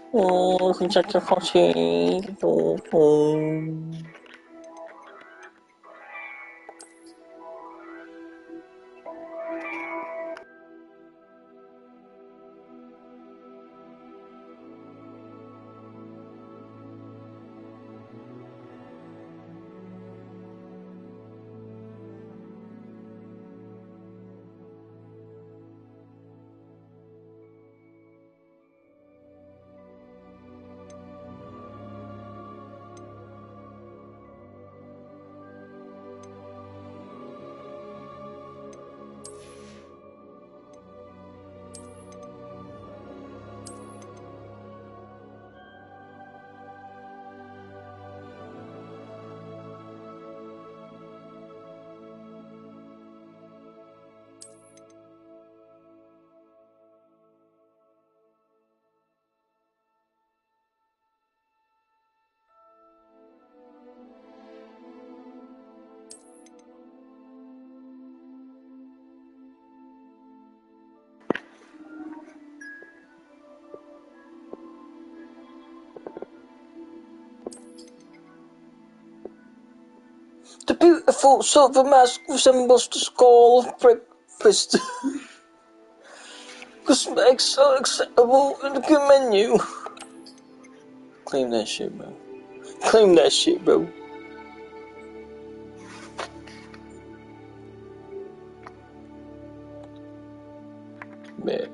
진짜 kasi. The beautiful silver mask resembles the skull of breakfast. This makes so acceptable in the good menu. Claim that shit, bro. Claim that shit, bro. Man.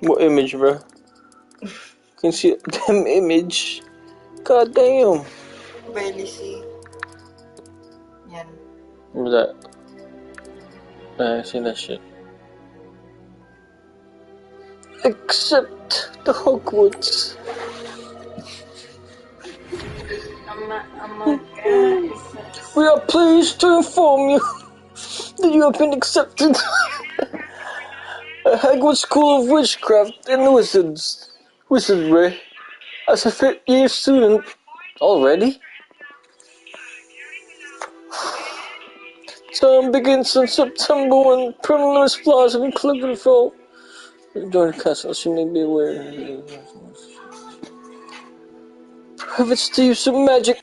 What image, bro? Can you see a damn image? God damn. Barely see. Yan. What was that? I seen that shit. Except the Hogwarts. We are pleased to inform you that you have been accepted at Hogwarts School of Witchcraft and Wizardry as a fifth-year student already. Term begins in September when preliminary blossom in Cliftonville. During the castle, she may be aware. Prohibits the use of magic.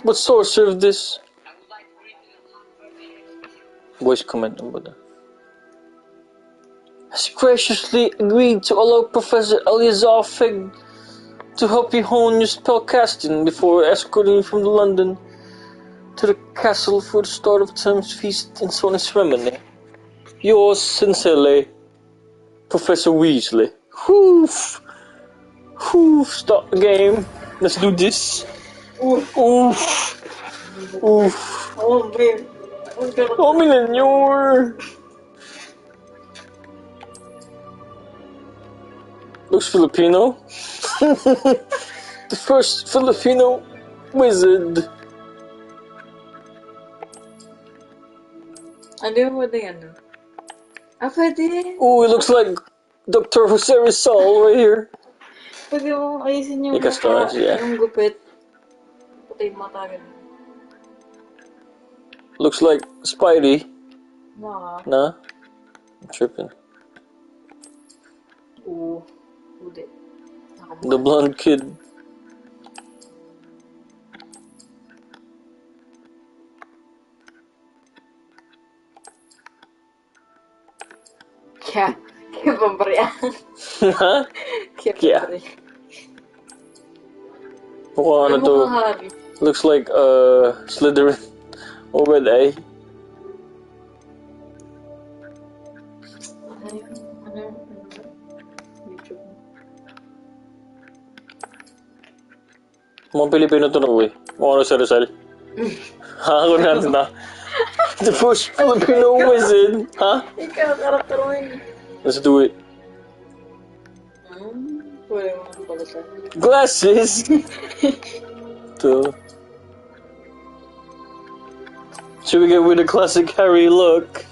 What sorcerer of this? Voice comment about that. Has graciously agreed to allow Professor Eleazar Fig to help you hone your spellcasting before escorting you from London to the castle for the start of term's feast and so on ceremony. Yours sincerely, Professor Weasley. Whoof! Whoof! Start the game. Let's do this. Oof! Oof! Oof! Oh, babe. Oh, Milenyor! Looks Filipino. The first Filipino wizard. Ano mo na yan? Pwede. Ooh, it looks like Dr. Jose Rizal right here. Pwede mo ayusin yung Ika stars, yeah. yung gupit. Patay mo tayo. Looks like Spidey. Nah. Nah? I'm tripping. Oo. Hindi. The blonde kid. Kaya pambarya. Huh? Kaya Yeah. pambarya. Mukha ano to. Looks like Slytherin over there. Mga Pilipino to na uwi. Mukha ano sa Rizal. Ako natin na. The first Filipino wizard. Huh? Ikaw, karakter mo yun. Let's do it. Wala mo ang balatan. Glasses! So, should we get with the classic Harry look?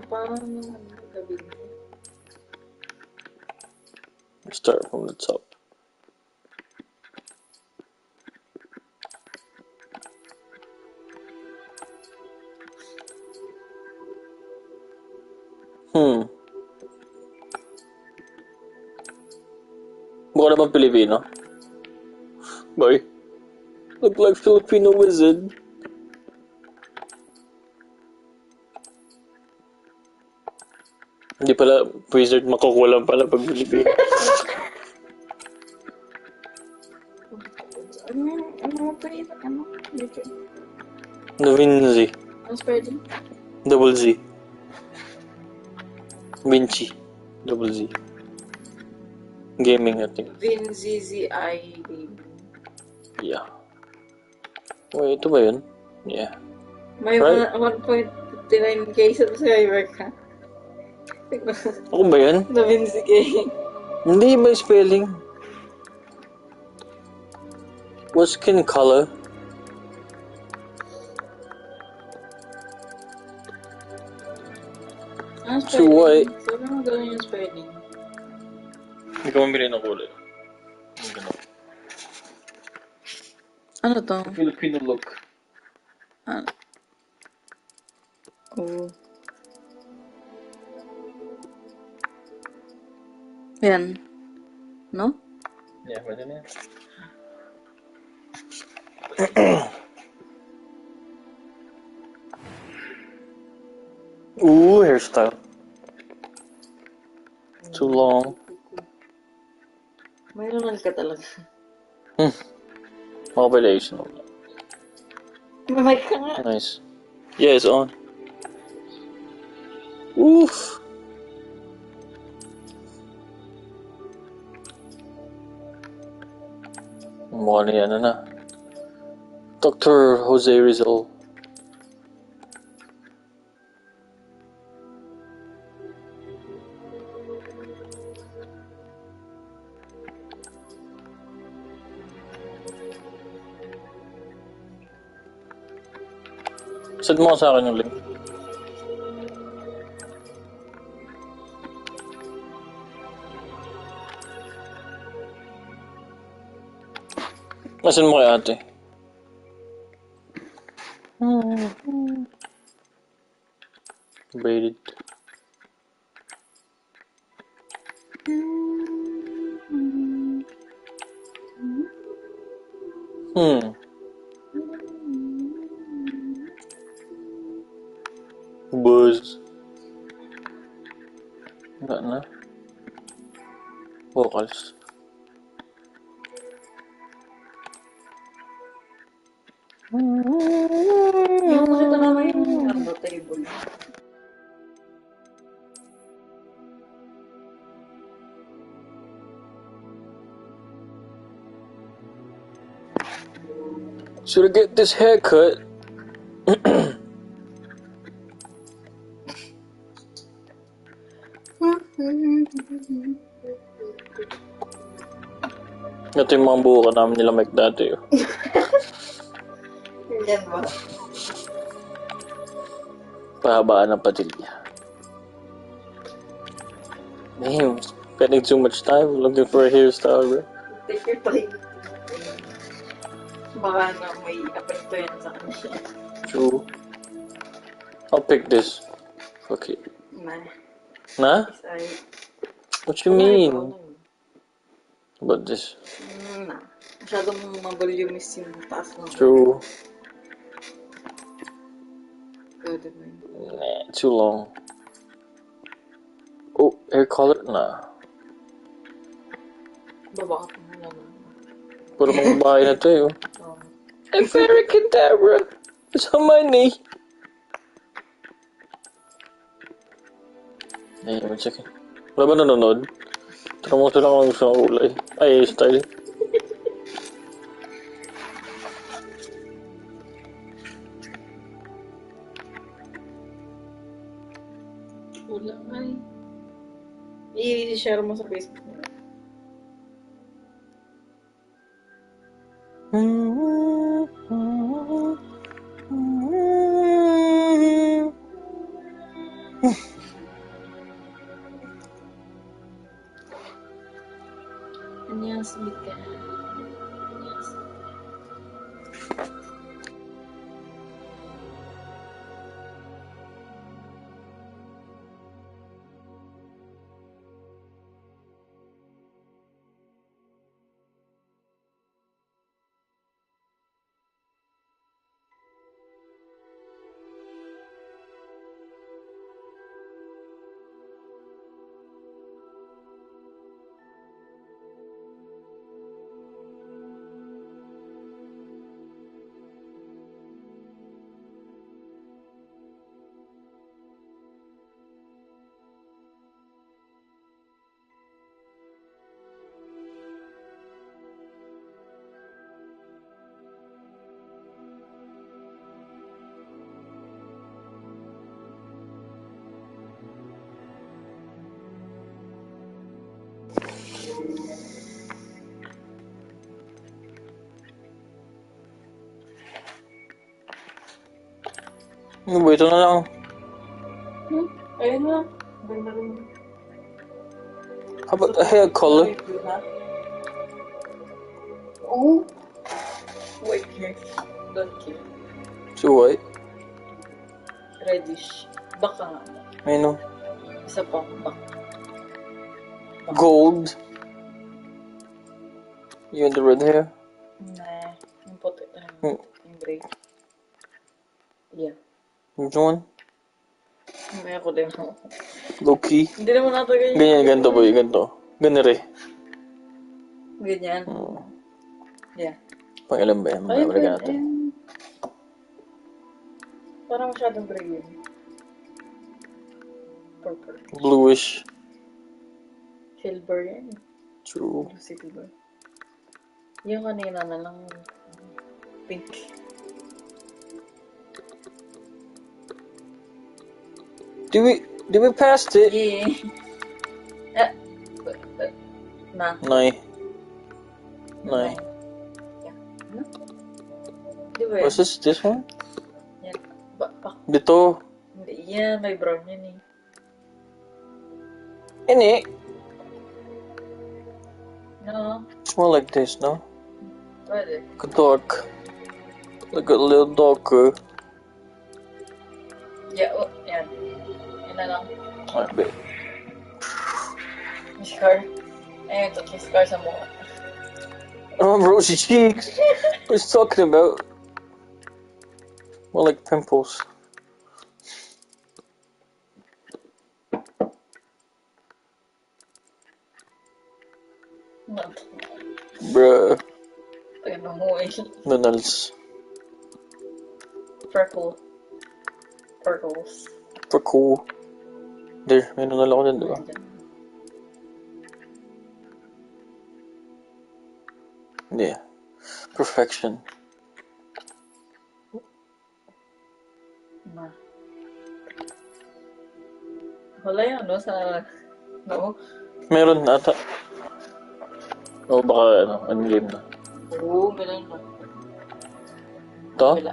Parang gabi. Start from the top. Mukha naman Pilipino. Boy. Look like Filipino wizard. Hindi pala wizard, makukulam pala pag Pilipino. Ano pa yun? Ano? Da Vinci. Ano spelling? Double Z. Vinci. Double Z. Gaming, I think. VinZZI. Yeah. Wait, ito ba yun? Yeah. May Right. 1.59k subscriber ka. Ako ba yun? Na Vinci K. Hindi ba yung spelling? What skin color? Ano So white. Sabi mo gano'n yung spelling. Hindi ko mabili ng kulay. Ano to? Filipino look. Oh. Yan. No? Yeah, pwede na yan. Ooh, hairstyle. Too long. Mayroon ka talaga. Mobilization. May mic ka nga. Nice. Yeah, it's on. Oof. Mukha na yan na. Dr. Jose Rizal. Send mo sa akin yung link. Nasaan mo kay ate? Braided. Buzz. Wala na. Vocals. Yung nakita naman yung ano, table. Should I get this haircut? Ito yung mga buka namin nila Mike dati. Yan ba? Pahabaan ng patilya. Damn, spending too much time looking for a hairstyle, bro. Take your time. Baka na may apekto yan sa kanila. True. I'll pick this. Fuck it. Nah? What you mean? About this? Nah. Masyadong mabalyumis yung taas ng... True. Pwede ba yun? Nah, too long. Oh, hair color? Nah. Baba ka pa naman. Puro mga bahay na to, yun. Avaracadavraaa! It's on my knee! Ay, one second. Wala ba nanonood? Tara mo lang ako gusto ng kulay. Ay, style. Wala ay. I-share mo sa Facebook mo. 안녕하십니까. Ano ba? Ito na lang. Ayun na. Ganda rin. How about a hair color? Oh. White hair. Don't care. So white? Reddish. Baka nga. I know. Isa pa. Baka. Gold. You and the red hair? Nah. Yung puti. Yung gray. Yeah. Which one? May ako din. Low-key? Hindi naman nato ganyan. Ganyan, ganito boy, ganito. Ganere. Ganyan. Yeah. Pang ilan ba yan? Balikan natin. Parang masyadong gray yun. Purple. Bluish. Silver yan. True. Silver. Yung kanina na lang pink. Did we pass it? Yeah. Na. Nay. Yeah. No? Di ba What's this? This one? yan? Dito. Hindi. Yan. May brown yan eh. Ini. No. It's more like this, no? Pwede. Dark. Like a little darker. Yeah. Oh, yan. Yan na lang. Alright, babe. May scar. Ayun, ito. May scar sa mukha. I don't have rosy cheeks. What are you talking about? More like pimples. Bruh. Tignan mo eh. Nunals. Purple. Purples. For cool. There, may nunal ako din, diba? Yeah. Perfection. Wala yan, no? Sa... No? Meron ata. O baka unlame na. Oo, meron na. Ito? Wala.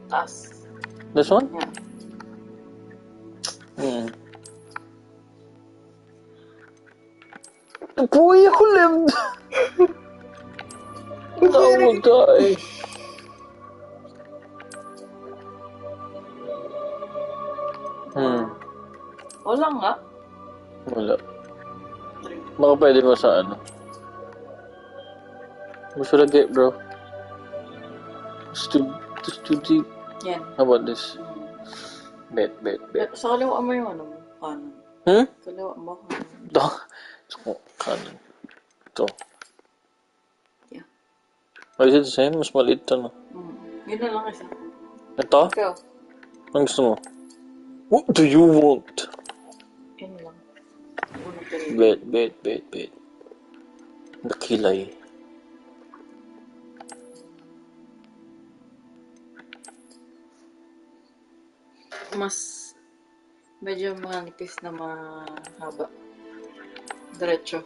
Taas. This one? Yeah. Boy, ako lived! I will die. Wala nga. Wala. Baka pwede mo sa ano. Gusto lagi, bro. It's too deep. Yan. How about this? Bet. Sa kaliwa mo yung ano mo? Kanan. Kaliwa mo kanan. Ito. Ito. Kanan. Ito. Yeah. Why is it the same? Mas maliit ito, no? Yun na lang isa. Ito? Ikaw. Ang gusto mo? What do you want? Yun lang. Bet. Nakilay. Mas medyo manipis na mahaba. Diretso.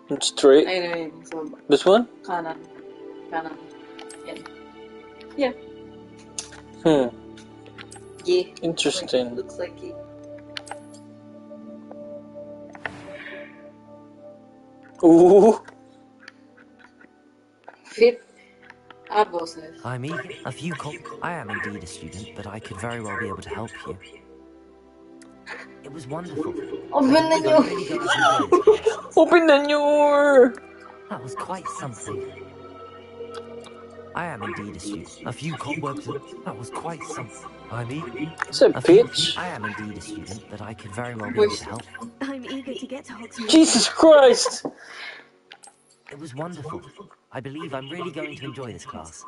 It's straight? Ayun. So, This one? kanan. Yan. Yeah. Yeah. Interesting. Looks like it. Ooh. Fit. Bosses. I'm eager. I am indeed a student, but I could very well be able to help you. It was wonderful. Open the door. Open the door. That was quite something. I am indeed a student. A few cobwebs. That was quite something. I'm eager. It's a bitch. I am indeed a student, but I could very well be able to help. I'm eager to get to Oxford. Jesus Christ. It was wonderful. I believe I'm really going to enjoy this class.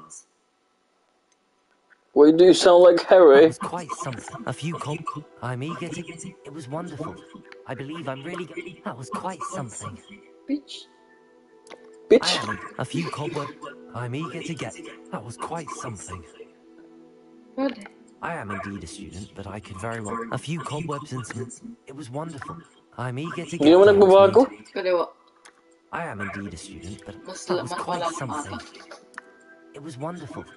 Why do you sound like Harry? That was quite something. I'm eager to... It was wonderful. I believe I'm really... That was quite something. Bitch. Bitch. A few cobwebs. I'm eager to get... That was quite something. What? I am indeed a student, but I could very well... A few cobwebs and some... It was wonderful. I'm eager to get... Hindi naman nagbabago. Kaliwa. I am indeed a student, but Mas that was quite malam something. ata. It was wonderful.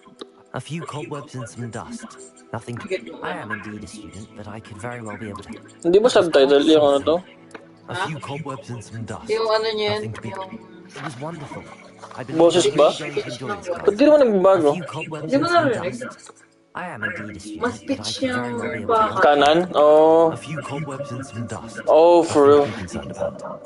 A few cobwebs and some dust. Nothing to... I am indeed a student, but I could very well be able to... Hindi ba subtitle yung ano to? A few cobwebs and some dust. Yung ano niya, Nothing to be... yung... It was wonderful. I believe Boses I'm ba? really going to enjoy this class. Ba't di naman A nagbago? few cobwebs Di and mo some narinig? dust. I am indeed a Mas student, but I pitch could very well be yung able to help. baka. Kanan? Oh. A few cobwebs and some dust. Oh, for real. Nothing to be concerned about.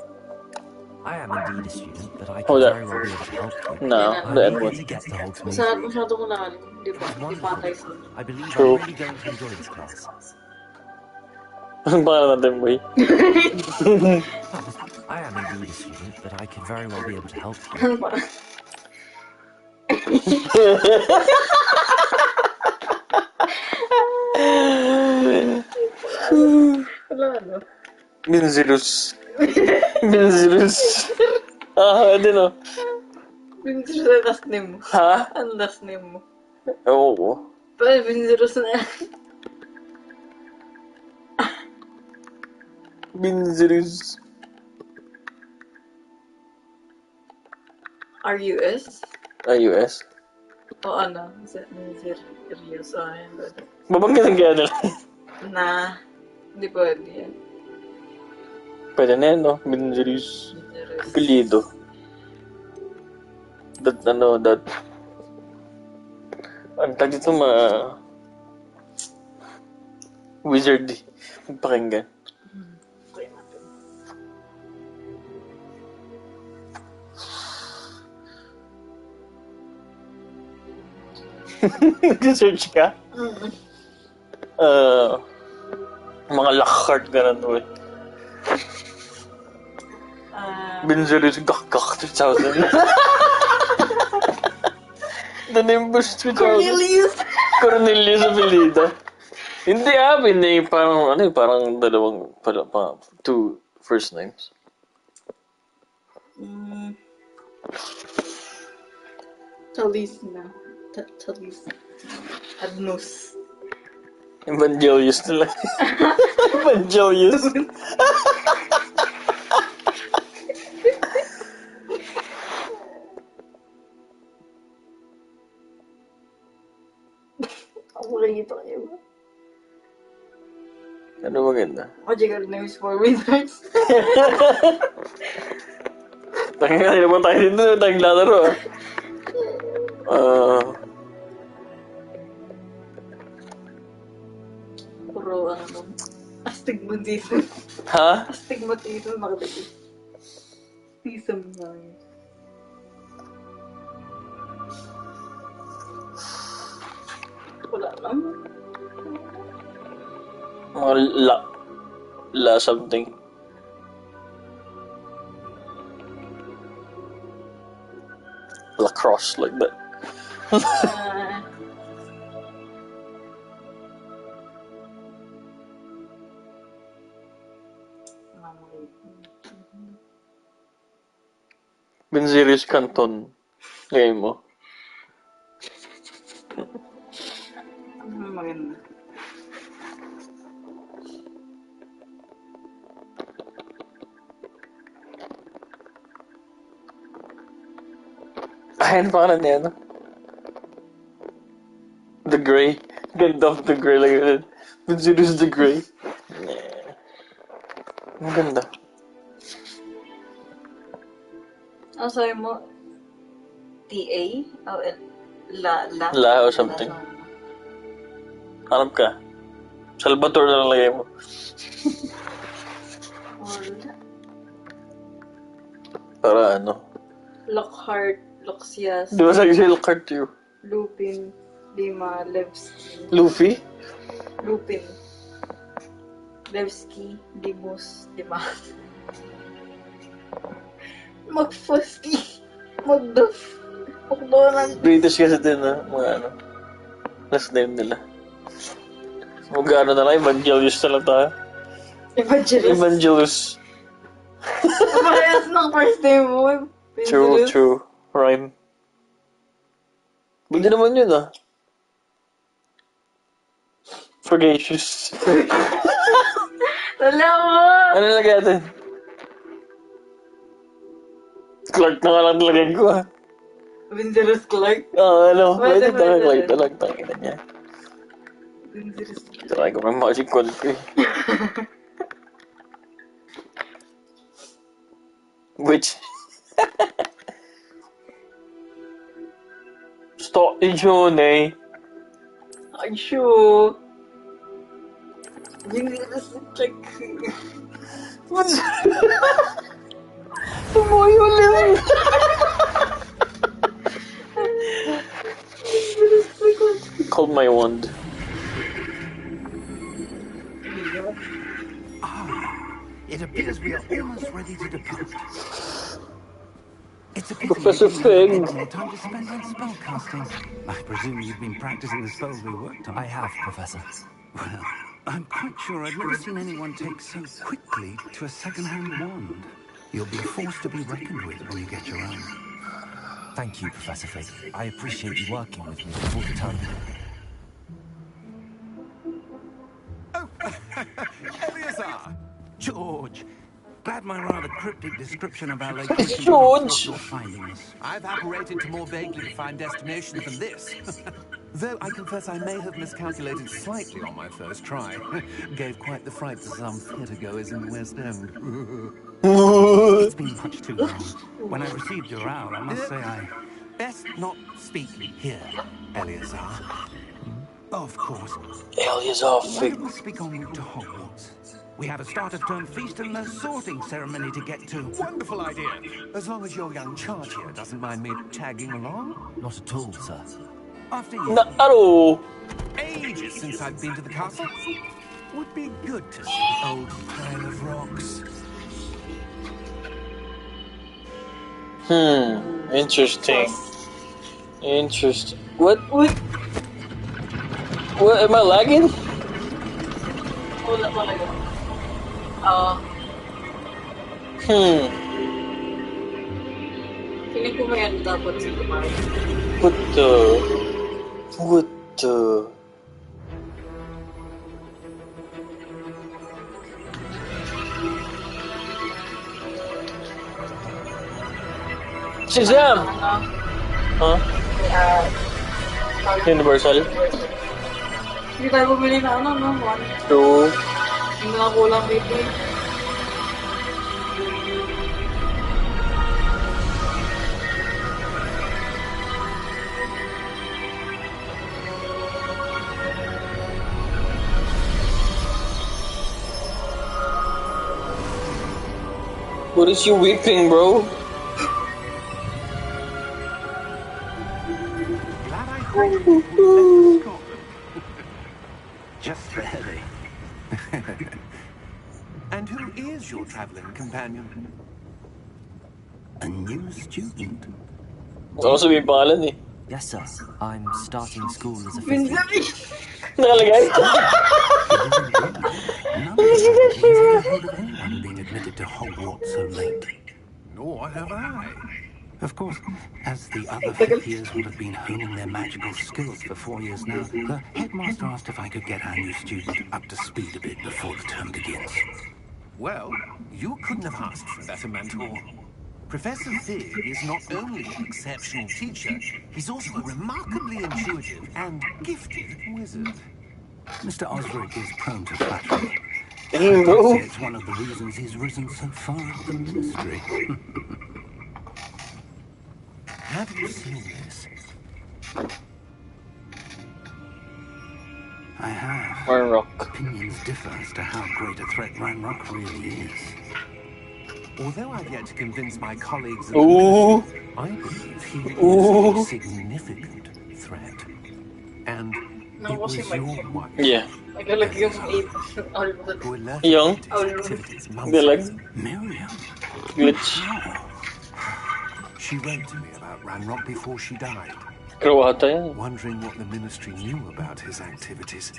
I am indeed a student, but I Hold could that. very well be able to help you. No, Yan, the I'm N eager one. to get to Hogsmeade. Masyado ko na, di ba? It's Di wonderful. patay sa... I believe True. I'm really going to enjoy this class. Ang pangalan natin, boy. I am indeed a student, but I could very well be able to help you. Ano ba? Wala, ano? Binzilus. Binzilus. Ah, din oh. Binzirus na last name mo. Ha? Ano last name mo? Oo. Pero binzirus na. Binzilus. R-U-S? US? O ano? Binzirus. O, ayan. Babanggitin kaya nila. Na. Hindi pwede yan. Pwede na yan, no? Binzilus. Binzirus. Apelido. That, that... Ang tag dito wizardy. Magpakinggan. Okay natin. Nag-search ka? Mga Lockhart, ganun ulit. Binzilus, gak 3000. The name was 3000. Cornelius! Cornelius apelido. Hindi hindi parang parang dalawang two first names. Talis na. Talis. Adnus. Evangelius nila. Evangelius. Ako makikita kayo ba? Ano maganda? Magical names for wizards. Nakakaya naman tayo dito na tayong lalaro. Puro ano. Astigmatism. Ha? Astigmatism nakalagay. Tism na yun. Wala naman. Mga la something. Lacrosse, like that. Binzilus Canton. Ngayon mo. Maganda. Ano pa niya, no? The Grey. Ganda of the Grey, like that. Binzilus the Grey. Maganda. Ano sabi mo? T-A? O La? La or something. Hanap ka. Salvatore na lang lagay mo. Wala. Para ano? Lockhart, Loxias, Di ba sa Lockhart yun? Lupin, Lima, Levski. Luffy? Lupin. Levski, Limus, Lima. Magfuski. Magduff. McDonald's. British kasi din na mga ano. Last name nila. Mag-ano na lang, Evangelius na lang tayo. Evangelist. Evangelius. Parehas ng first name mo. True. Rhyme. Hindi naman yun ah. Fergacious. Wala mo! Ano nalagay natin? Clark na nga lang nalagay ko ah. Dangerous Clark. Ano, pwede Pwede. talag tangina niya. Dangerous Clark. Try ko may magic call ko eh. Which? Stop the journey. Ay, sure. Dangerous Clark. What's... Tumoy ulit. Call my wand. It appears we are almost ready to depart. It's a pity Professor we didn't Fig. get more time to spend on spellcasting. I presume you've been practicing the spells we worked on. I have, Professor. Well, I'm quite sure I've never seen anyone take so quickly to a second-hand wand. You'll be forced to be reckoned with when you get your own. Thank you, Professor Fig. I appreciate you working with me before the term. Oh, Eleazar! George! Glad my rather cryptic description of our It's location George. your findings. I've apparated to more vaguely defined destinations than this. Though I confess I may have miscalculated slightly on my first try. Gave quite the fright to some theatre-goers in the West End. It's been much too long. When I received your owl, I must say I... Best not speak here, Eleazar. Of course. Eleazar Why Fig. don't we speak en route to Hogwarts? We have a start-of-term feast and a sorting ceremony to get to. Wonderful idea. As long as your young charge here doesn't mind me tagging along. Not at all, sir. After you. Not at all. Ages since I've been to the castle. Would be good to see the old pile of rocks. Interesting. Interesting. What? What? Am I lagging? Wala talaga. Feeling ko may ano dapat sa kumain. What the? Shazam! Huh? Universal? Hindi tayo bumili na ano, no? One. Two. Hindi na kulang dito. What is you weeping, bro? Glad I heard you left Scotland. Just barely. And who is your traveling companion? A new student. Also may pangalan eh. Yes, sir. I'm starting school as a fifth year. Nakalagay? None of us have ever heard of anyone being admitted to Hogwarts so late. Nor have I. Of course, as the other fifth years will have been honing their magical skills for 4 years now, the headmaster asked if I could get our new student up to speed a bit before the term begins. Well, you couldn't have asked for a better mentor. Professor Fig is not only an exceptional teacher, he's also a remarkably intuitive and gifted wizard. Mr. Osric is prone to flattery. Bro. It's one of the reasons he's risen so far up the ministry. Have you seen this? I have. Ranrock. Opinions differ as to how great a threat Ranrock really is. Although I've yet to convince my colleagues, Ooh. I believe he Ooh. is a significant threat. And No, it was kasi your may- wife Yeah. Naglalagay yung 8. who alerted Young. me to his activities months Galag. ago. Miriam? Glitch. She wrote to me about Ranrock before she died, Krawata yan. wondering what the ministry knew about his activities.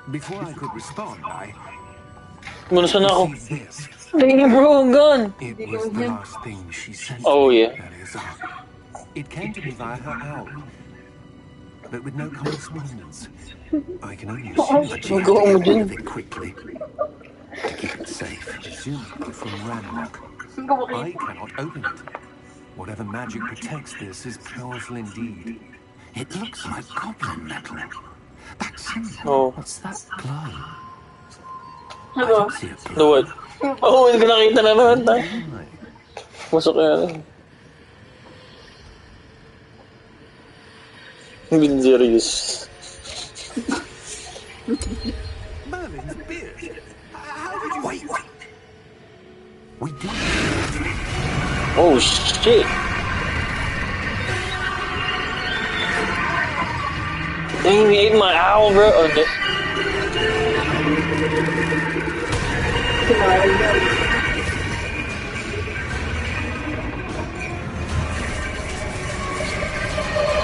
Before I could respond, I Manusan ako. received this. Dang, bro, ang gun. It was the last thing she sent Oh, me, yeah. Eleazar. It came to me via her owl, but with no correspondence. I can only assume that she Ang had to gawa mo get rid dyan. of it quickly to keep it safe, presumably from Ranrock. Hindi ko makita. I cannot open it. Whatever magic protects this is powerful indeed. It looks like goblin metal. That symbol. Oh. What's that glow? I Hello. don't see a The glow. what? Oh, hindi ko nakita na naman tayo. Right. Masok yan. Been serious. Merlin's beard. How did you... Wait. We did. Oh shit. Dang, he ate my owl, bro. Oh, no.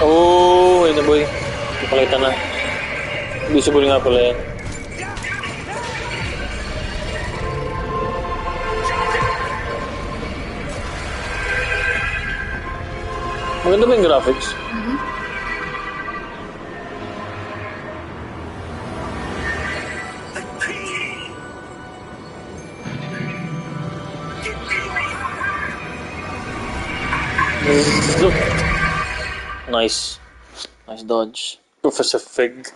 Oh, ito boy. Ipakita na. Visible nga pala yan. Maganda ba yung graphics? Nice. Nice dodge. Professor Fig.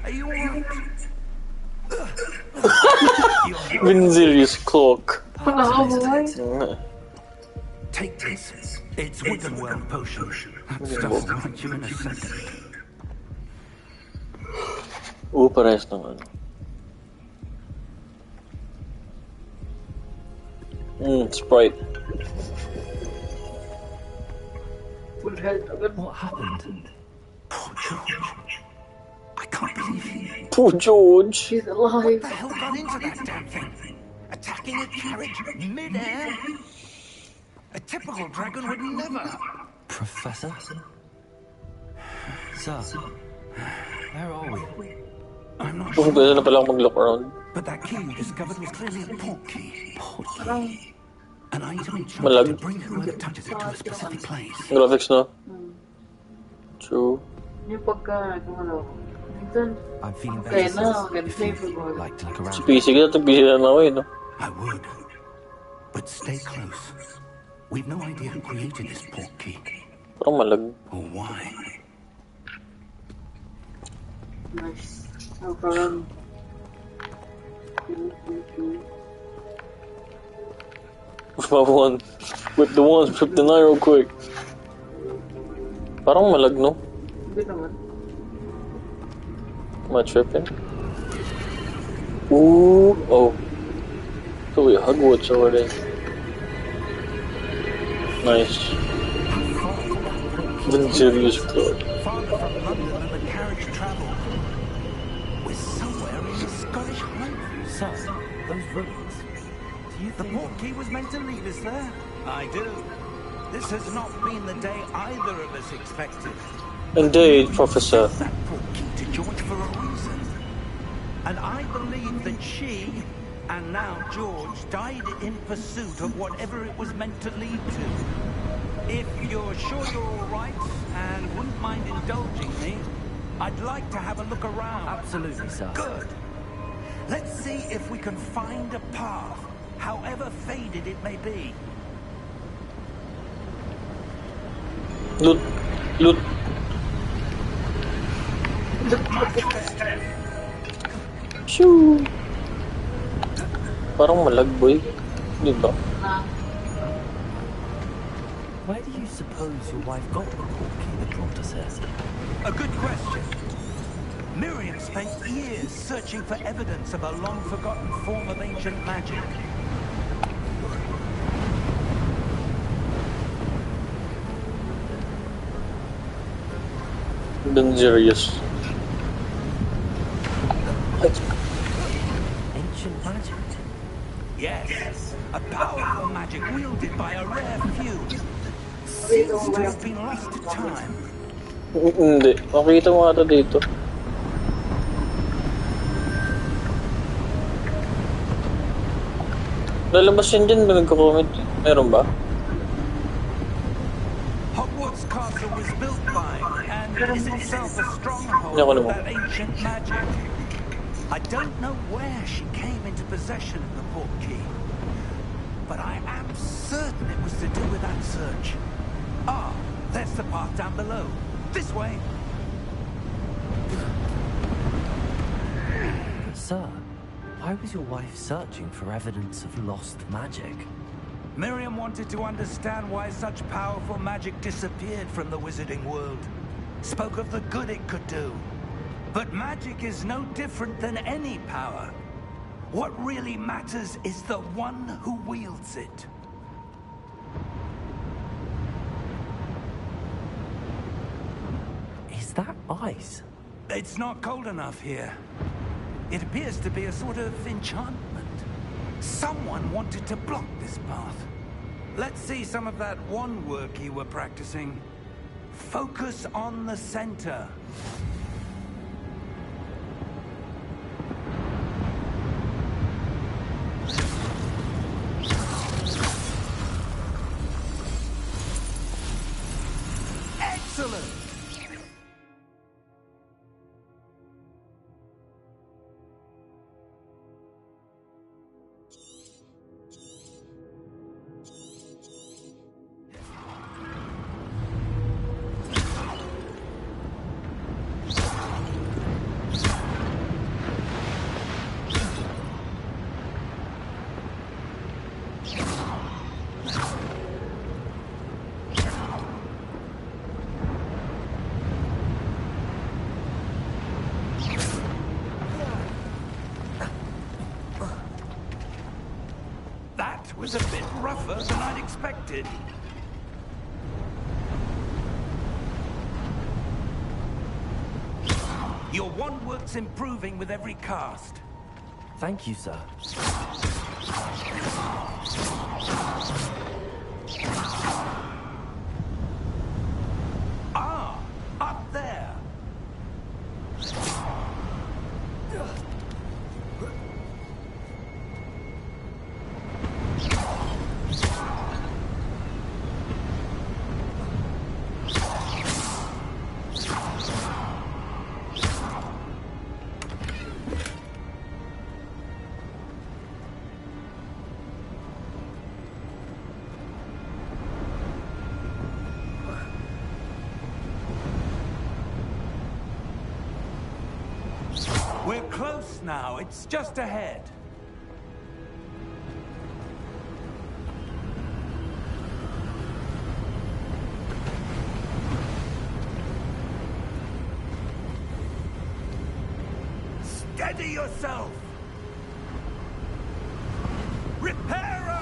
Are you alright? Been serious cloak. Take this. It's wooden world potion. That stuff will right you in a second. Parehas ng ano. Sprite. Full health agad. What happened? Poor George. I can't believe he... Poor George. She's alive. What the hell got into that damn thing? Attacking a carriage mid-air? A typical dragon would never... Professor? Sir, where are we? I'm not Kung pwede na pala ako mag-look around. But that key you discovered was clearly a port key. Port key? An item enchanted Malag. to bring whoever touches it to a specific place. Graphics, no? True. Yung pagka, ano, minsan, I'm feeling kaya better. na, ganito yung If pag- you'd like to look Sa around. PC ka na, PC na ako eh, no? I would. But stay close. We've no idea who created this port key. Parang malag. Or why. Nice. Oh, parang... One. With the ones, flip the knife real quick. Parang malag, no? Hindi naman. Am I tripping? Ooh, oh. So we Hogwarts over there. Nice. Been serious clock. Farther from London than the carriage travelled. We're somewhere in the Scottish Highlands. Sir, those ruins. Do you think the port key was meant to lead us there? I do. This has not been the day either of us expected. Indeed, Professor. That port key to George for a reason. And I believe that she, and now George, died in pursuit of whatever it was meant to lead to. If you're sure you're all right and wouldn't mind indulging me, I'd like to have a look around. Absolutely, sir. Good. Let's see if we can find a path, however faded it may be. Loot. Loot. Shoo. Parang malag, boy. Di ba? Where do you suppose your wife got the port key that brought us here? A good question. Miriam spent years searching for evidence of a long-forgotten form of ancient magic. Dangerous. Ancient magic? Yes, a powerful magic wielded by a rare few. Seems to have been lost to time. Hindi. Makita mo ata dito. Lalabas yun dyan ba nagko-comment? Meron ba? Hogwarts Castle was built by, and is itself a stronghold Hindi ako of naman. that ancient magic. I don't know where she came into possession of the portkey, but I am certain it was to do with that search. Ah, there's the path down below. This way. But sir, why was your wife searching for evidence of lost magic? Miriam wanted to understand why such powerful magic disappeared from the wizarding world. Spoke of the good it could do. But magic is no different than any power. What really matters is the one who wields it. Is that ice? It's not cold enough here. It appears to be a sort of enchantment. Someone wanted to block this path. Let's see some of that wand work you were practicing. Focus on the center. Excellent! That was a bit rougher than I'd expected. Your wand work's improving with every cast. Thank you, sir. Ah, up there. We're close now. It's just ahead. Steady yourself! Reparo!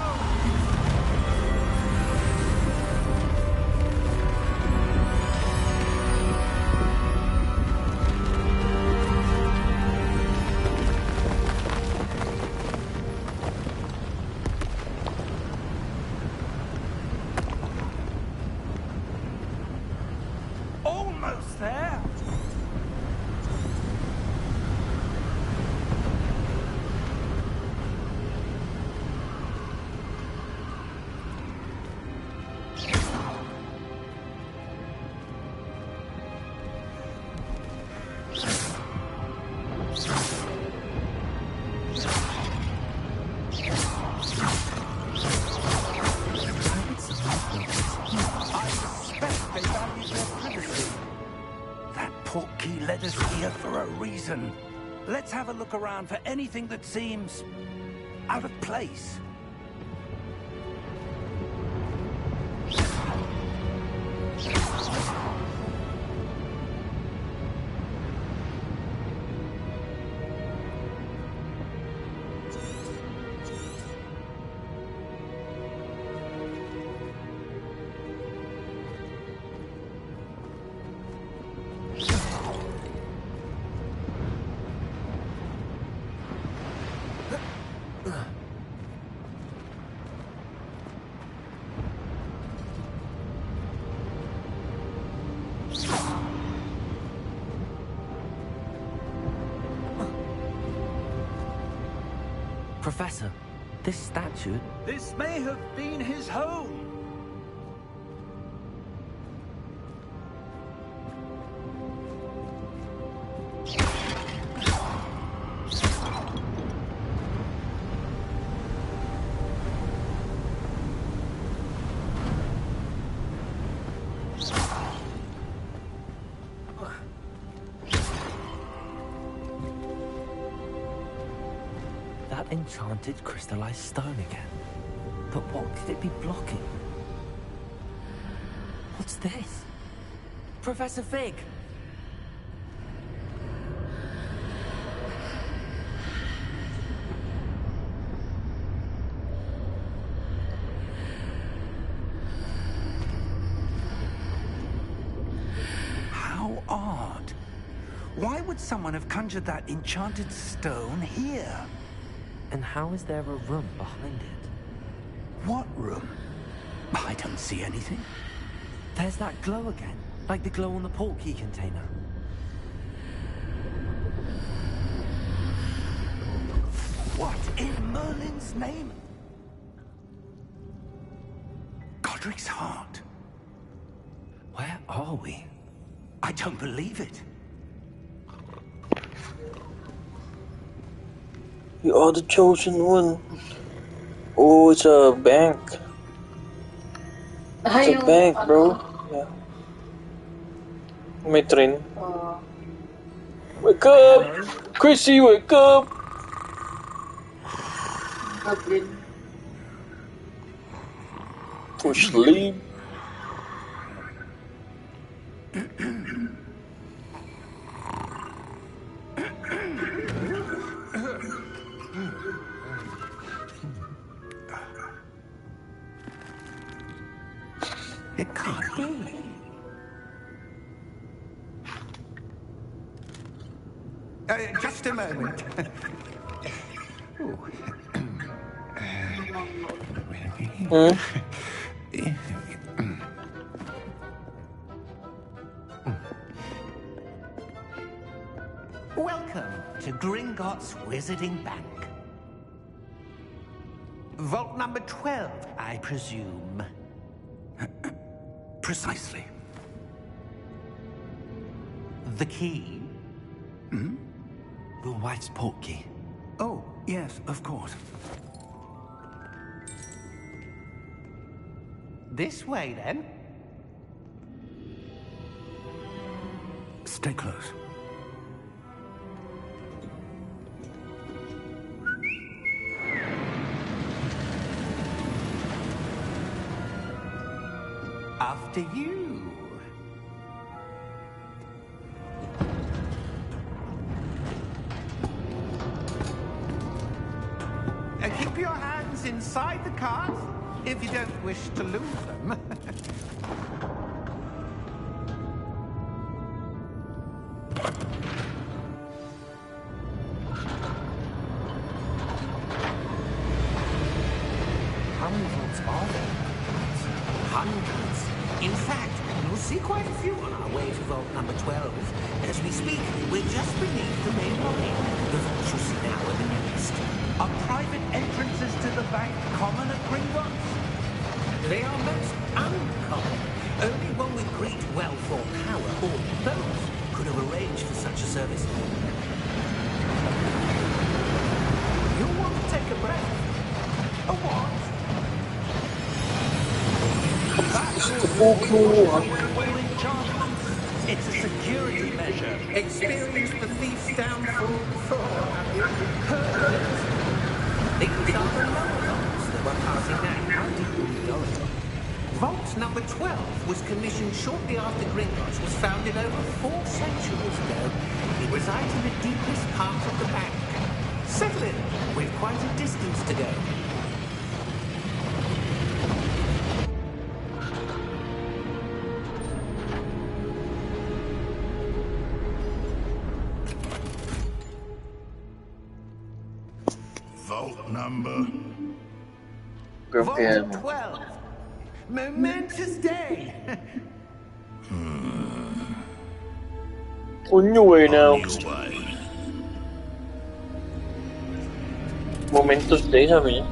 Almost there! I suspect they value their privacy. That portkey led us here for a reason. Let's have a look around for anything that seems out of place. Professor, this statue... This may have been his home. that enchanted crystallized stone again. But what could it be blocking? What's this? Professor Fig! How odd. Why would someone have conjured that enchanted stone here? And how is there a room behind it? What room? I don't see anything. There's that glow again, like the glow on the portkey container. What in Merlin's name? Godric's heart. Where are we? I don't believe it. You are the chosen one. Oh, it's a bank. It's a bank, bro. Yeah. May train. Wake up! Chrissy, wake up! For sleep. It can't be. Just a moment. Welcome to Gringotts Wizarding Bank. Vault number 12, I presume. Precisely. The key? Your wife's portkey. Oh, yes, of course. This way, then. Stay close. After you. Keep your hands inside the cart if you don't wish to lose them. How many vaults are there? Hundreds. In fact, you'll see quite a few on our way to vault number 12. As we speak, we're just beneath the main lobby. The vaults you see now are the newest. Are private entrances to the bank common at Gringotts? They are most uncommon. Only one with great wealth or power, or both, could have arranged for such a service. You'll want to take a breath. A what? It's a security measure. Experienced the thief's downfall before, have you? Heard of it? These are the lower vaults that we're passing now. How deep are we going? Vault number 12 was commissioned shortly after Gringotts was founded over 4 centuries ago. It resides in the deepest part of the bank. Settle in. We've quite a distance to go. Vault number. Vault 12. Momentous day. On your way now. Momentous day, sabi niya.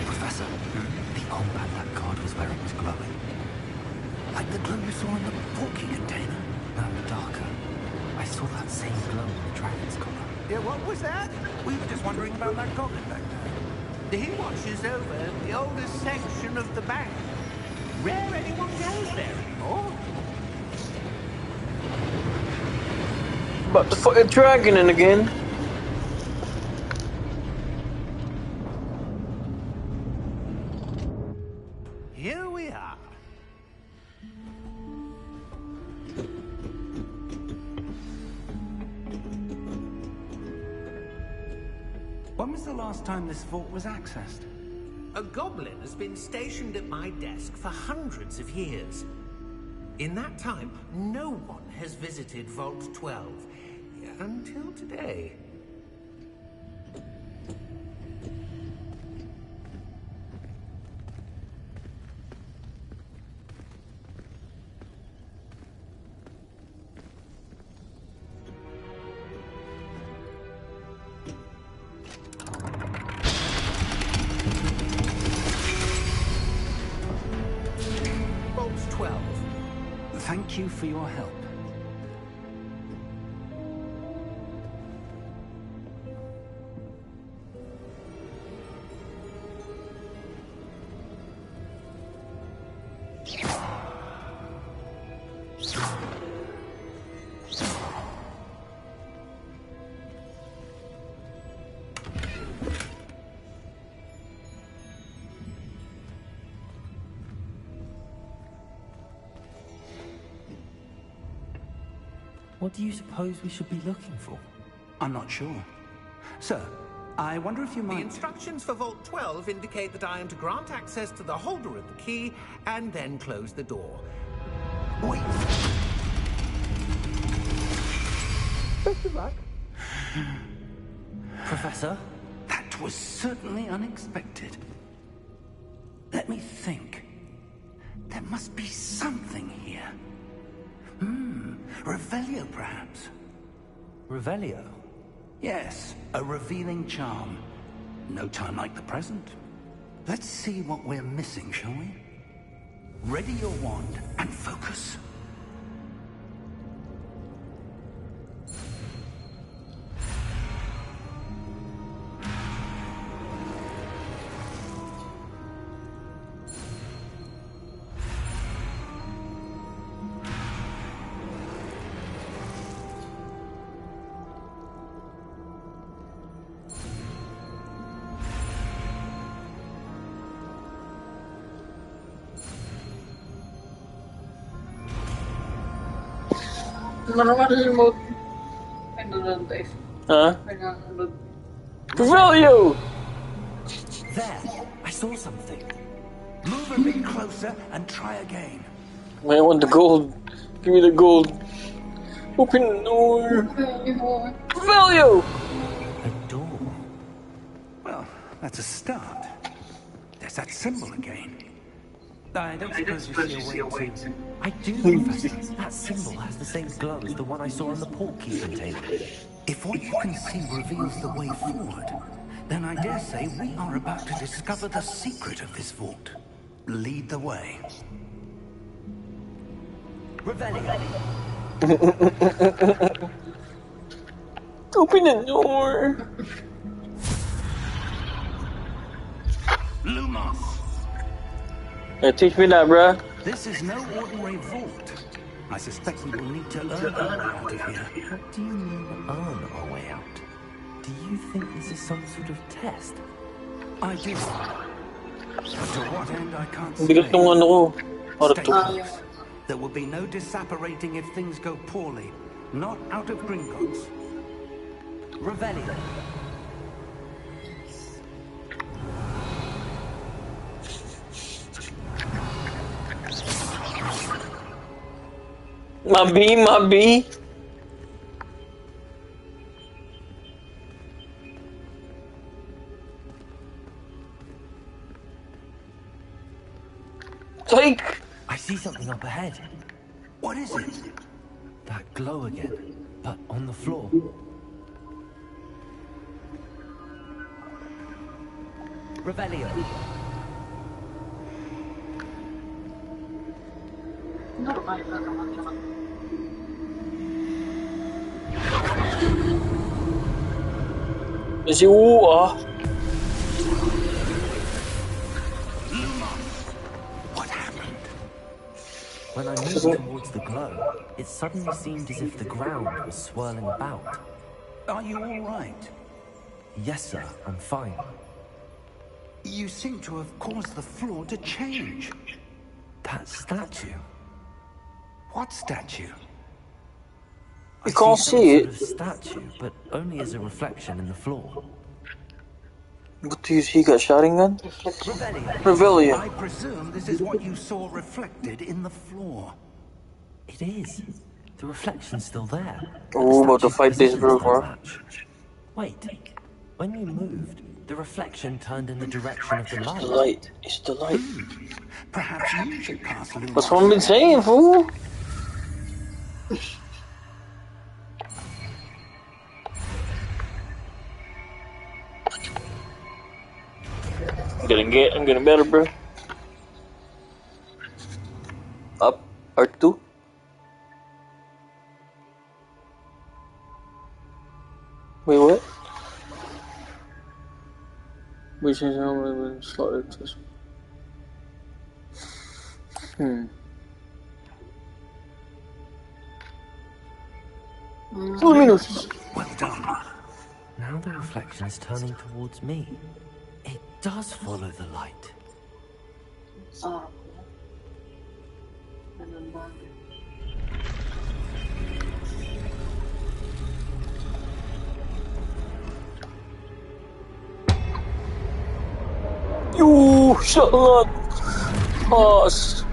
Professor, the armband that guard was wearing was glowing. Like the glow you saw in the portkey container. No, darker. I saw that same glow in the dragon's collar. Yeah, what was that? We were just wondering about that goblin back there. He watches over the oldest section of the bank. Rare anyone goes there anymore. About to fight a dragon in again. Here we are. When was the last time this vault was accessed? A goblin has been stationed at my desk for hundreds of years. In that time, no one has visited Vault 12 until today. Vault 12. Thank you for your help. What do you suppose we should be looking for? I'm not sure. Sir, I wonder if you The might... instructions for Vault 12 indicate that I am to grant access to the holder of the key and then close the door. Wait. Professor? That was certainly unexpected. Let me think. There must be something here. Revelio, perhaps. Revelio? Yes, a revealing charm. No time like the present. Let's see what we're missing, shall we? Ready your wand and focus. Remote. Pinunod guys. Huh? Pinunod. Revelio! There! I saw something. Move a bit closer and try again. I want the gold. Give me the gold. Open the door. Revelio! A door. Well, that's a start. There's that symbol again. I don't suppose you see a way to... I do, Professor. That symbol has the same glow as the one I saw on the portkey container. If what you can see reveals the way forward, then I dare say we are about to discover the secret of this vault. Lead the way. Revelio! Open the door. Lumos! Yeah, teach me that, bruh. This is no ordinary vault. I suspect we will need to earn our way out of here. What do you mean, earn our way out? Do you think this is some sort of test? I do. But to what end, I can't say. Bigat nung ano ko. Para Stay to. close. There will be no disapparating if things go poorly. Not out of Gringotts. Revelio! Mabi. Like. I see something up ahead. What is it? That glow again, but on the floor. Revelio! Normal na naman naman. Si Wu ah. When I moved towards the glow, it suddenly seemed as if the ground was swirling about. Are you all right? Yes, sir, I'm fine. You seem to have caused the floor to change. That statue? What statue? You can't see it. Sort of statue, but only as a reflection in the floor. What do you see? Got shouting gun? Revelio. Revelio. I presume this is what you saw reflected in the floor. It is. The reflection's still there. Oh, about to fight this bro. Wait. When you moved, the reflection turned in the direction of the light. It's the light. It's the light. Perhaps you should pass Lumos. That's what I've been saying, fool. I'm getting better, bro. Up, R2. Wait, what? We change how many slaughtered this. Luminous. Well done. Now the reflection is turning towards me. It does follow the light. You shut up. Pause.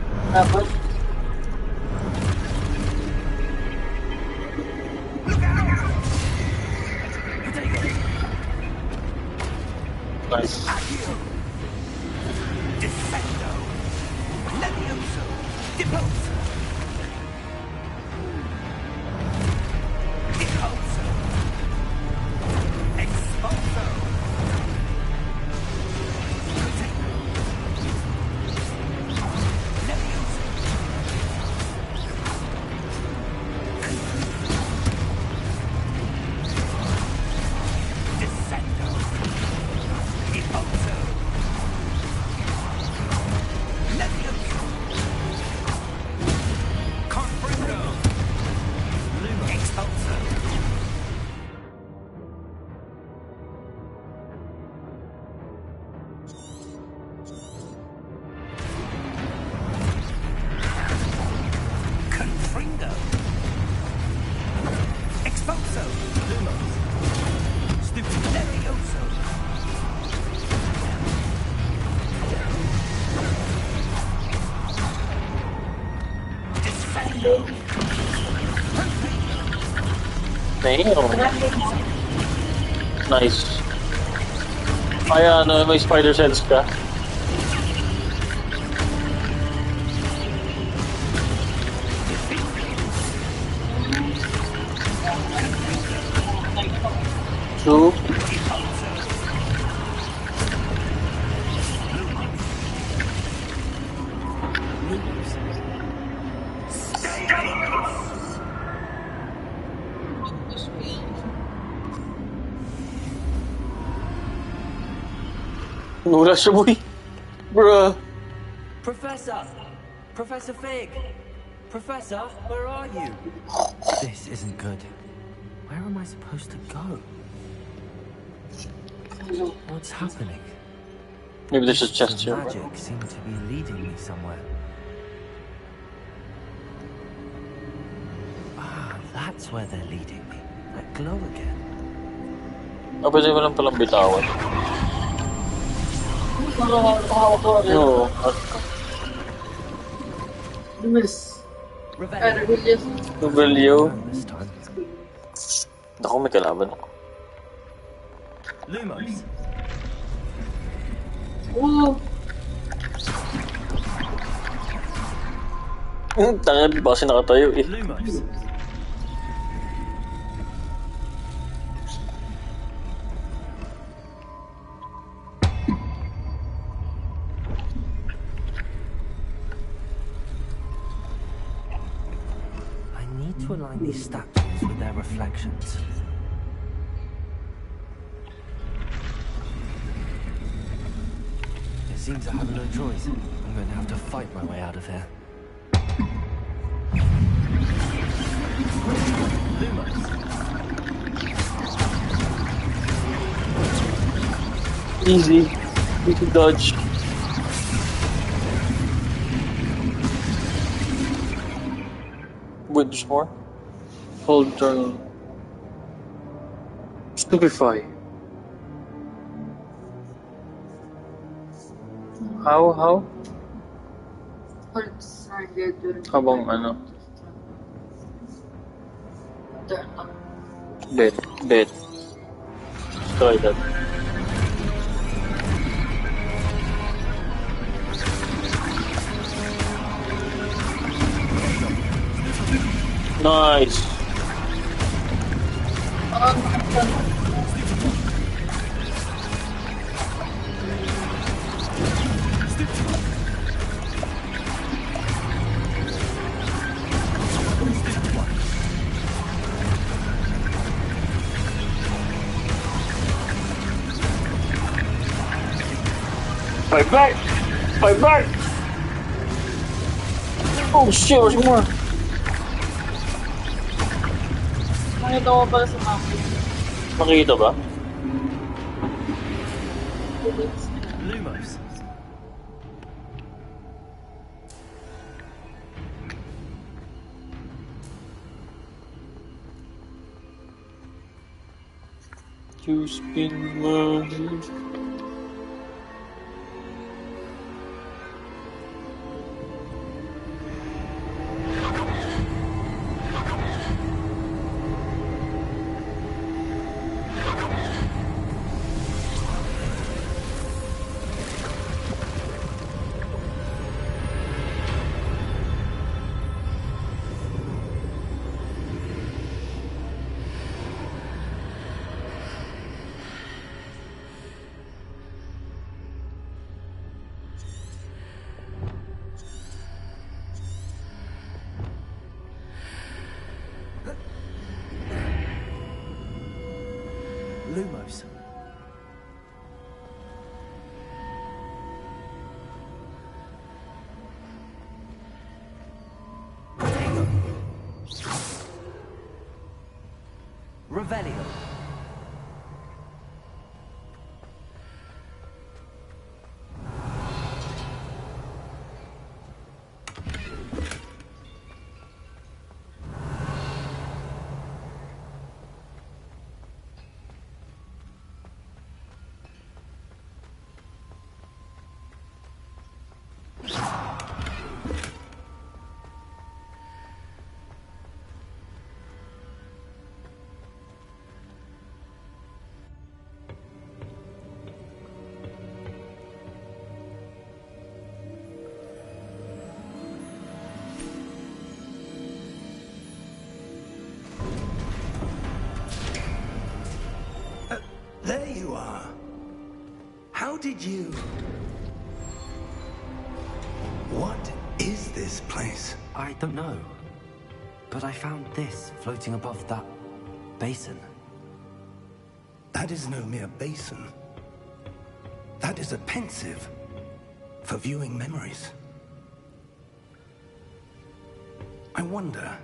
Nice. Defendo. Levioso. Deposo. Deposo. Expulso. Levioso. Descendo. Deposo. Levioso. Confringo. Expulso. Confringo. Expulso. Lumos. Stupid. Levioso. Descendo. Damn. Nice. Ay, ano, may spider sense ka. True. Wala siya, boy. Bruh. Professor! Professor Fig! Professor, where are you? This isn't good. Where am I supposed to go? What's happening? Maybe this is just here, bro. Magic seemed to be leading me somewhere. Ah, that's where they're leading me. That glow again. Ah, pwede mo lang palang bitawan. No. Revelio. This time. Ako, may kalaban ako. Lumos. Tanga, di ba kasi nakatayo eh. Lumos. I need to align these statues with their reflections. It seems I have no choice. I'm going to have to fight my way out of here. Easy. Easy dodge. Wait, there's more? Hold turn. Stupefy. How? Hold triangle during Habang ano? turn up. Bet. Try that. Nice. Fight back! Oh shit, there's more. Nakita ko pala sa map. Nakita ba? Lumos. You spin money. Lumos. Revelio. There you are. How did you... What is this place? I don't know. But I found this floating above that basin. That is no mere basin. That is a pensive for viewing memories. I wonder...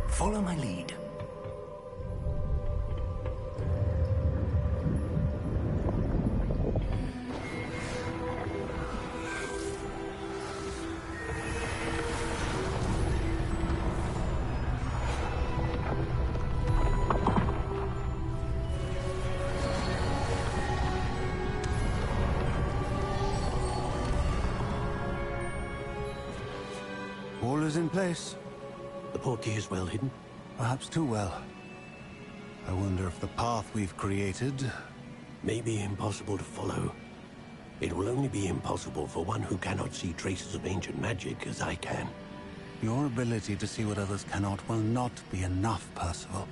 Follow my lead. All is in place. The portkey is well hidden. Perhaps too well. I wonder if the path we've created... May be impossible to follow. It will only be impossible for one who cannot see traces of ancient magic as I can. Your ability to see what others cannot will not be enough, Percival.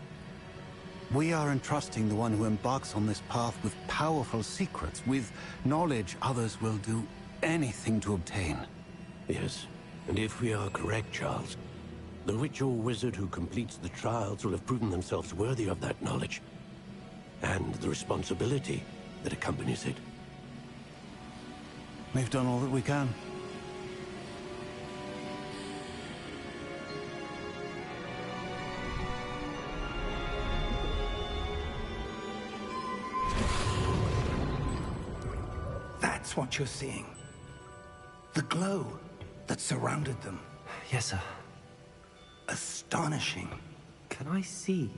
We are entrusting the one who embarks on this path with powerful secrets, with knowledge others will do anything to obtain. Yes, and if we are correct, Charles, the witch or wizard who completes the trials will have proven themselves worthy of that knowledge, and the responsibility that accompanies it. We've done all that we can. That's what you're seeing. The glow that surrounded them. Yes, sir. Astonishing. Can I see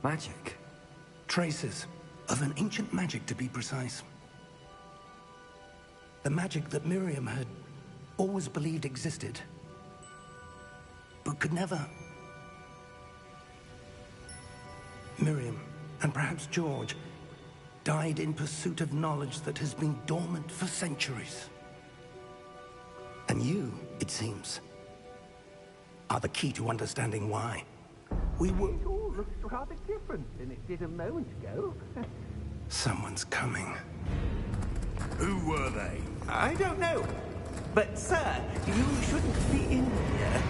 magic? Traces of an ancient magic, to be precise. The magic that Miriam had always believed existed, but could never. Miriam, and perhaps George, died in pursuit of knowledge that has been dormant for centuries. And you, it seems, are the key to understanding why. We were... It all looks rather different than it did a moment ago. Someone's coming. Who were they? I don't know. But, sir, you shouldn't be in here.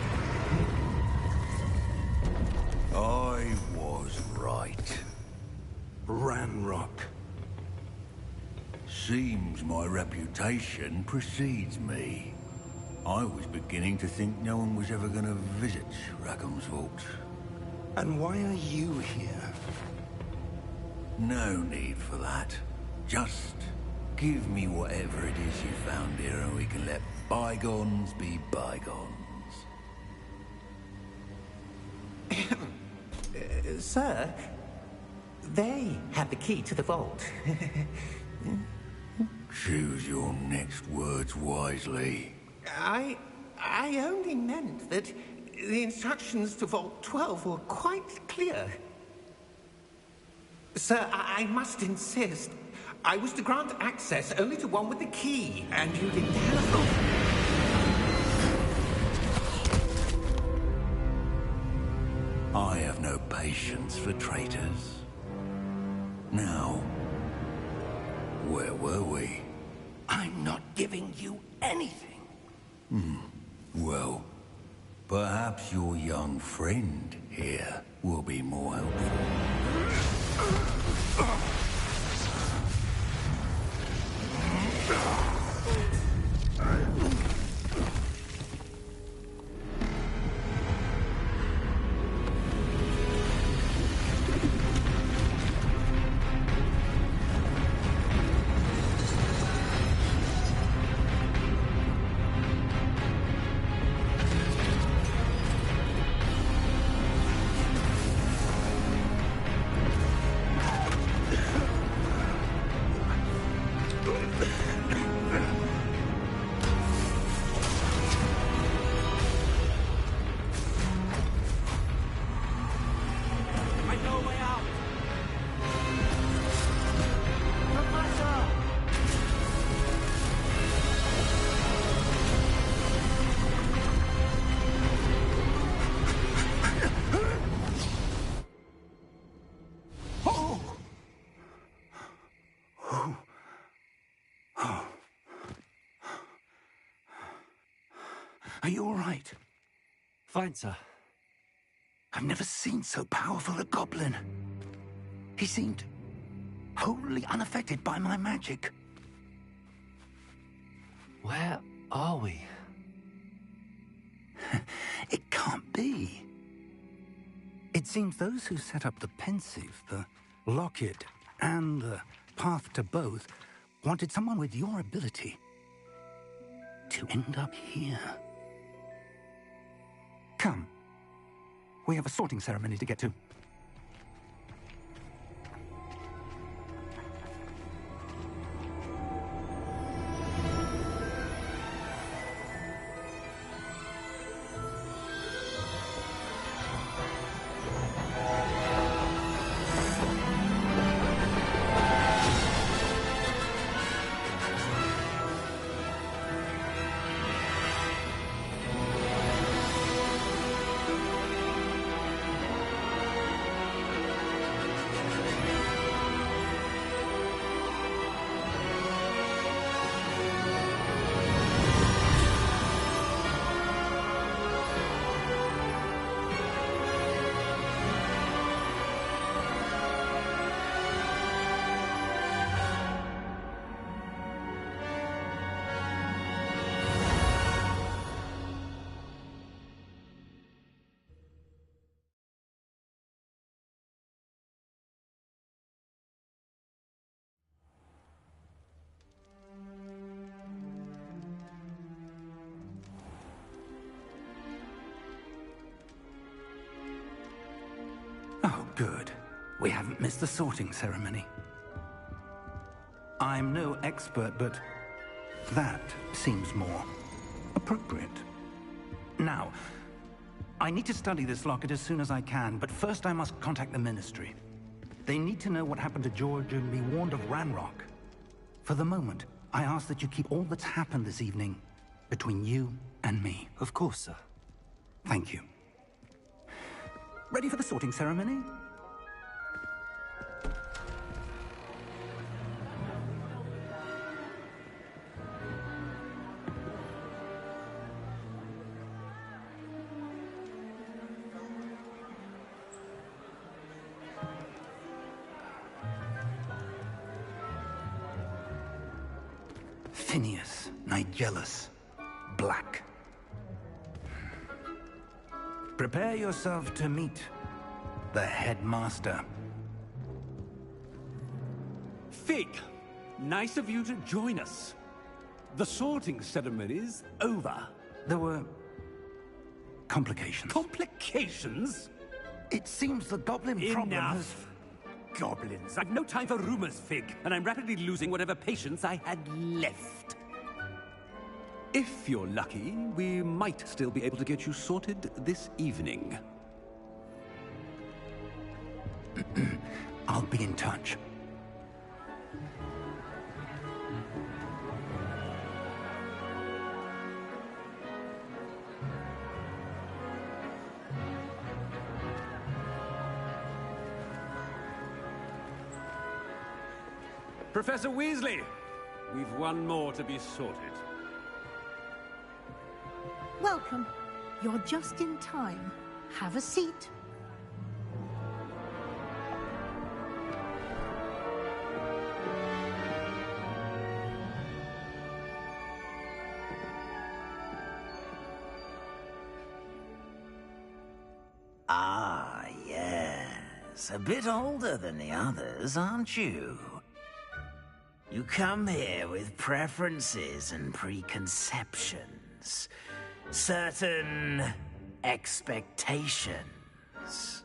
I was right. Ranrock. Seems my reputation precedes me. I was beginning to think no one was ever going to visit Rackham's vault. And why are you here? No need for that. Just give me whatever it is you found here and we can let bygones be bygones. Sir, they have the key to the vault. Choose your next words wisely. I only meant that the instructions to Vault 12 were quite clear. Sir, I must insist. I was to grant access only to one with the key, and you didn't have I have no patience for traitors. Now, where were we? I'm not giving you anything. Well, perhaps your young friend here will be more helpful. Are you all right? Fine, sir. I've never seen so powerful a goblin. He seemed wholly unaffected by my magic. Where are we? It can't be. It seems those who set up the pensive, the locket, and the path to both wanted someone with your ability to end up here. Come. We have a sorting ceremony to get to. Good. We haven't missed the sorting ceremony. I'm no expert, but that seems more appropriate. Now, I need to study this locket as soon as I can, but first I must contact the Ministry. They need to know what happened to George and be warned of Ranrock. For the moment, I ask that you keep all that's happened this evening between you and me. Of course, sir. Thank you. Ready for the sorting ceremony? Phineas, Nigellus, Black. Prepare yourself to meet the headmaster. Fig, nice of you to join us. The sorting ceremony's over. There were complications. Complications? It seems the goblin problem has... Enough! Goblins. I've no time for rumors, Fig, and I'm rapidly losing whatever patience I had left. If you're lucky, we might still be able to get you sorted this evening. I'll be in touch. Professor Weasley, we've one more to be sorted. Welcome. You're just in time. Have a seat. Ah, yes. A bit older than the others, aren't you? You come here with preferences and preconceptions. Certain expectations.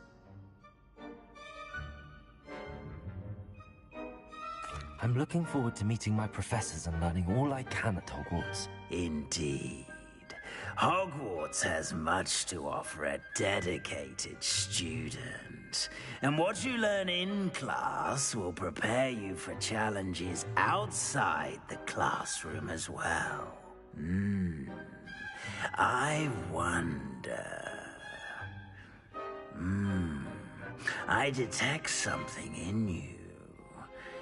I'm looking forward to meeting my professors and learning all I can at Hogwarts. Indeed. Hogwarts has much to offer a dedicated student. And what you learn in class will prepare you for challenges outside the classroom as well. I wonder... I detect something in you.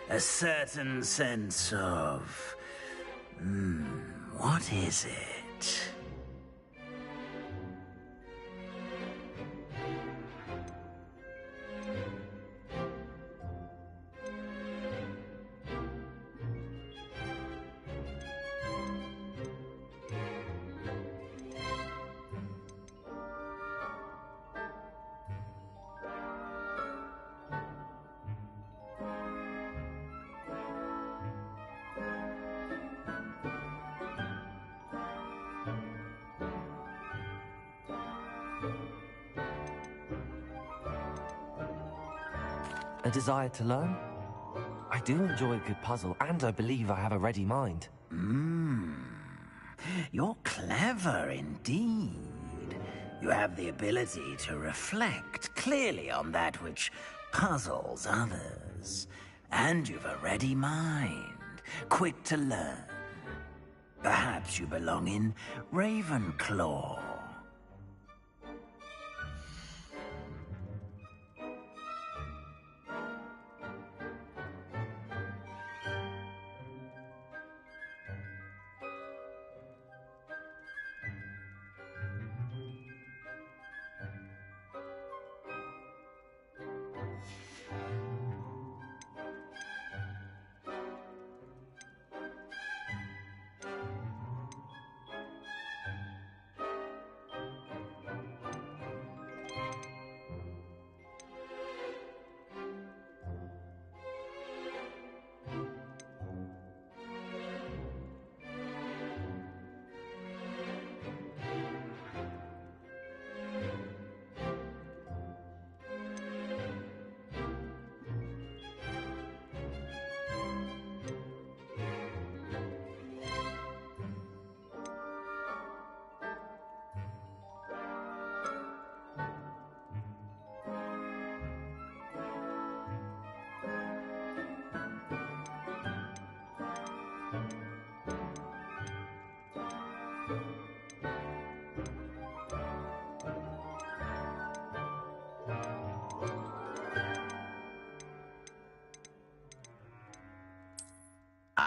A certain sense of... what is it? A desire to learn? I do enjoy a good puzzle, and I believe I have a ready mind. You're clever indeed. You have the ability to reflect clearly on that which puzzles others. And you've a ready mind, quick to learn. Perhaps you belong in Ravenclaw.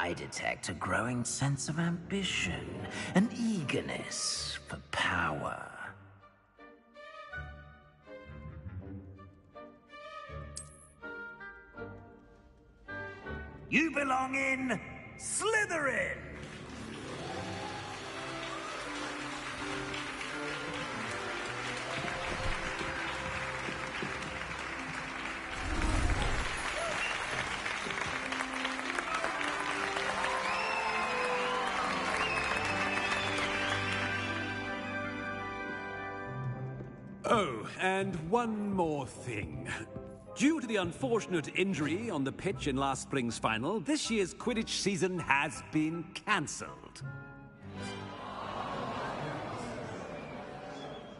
I detect a growing sense of ambition, an eagerness for power. You belong in Slytherin! Oh, and one more thing. Due to the unfortunate injury on the pitch in last spring's final, this year's Quidditch season has been cancelled.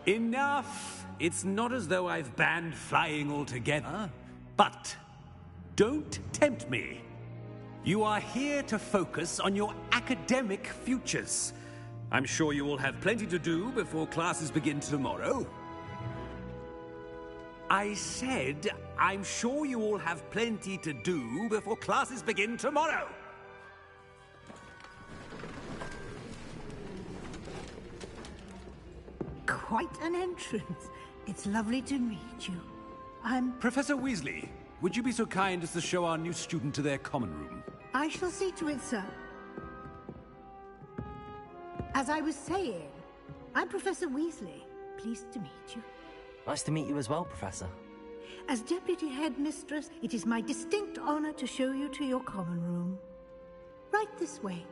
Enough! It's not as though I've banned flying altogether. But don't tempt me. You are here to focus on your academic futures. I'm sure you will have plenty to do before classes begin tomorrow. I said, I'm sure you all have plenty to do before classes begin tomorrow. Quite an entrance. It's lovely to meet you. Professor Weasley, would you be so kind as to show our new student to their common room? I shall see to it, sir. As I was saying, I'm Professor Weasley. Pleased to meet you. Nice to meet you as well, Professor. As Deputy Headmistress, it is my distinct honor to show you to your common room. Right this way.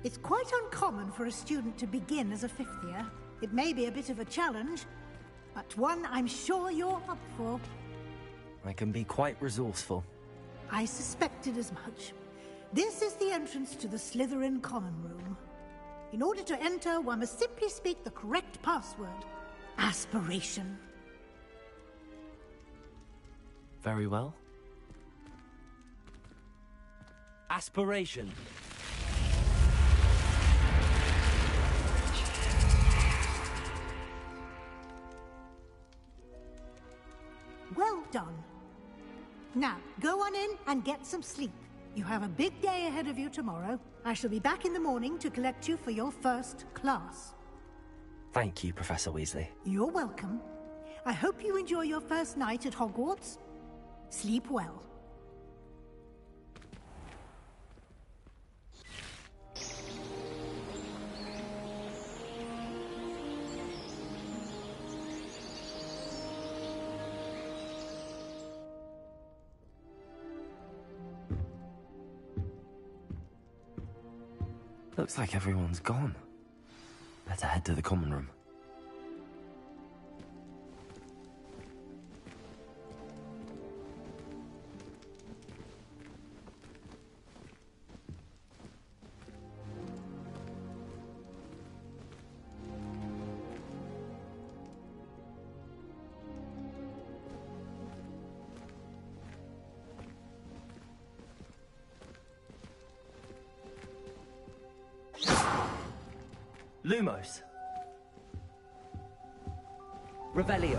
It's quite uncommon for a student to begin as a fifth year. It may be a bit of a challenge, but one I'm sure you're up for. I can be quite resourceful. I suspected as much. This is the entrance to the Slytherin common room. In order to enter, one must simply speak the correct password. Aspiration. Very well. Aspiration. Well done. Now, go on in and get some sleep. You have a big day ahead of you tomorrow. I shall be back in the morning to collect you for your first class. Thank you, Professor Weasley. You're welcome. I hope you enjoy your first night at Hogwarts. Sleep well. Looks like everyone's gone. Better head to the common room. Lumos. Revelio.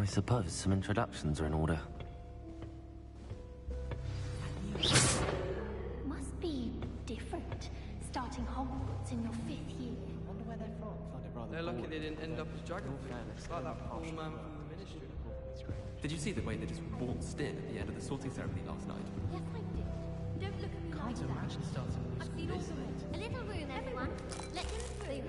I suppose some introductions are in order. Must be different, starting Hogwarts in your 5th year. I wonder where they're from. They're lucky they didn't end up as dragonflies, like that poor man from the Ministry. Did you see the way they just waltzed in at the end of the sorting ceremony last night? Yes, I did. Don't look at me Can't like imagine starting a new I've school seen all this late. A little room, everyone. Let him through.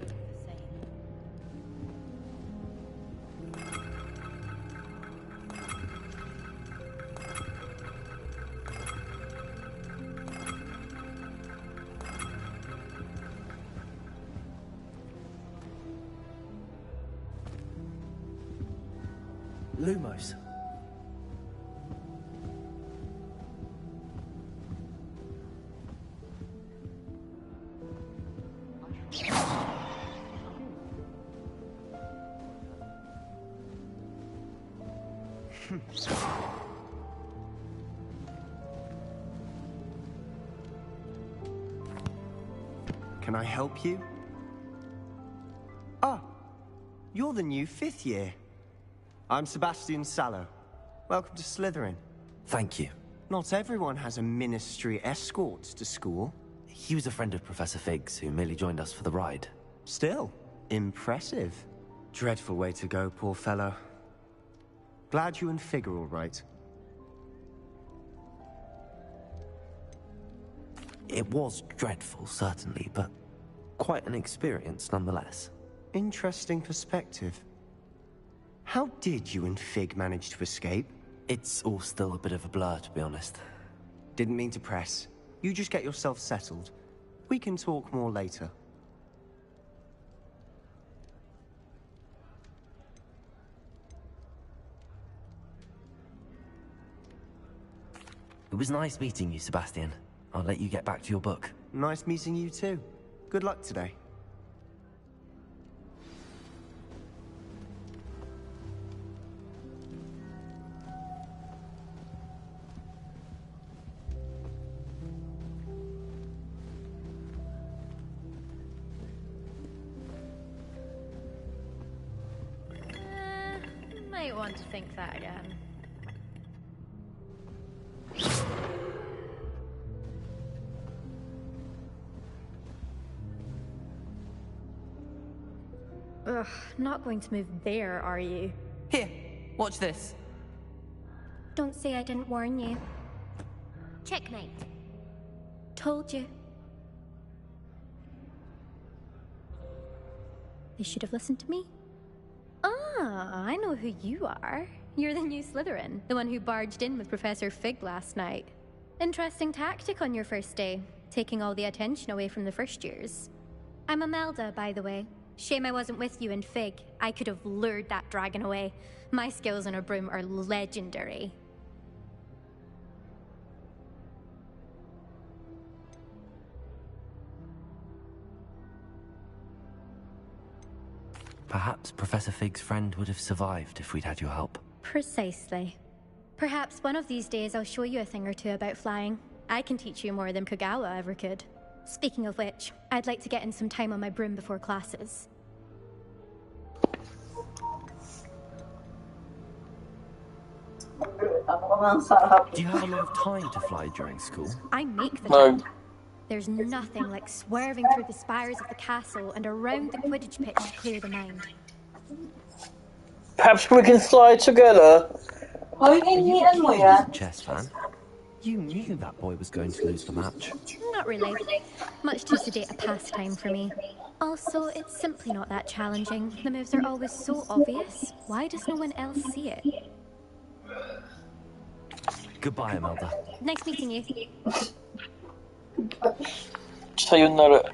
Lumos. Can I help you? Ah, you're the new 5th year. I'm Sebastian Sallow. Welcome to Slytherin. Thank you. Not everyone has a ministry escort to school. He was a friend of Professor Fig's who merely joined us for the ride. Still, impressive. Dreadful way to go, poor fellow. Glad you and Fig are all right. It was dreadful, certainly, but quite an experience nonetheless. Interesting perspective. How did you and Fig manage to escape? It's all still a bit of a blur, to be honest. Didn't mean to press. You just get yourself settled. We can talk more later. It was nice meeting you, Sebastian. I'll let you get back to your book. Nice meeting you too. Good luck today. Might want to think that again. Ugh, not going to move there, are you? Here, watch this. Don't say I didn't warn you. Checkmate. Told you. They should have listened to me. Ah, I know who you are. You're the new Slytherin, the one who barged in with Professor Fig last night. Interesting tactic on your first day, taking all the attention away from the first years. I'm Imelda, by the way. Shame I wasn't with you and Fig. I could have lured that dragon away. My skills on a broom are legendary. Perhaps Professor Fig's friend would have survived if we'd had your help. Precisely. Perhaps one of these days I'll show you a thing or two about flying. I can teach you more than Kogawa ever could. Speaking of which, I'd like to get in some time on my broom before classes. Do you have a lot of time to fly during school? I make the time. There's nothing like swerving through the spires of the castle and around the Quidditch pitch to clear the mind. Perhaps we can fly together. Are you a chess fan? You knew that boy was going to lose the match. Not really. Much too sedate a pastime for me. Also, it's simply not that challenging. The moves are always so obvious. Why does no one else see it? Goodbye, Imelda. Nice meeting you. Sayonara.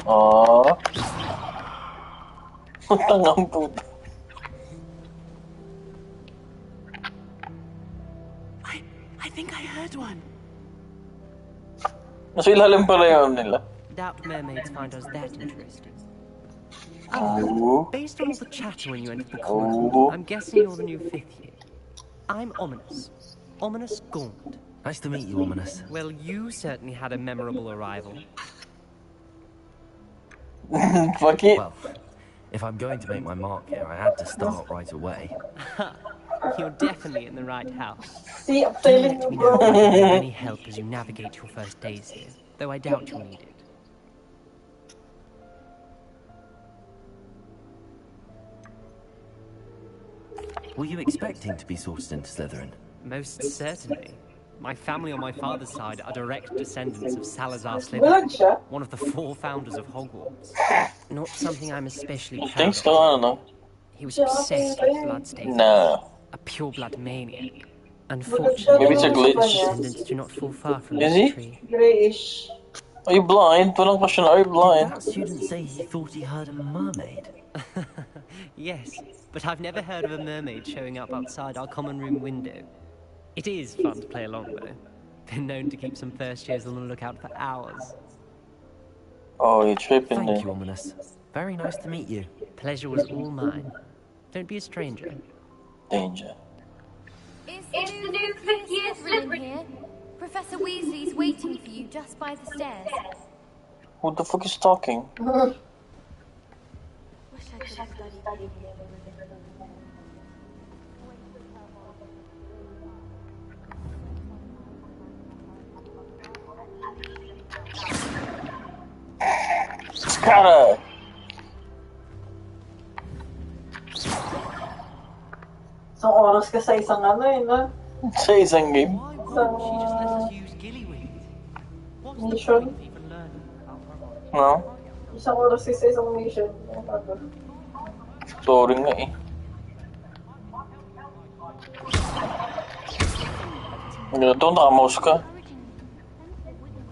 Oh. Tangang puta. I think I heard one. Nasa ilalim pala yun nila. Doubt mermaids find us that interesting. Based on all the chatter when you entered the corner, I'm guessing you're the new 5th year. I'm Ominous. Ominous Gaunt. Nice to meet you, Ominous. Well, you certainly had a memorable arrival. Fuck it. Well, if I'm going to make my mark here, I had to start right away. You're definitely in the right house. See, Do let me know if I can be of any help as you navigate your first days here, though I doubt you'll need it. Were you expecting to be sorted into Slytherin? Most certainly. My family on my father's side are direct descendants of Salazar Slytherin, one of the 4 founders of Hogwarts. Not something I'm especially proud of. He was obsessed with bloodstains. No. A pure-blood maniac. Unfortunately, maybe it's a glitch. Descendants do not fall far from Is this he? tree. Grayish. Are you blind? Walang question, are you blind? Did that student say he thought he heard a mermaid? Yes, but I've never heard of a mermaid showing up outside our common room window. It is fun to play along, though. Been known to keep some first years on the lookout for hours. Oh, you're tripping. Thank you, Ominous. Very nice to meet you. Pleasure was all mine. Don't be a stranger. Danger. It's the new 5th year Slytherin here. Professor Weasley's waiting for you just by the stairs. Who the fuck is talking? Wish I could have studied here. Scatter! Isang oras ka sa isang ano eh, no? Sa isang game? She just lets us use gillyweed. Mission? No? Isang oras ka sa isang mission. Sorry nga eh. Ito, nakamouse ka.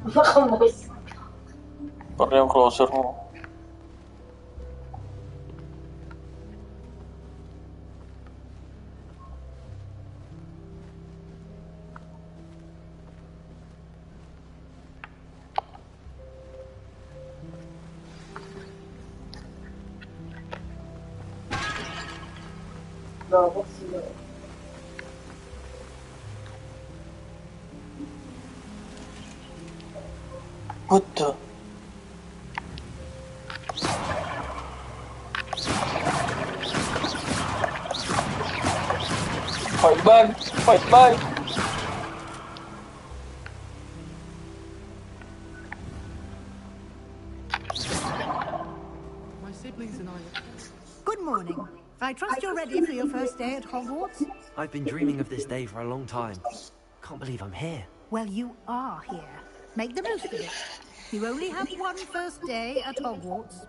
Nakamouse. Parang yung closer mo. Dapat sila. What the? Fight back! Fight back! My siblings and I... Good morning. I trust you're ready for your first day at Hogwarts? I've been dreaming of this day for a long time. Can't believe I'm here. Well, you are here. Make the most of it. You only have one first day at Hogwarts.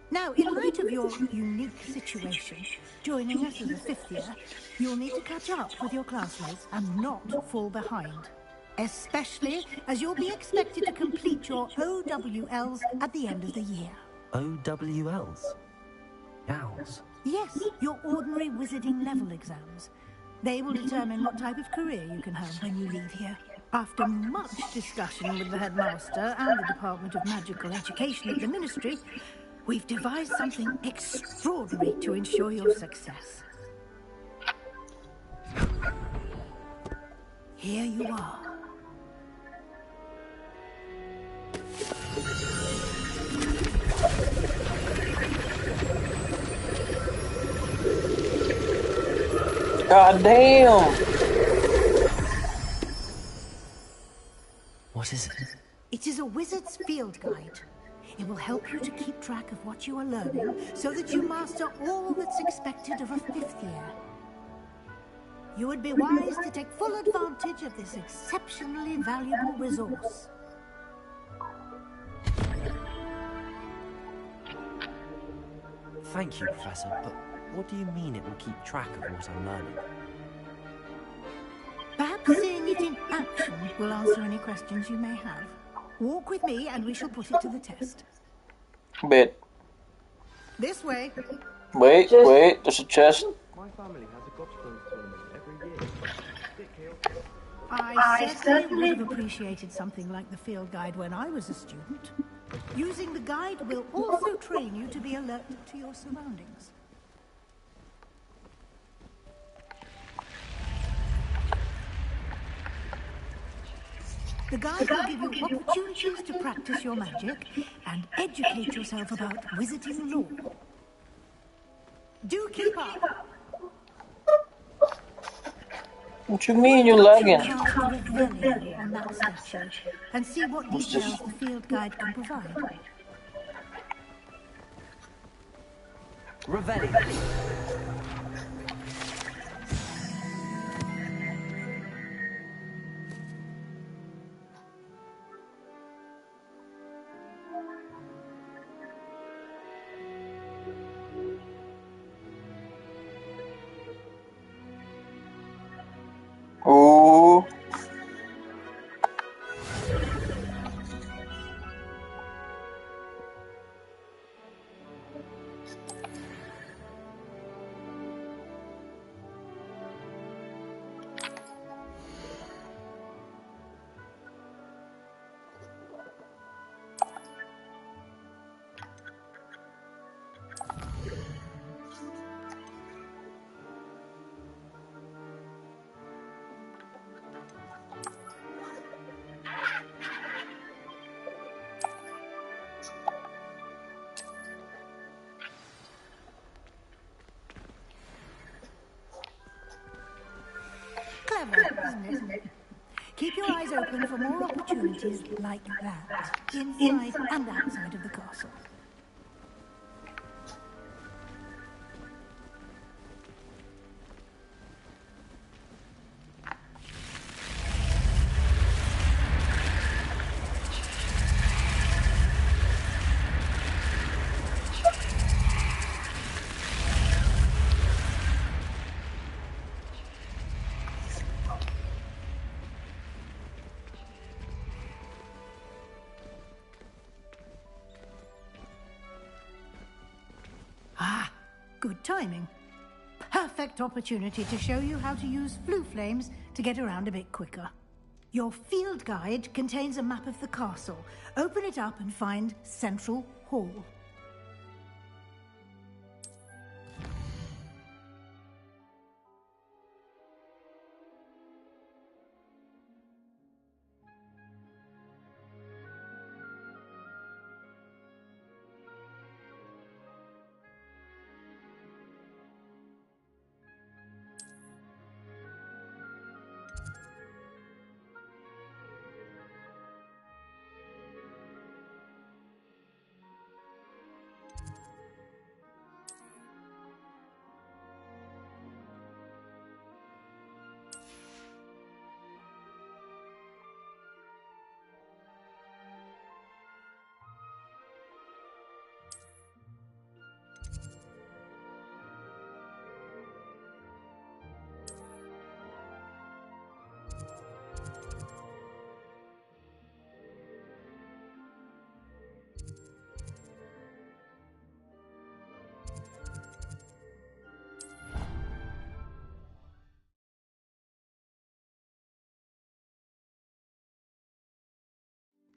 Now, in light of your unique situation, joining us as a 5th year, you'll need to catch up with your classmates and not fall behind. Especially as you'll be expected to complete your OWLs at the end of the year. OWLs? Owls? Yes, your ordinary wizarding level exams. They will determine what type of career you can have when you leave here. After much discussion with the headmaster and the Department of Magical Education at the Ministry, we've devised something extraordinary to ensure your success. Here you are. God damn! What is it? It is a wizard's field guide. It will help you to keep track of what you are learning so that you master all that's expected of a 5th year. You would be wise to take full advantage of this exceptionally valuable resource. Thank you, Professor, but what do you mean it will keep track of what I'm learning? Perhaps seeing it in action will answer any questions you may have. Walk with me and we shall put it to the test. Wait. This way. Wait, there's a chest. My family has a gobstones tournament every year. Bit chaotic. I certainly would have appreciated something like the field guide when I was a student. Using the guide will also train you to be alert to your surroundings. The guide will give you opportunities to practice your magic and educate yourself about wizarding lore. Do keep up! What you mean you're lagging? On that statue and see what details the field guide can provide. Revelli. Oh. Clever, isn't it? Keep your eyes open for more opportunities like that, inside and outside of the castle. Good timing. Perfect opportunity to show you how to use flue flames to get around a bit quicker. Your field guide contains a map of the castle. Open it up and find Central Hall.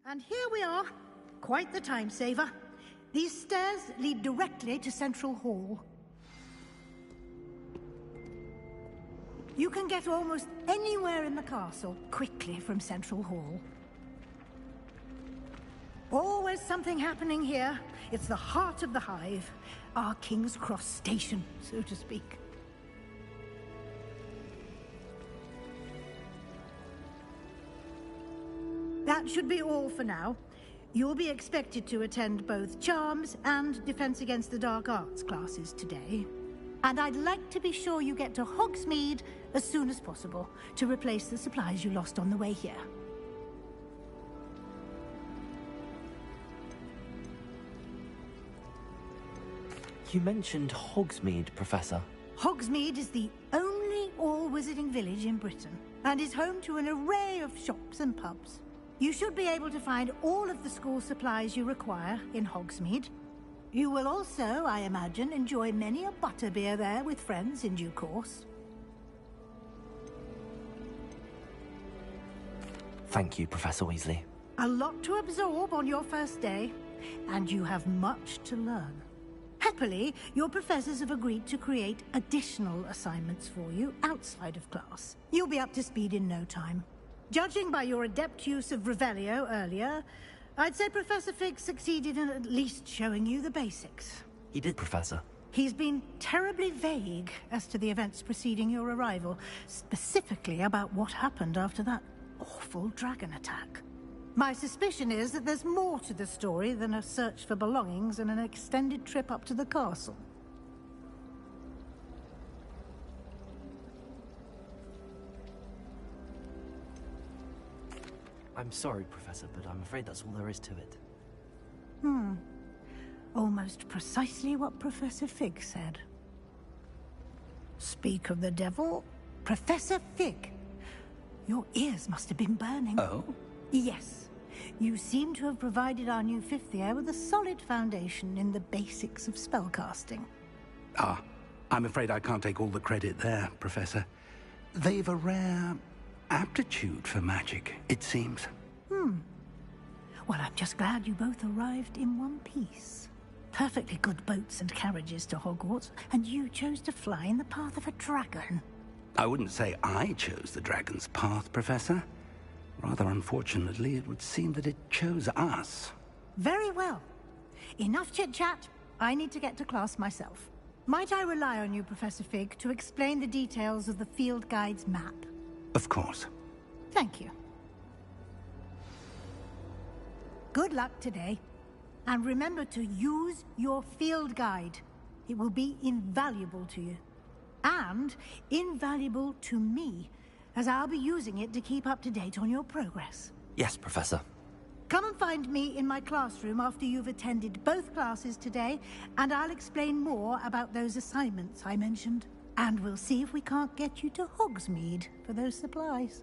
And here we are. Quite the time saver. These stairs lead directly to Central Hall. You can get almost anywhere in the castle quickly from Central Hall. Always something happening here. It's the heart of the hive. Our King's Cross station, so to speak. That should be all for now. You'll be expected to attend both Charms and Defense Against the Dark Arts classes today. And I'd like to be sure you get to Hogsmeade as soon as possible to replace the supplies you lost on the way here. You mentioned Hogsmeade, Professor. Hogsmeade is the only all-wizarding village in Britain and is home to an array of shops and pubs. You should be able to find all of the school supplies you require in Hogsmeade. You will also, I imagine, enjoy many a butterbeer there with friends in due course. Thank you, Professor Weasley. A lot to absorb on your first day, and you have much to learn. Happily, your professors have agreed to create additional assignments for you outside of class. You'll be up to speed in no time. Judging by your adept use of Revelio earlier, I'd say Professor Fig succeeded in at least showing you the basics. He did, Professor. He's been terribly vague as to the events preceding your arrival, specifically about what happened after that awful dragon attack. My suspicion is that there's more to the story than a search for belongings and an extended trip up to the castle. I'm sorry, Professor, but I'm afraid that's all there is to it. Almost precisely what Professor Fig said. Speak of the devil, Professor Fig. Your ears must have been burning. Oh? Yes. You seem to have provided our new fifth year with a solid foundation in the basics of spellcasting. Ah, I'm afraid I can't take all the credit there, Professor. They've a rare aptitude for magic, it seems. Well, I'm just glad you both arrived in one piece. Perfectly good boats and carriages to Hogwarts, and you chose to fly in the path of a dragon. I wouldn't say I chose the dragon's path, Professor. Rather unfortunately, it would seem that it chose us. Very well. Enough chit-chat. I need to get to class myself. Might I rely on you, Professor Fig, to explain the details of the field guide's map? Of course. Thank you. Good luck today. And remember to use your field guide. It will be invaluable to you. And invaluable to me, as I'll be using it to keep up to date on your progress. Yes, Professor. Come and find me in my classroom after you've attended both classes today, and I'll explain more about those assignments I mentioned. And we'll see if we can't get you to Hogsmeade for those supplies.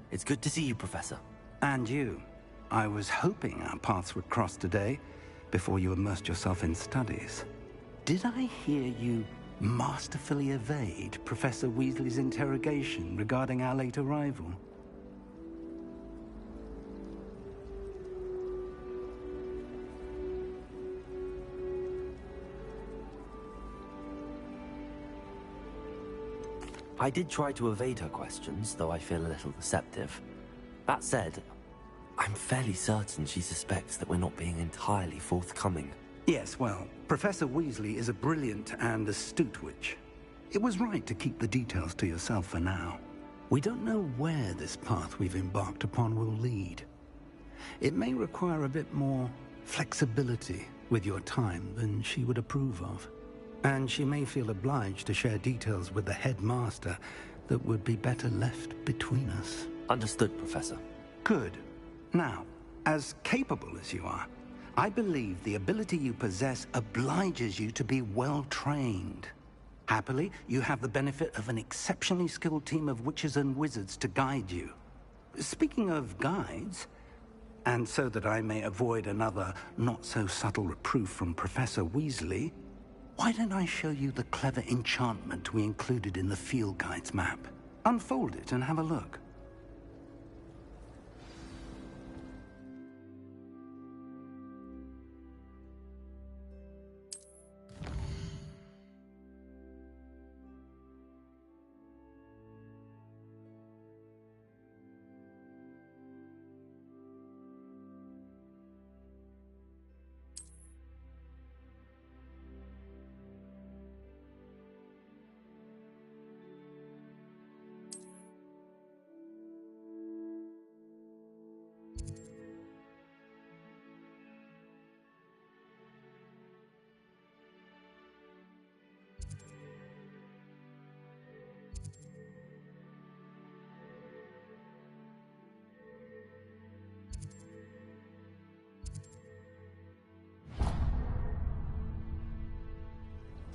It's good to see you, Professor. And you. I was hoping our paths would cross today, before you immersed yourself in studies. Did I hear you masterfully evade Professor Weasley's interrogation regarding our late arrival? I did try to evade her questions, though I feel a little deceptive. That said, I'm fairly certain she suspects that we're not being entirely forthcoming. Yes, well, Professor Weasley is a brilliant and astute witch. It was right to keep the details to yourself for now. We don't know where this path we've embarked upon will lead. It may require a bit more flexibility with your time than she would approve of. And she may feel obliged to share details with the headmaster that would be better left between us. Understood, Professor. Good. Now, as capable as you are, I believe the ability you possess obliges you to be well-trained. Happily, you have the benefit of an exceptionally skilled team of witches and wizards to guide you. Speaking of guides, and so that I may avoid another not-so-subtle reproof from Professor Weasley, why don't I show you the clever enchantment we included in the field guide's map? Unfold it and have a look.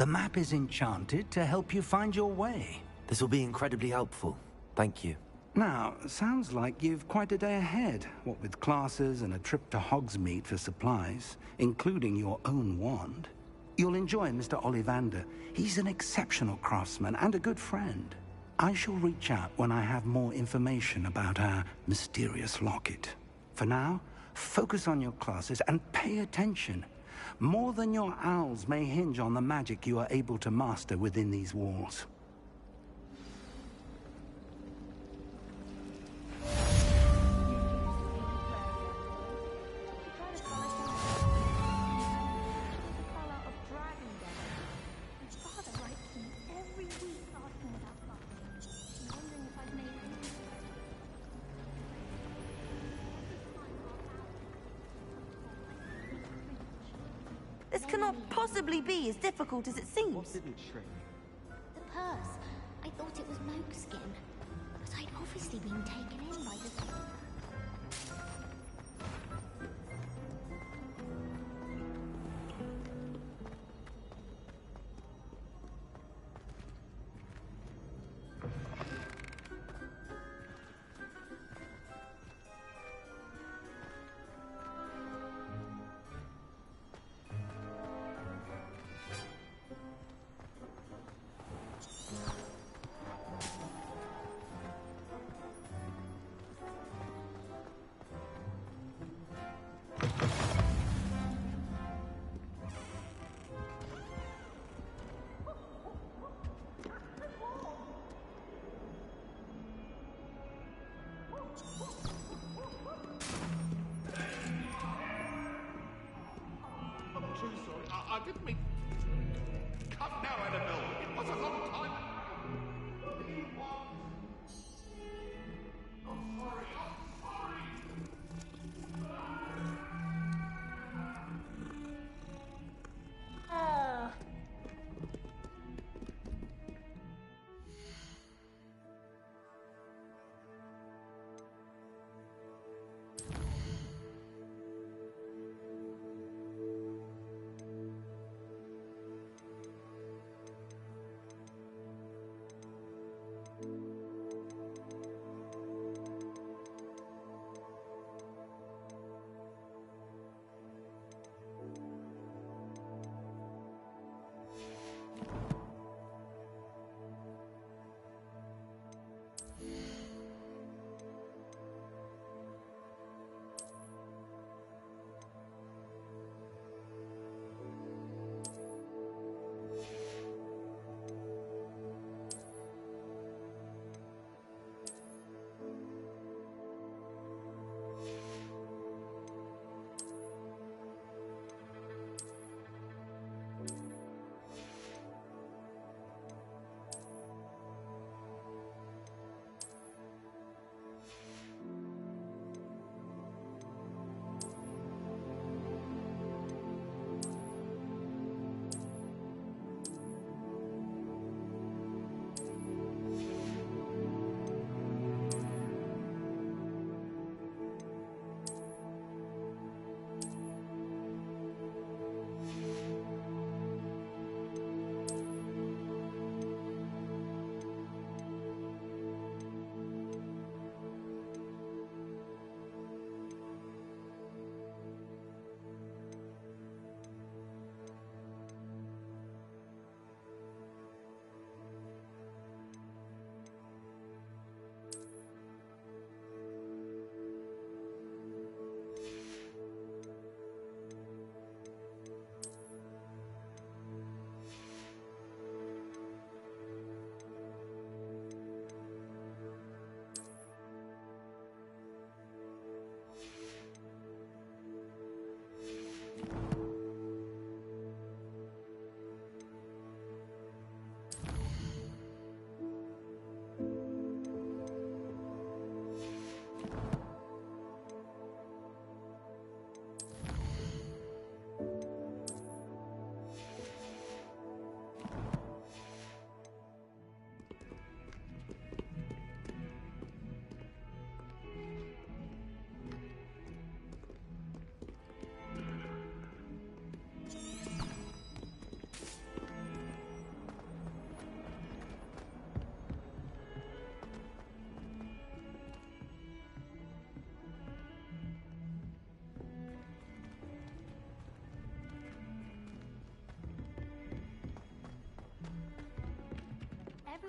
The map is enchanted to help you find your way. This will be incredibly helpful. Thank you. Now, sounds like you've quite a day ahead, what with classes and a trip to Hogsmeade for supplies, including your own wand. You'll enjoy Mr. Ollivander. He's an exceptional craftsman and a good friend. I shall reach out when I have more information about our mysterious locket. For now, focus on your classes and pay attention. More than your owls may hinge on the magic you are able to master within these walls. This cannot possibly be as difficult as it seems. What didn't shrink? The purse. I thought it was moke skin, but I'd obviously been taken in by the...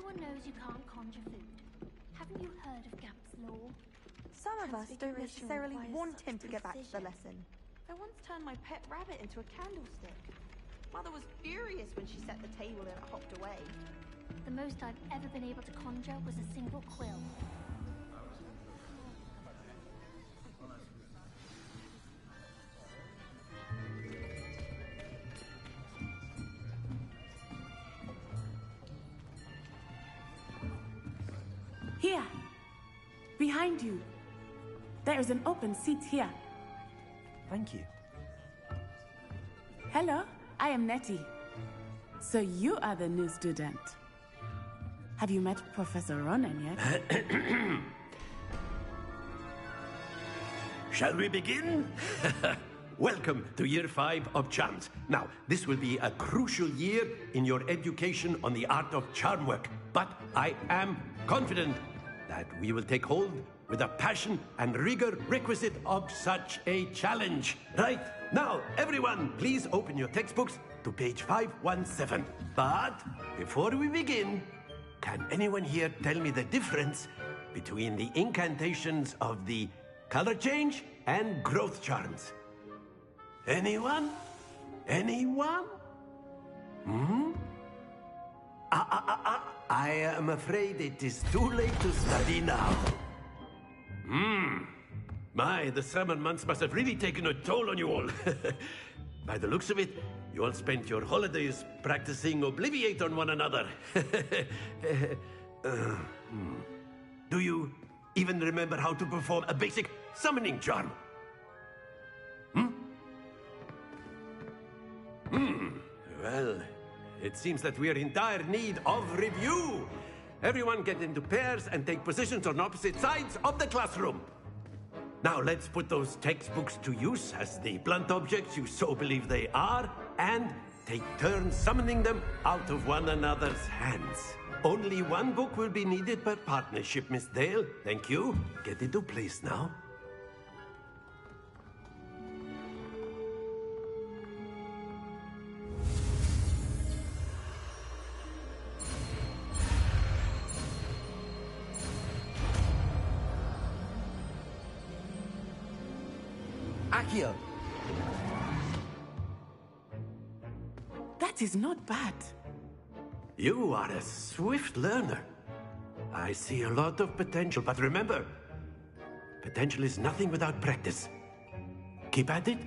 Everyone knows you can't conjure food. Haven't you heard of Gamp's law? Some of us don't necessarily want him to get back to the precision. lesson. I once turned my pet rabbit into a candlestick. Mother was furious when she set the table and it hopped away. The most I've ever been able to conjure was a single quill. Here, behind you. There is an open seat here. Thank you. Hello, I am Nettie. So you are the new student. Have you met Professor Ronan yet? Shall we begin? Welcome to Year 5 of Charms. Now, this will be a crucial year in your education on the art of charm work. But I am confident that we will take hold with the passion and rigor requisite of such a challenge. Right, now, everyone, please open your textbooks to page 517. But before we begin, can anyone here tell me the difference between the incantations of the color change and growth charms? Anyone? Anyone? I am afraid it is too late to study now. My, the summer months must have really taken a toll on you all. By the looks of it, you all spent your holidays practicing Obliviate on one another. Do you even remember how to perform a basic summoning charm? Well, it seems that we are in dire need of review. Everyone get into pairs and take positions on opposite sides of the classroom. Now let's put those textbooks to use as the blunt objects you so believe they are, and take turns summoning them out of one another's hands. Only one book will be needed per partnership, Miss Dale. Thank you. Get into place now. Accio! That is not bad. You are a swift learner. I see a lot of potential, but remember, potential is nothing without practice. Keep at it.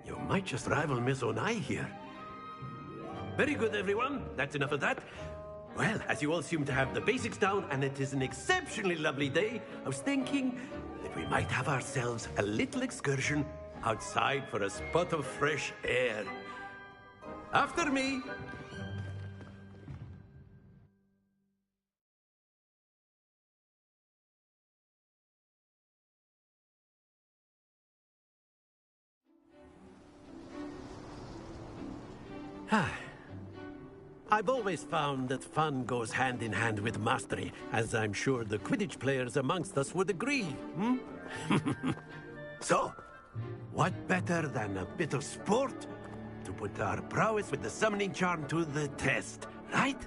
You might just rival Miss Onai here. Very good, everyone. That's enough of that. Well, as you all seem to have the basics down, and it is an exceptionally lovely day, I was thinking that we might have ourselves a little excursion outside for a spot of fresh air. After me. I've always found that fun goes hand in hand with mastery, as I'm sure the Quidditch players amongst us would agree. So, what better than a bit of sport to put our prowess with the summoning charm to the test, right?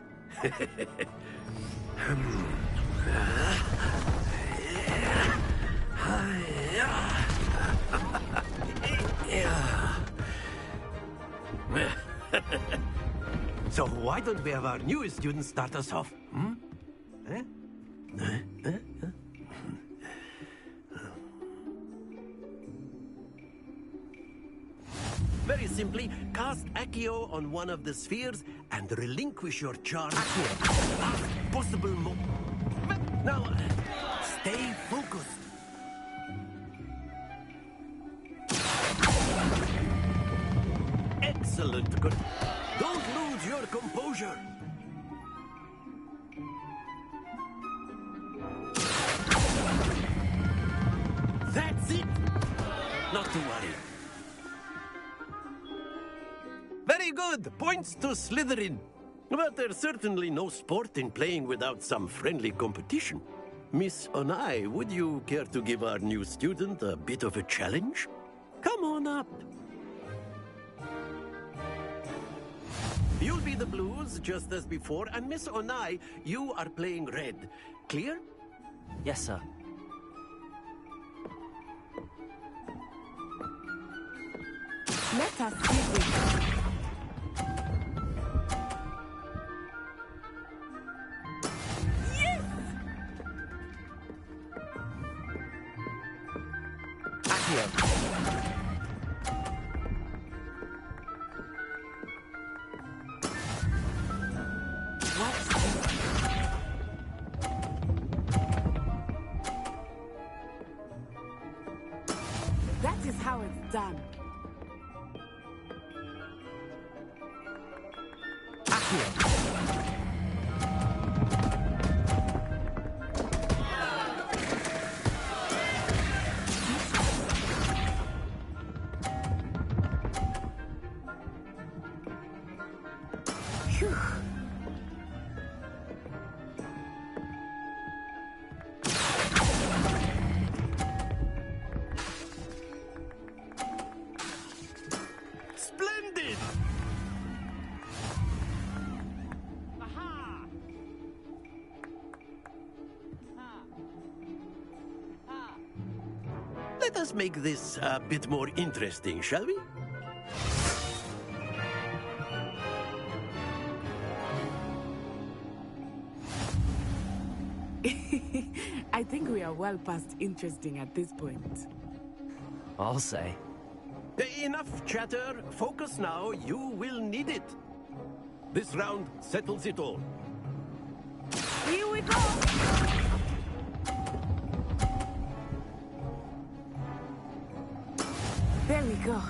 So why don't we have our newest student start us off? Very simply, cast Accio on one of the spheres and relinquish your charm. Last possible moment. Now, stay focused. Excellent. Good. Don't lose your composure. That's it. Not to worry. Very good. Points to Slytherin. But there's certainly no sport in playing without some friendly competition. Miss Onai, would you care to give our new student a bit of a challenge? Come on up. You'll be play the blues just as before, and Miss Onai, you are playing red. Clear? Yes, sir. Let us see this. That is how it's done. Splendid! Let us make this a bit more interesting, shall we? I think we are well past interesting at this point. I'll say. Enough chatter. Focus now. You will need it. This round settles it all. Here we go! There we go.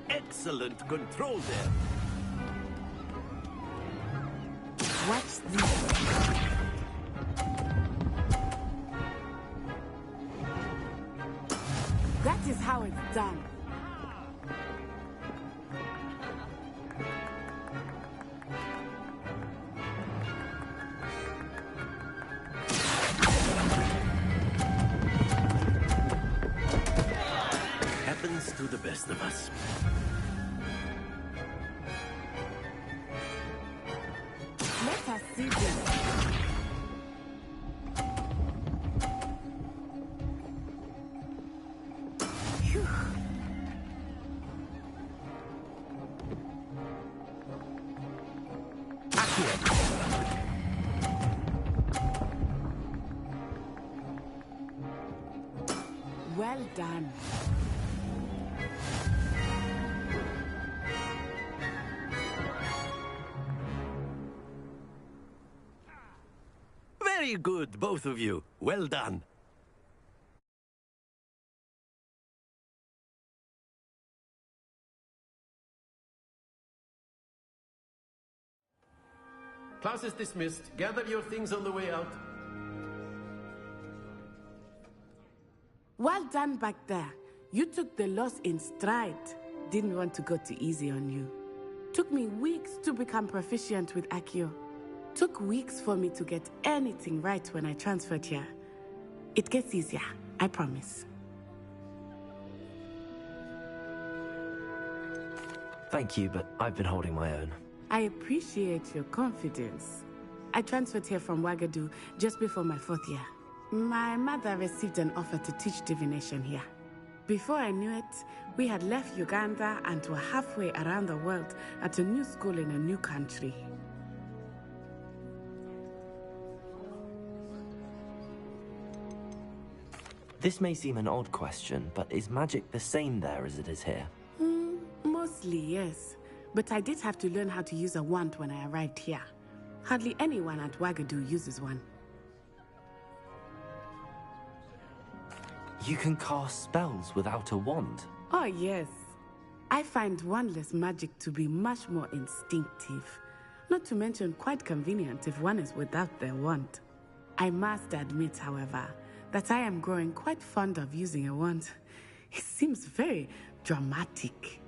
Excellent control there. Watch this. That is how it's done. Happens to the best of us. Let us see this. Phew. Well done. Very good, both of you. Well done. Class is dismissed. Gather your things on the way out. Well done back there. You took the loss in stride. Didn't want to go too easy on you. Took me weeks to become proficient with Accio. Took weeks for me to get anything right when I transferred here. It gets easier, I promise. Thank you, but I've been holding my own. I appreciate your confidence. I transferred here from Wagadu just before my 4th year. My mother received an offer to teach divination here. Before I knew it, we had left Uganda and were halfway around the world at a new school in a new country. This may seem an odd question, but is magic the same there as it is here? Mostly, yes. But I did have to learn how to use a wand when I arrived here. Hardly anyone at Wagadu uses one. You can cast spells without a wand? Oh, yes. I find wandless magic to be much more instinctive. Not to mention quite convenient if one is without their wand. I must admit, however, that I am growing quite fond of using a wand. It seems very dramatic.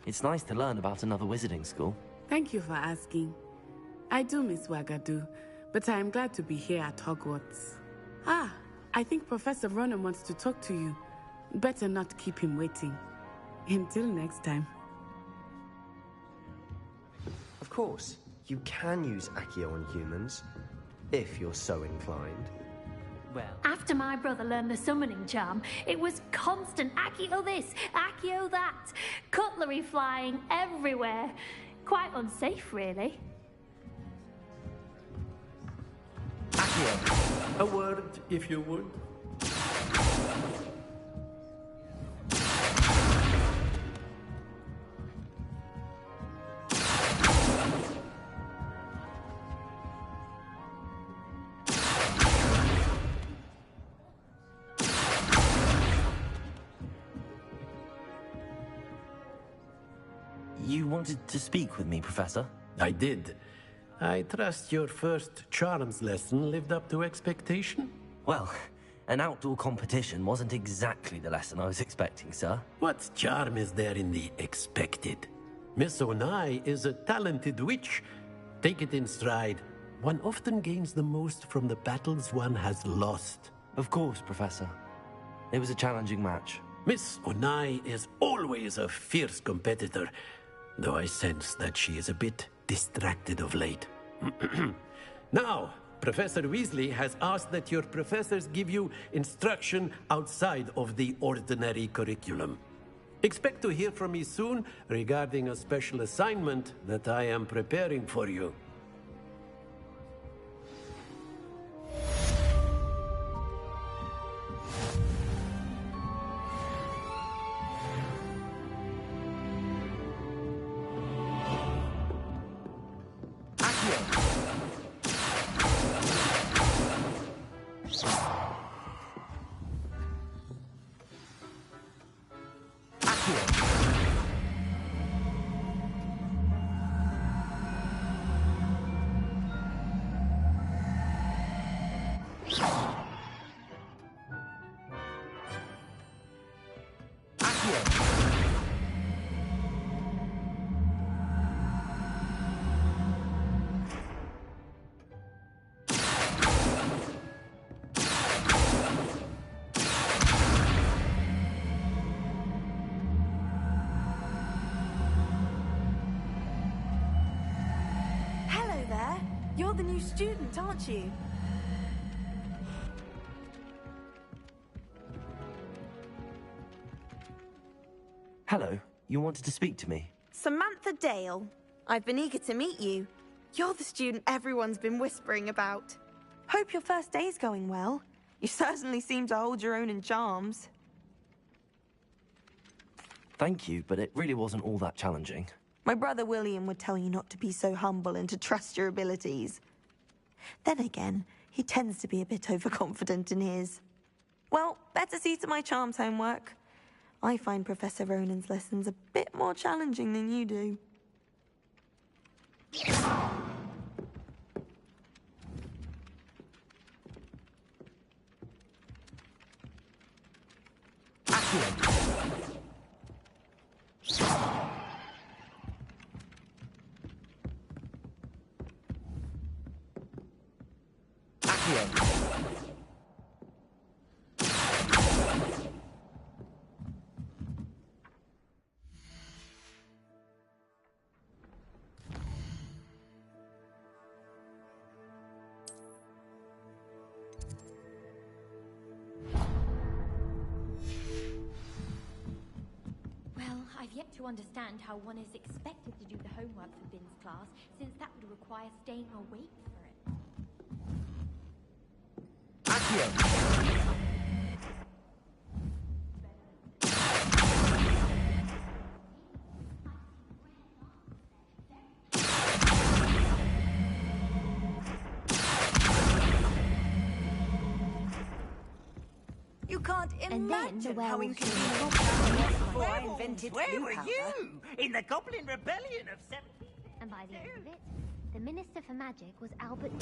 It's nice to learn about another wizarding school. Thank you for asking. I do miss Wagadu, but I am glad to be here at Hogwarts. Ah, I think Professor Ronan wants to talk to you. Better not keep him waiting. Until next time. Of course, you can use Accio on humans, if you're so inclined. Well, after my brother learned the summoning charm, it was constant Accio this, Accio that. Cutlery flying everywhere. Quite unsafe, really. Accio, a word, if you would. You wanted to speak with me, Professor? I did. I trust your first charms lesson lived up to expectation? Well, an outdoor competition wasn't exactly the lesson I was expecting, sir. What charm is there in the expected? Miss Onai is a talented witch. Take it in stride. One often gains the most from the battles one has lost. Of course, Professor. It was a challenging match. Miss Onai is always a fierce competitor, though I sense that she is a bit distracted of late. Now, Professor Weasley has asked that your professors give you instruction outside of the ordinary curriculum. Expect to hear from me soon regarding a special assignment that I am preparing for you. You're the new student, aren't you? Hello, you wanted to speak to me? Samantha Dale. I've been eager to meet you. You're the student everyone's been whispering about. Hope your first day's going well. You certainly seem to hold your own in charms. Thank you, but it really wasn't all that challenging. My brother William would tell you not to be so humble and to trust your abilities. Then again, he tends to be a bit overconfident in his. Well, better see to my charms homework. I find Professor Ronan's lessons a bit more challenging than you do. I've yet to understand how one is expected to do the homework for Bin's class, since that would require staying awake for it. Accio! You can't imagine how inconvenient before I invented Where were you? In the Goblin Rebellion of 17... And by the end of it, the Minister for Magic was Albert...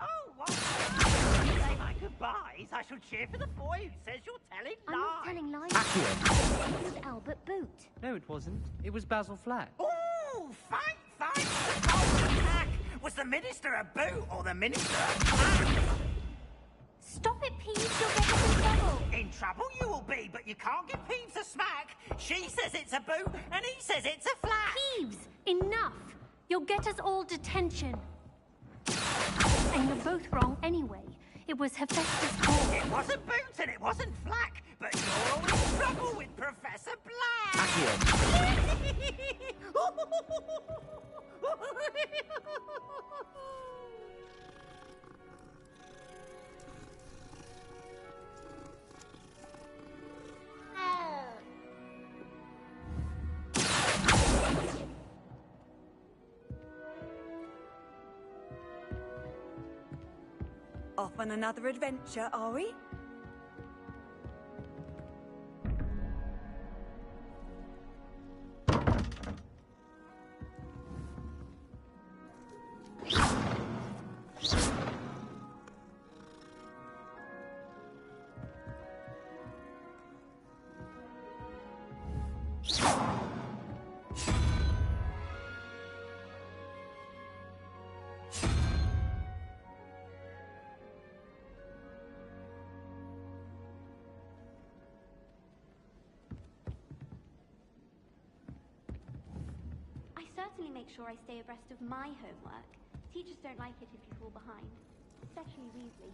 Oh, what? Say my goodbyes. I shall cheer for the boy who says you're telling lies. I'm not telling lies. It was Albert Boot. No, it wasn't. It was Basil Flack. Oh, fancy! Find the golden pack! Was the minister a boot or the minister a pack? Stop it, Peeves. You'll get us in trouble. In trouble you will be, but you can't give Peeves a smack. She says it's a boot, and he says it's a flat. Peeves, enough. You'll get us all detention. And you're both wrong anyway. It was Hephaestus' call. It wasn't boots and it wasn't flack, but you're all in trouble with Professor Black. Off on another adventure, are we? Certainly make sure I stay abreast of my homework. Teachers don't like it if you fall behind, especially Weasley.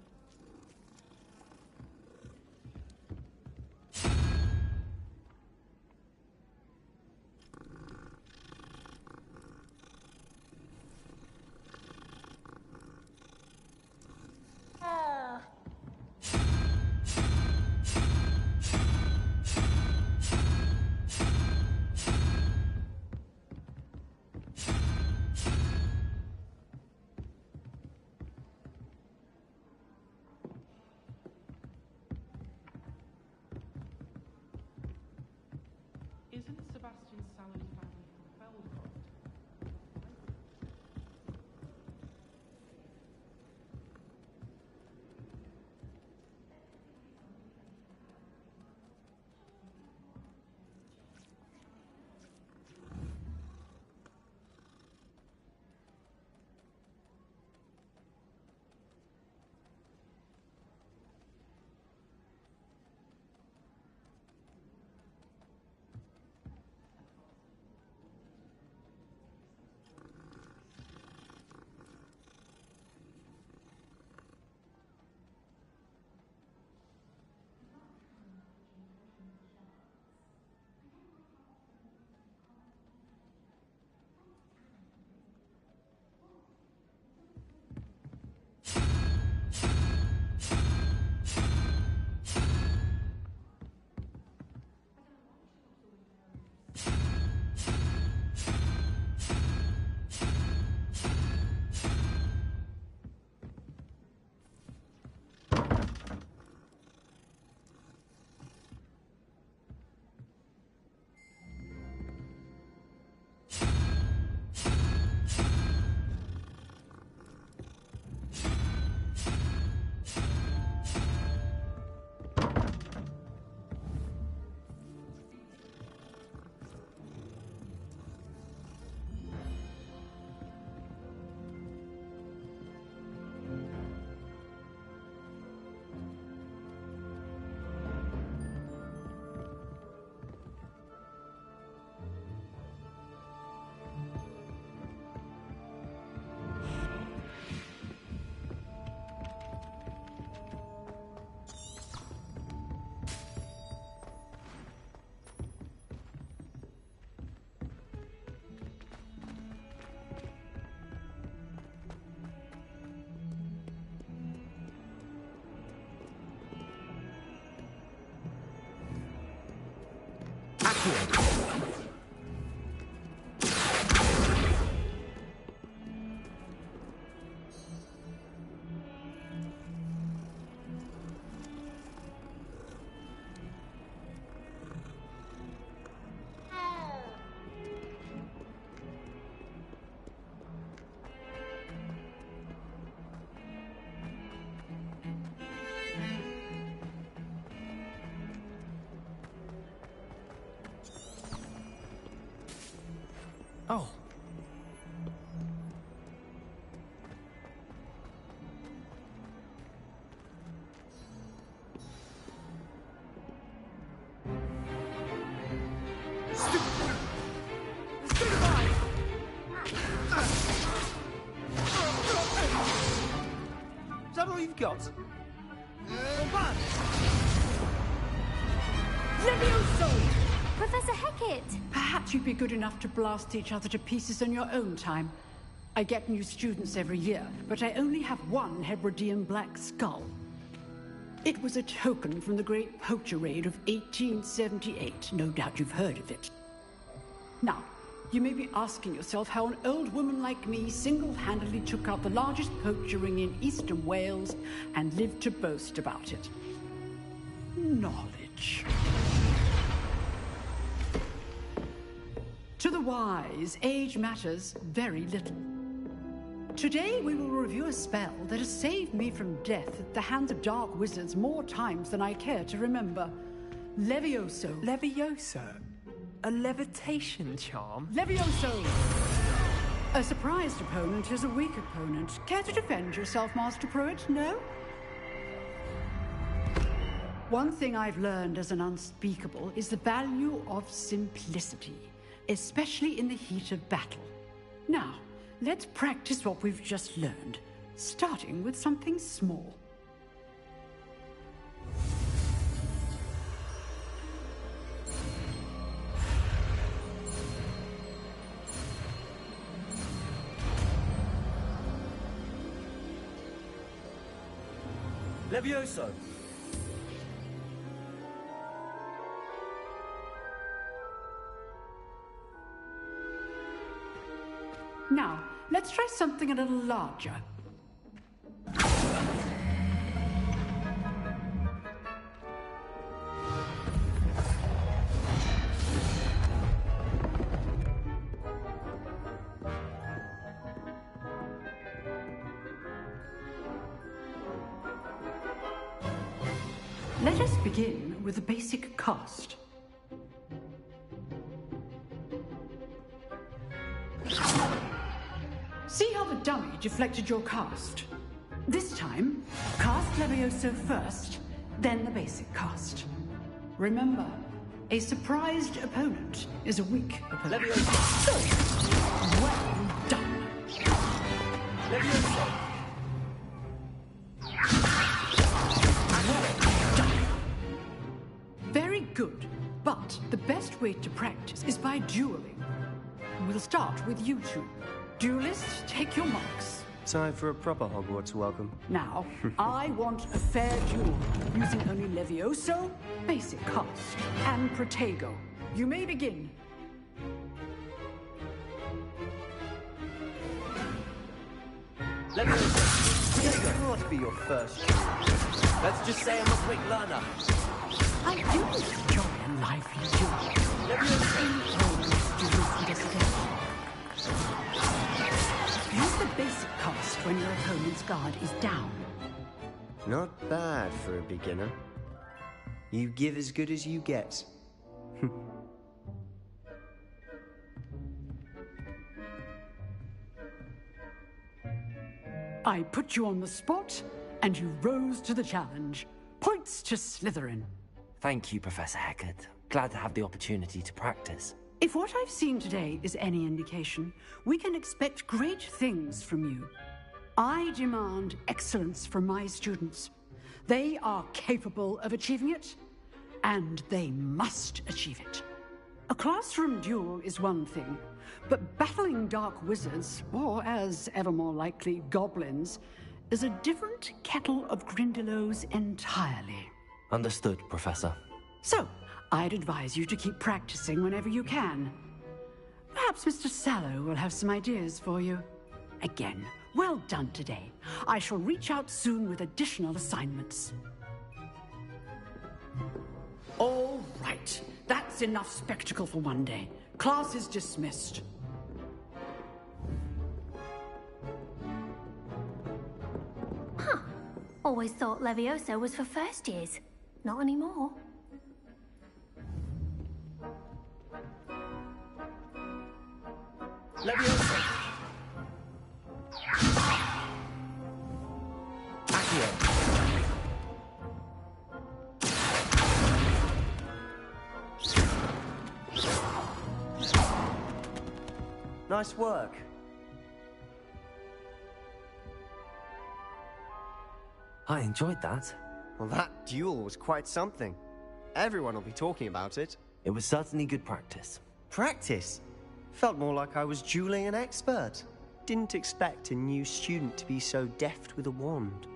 Isn't Sebastian's salary family from Belgrade? that all you've got? Levioso! Professor Hecat! Perhaps you'd be good enough to blast each other to pieces in your own time. I get new students every year, but I only have one Hebridean black skull. It was a token from the Great Poacher Raid of 1878. No doubt you've heard of it. Now, you may be asking yourself how an old woman like me single-handedly took out the largest poacher ring in eastern Wales and lived to boast about it. Knowledge. To the wise, age matters very little. Today we will review a spell that has saved me from death at the hands of dark wizards more times than I care to remember. Levioso. Levioso? A levitation charm? Levioso! A surprised opponent is a weak opponent. Care to defend yourself, Master Pruitt? No? One thing I've learned as an unspeakable is the value of simplicity, especially in the heat of battle. Now, let's practice what we've just learned, starting with something small. Levioso! Now, let's try something a little larger. Let us begin with a basic cast. See how the dummy deflected your cast? This time, cast Levioso first, then the basic cast. Remember, a surprised opponent is a weak opponent. Levioso! Well done. Levioso! Well done. Very good, but the best way to practice is by dueling. We'll start with you two. Duelists, take your marks. Time for a proper Hogwarts welcome. Now, I want a fair duel, using only Levioso, basic cast, and Protego. You may begin. Levioso! This can't be your first choice. Let's just say I'm a quick learner. I do enjoy a lively duel. Use the basic cast when your opponent's guard is down. Not bad for a beginner. You give as good as you get. I put you on the spot, and you rose to the challenge. Points to Slytherin. Thank you, Professor Hecat. Glad to have the opportunity to practice. If what I've seen today is any indication, we can expect great things from you. I demand excellence from my students. They are capable of achieving it, and they must achieve it. A classroom duel is one thing, but battling dark wizards, or as ever more likely, goblins, is a different kettle of Grindylows entirely. Understood, Professor. So, I'd advise you to keep practicing whenever you can. Perhaps Mr. Sallow will have some ideas for you. Again, well done today. I shall reach out soon with additional assignments. All right. That's enough spectacle for one day. Class is dismissed. Huh. Always thought Levioso was for first years. Not anymore. Levioso! Accio! Nice work. I enjoyed that. Well, that duel was quite something. Everyone will be talking about it. It was certainly good practice. Practice? Felt more like I was dueling an expert. Didn't expect a new student to be so deft with a wand.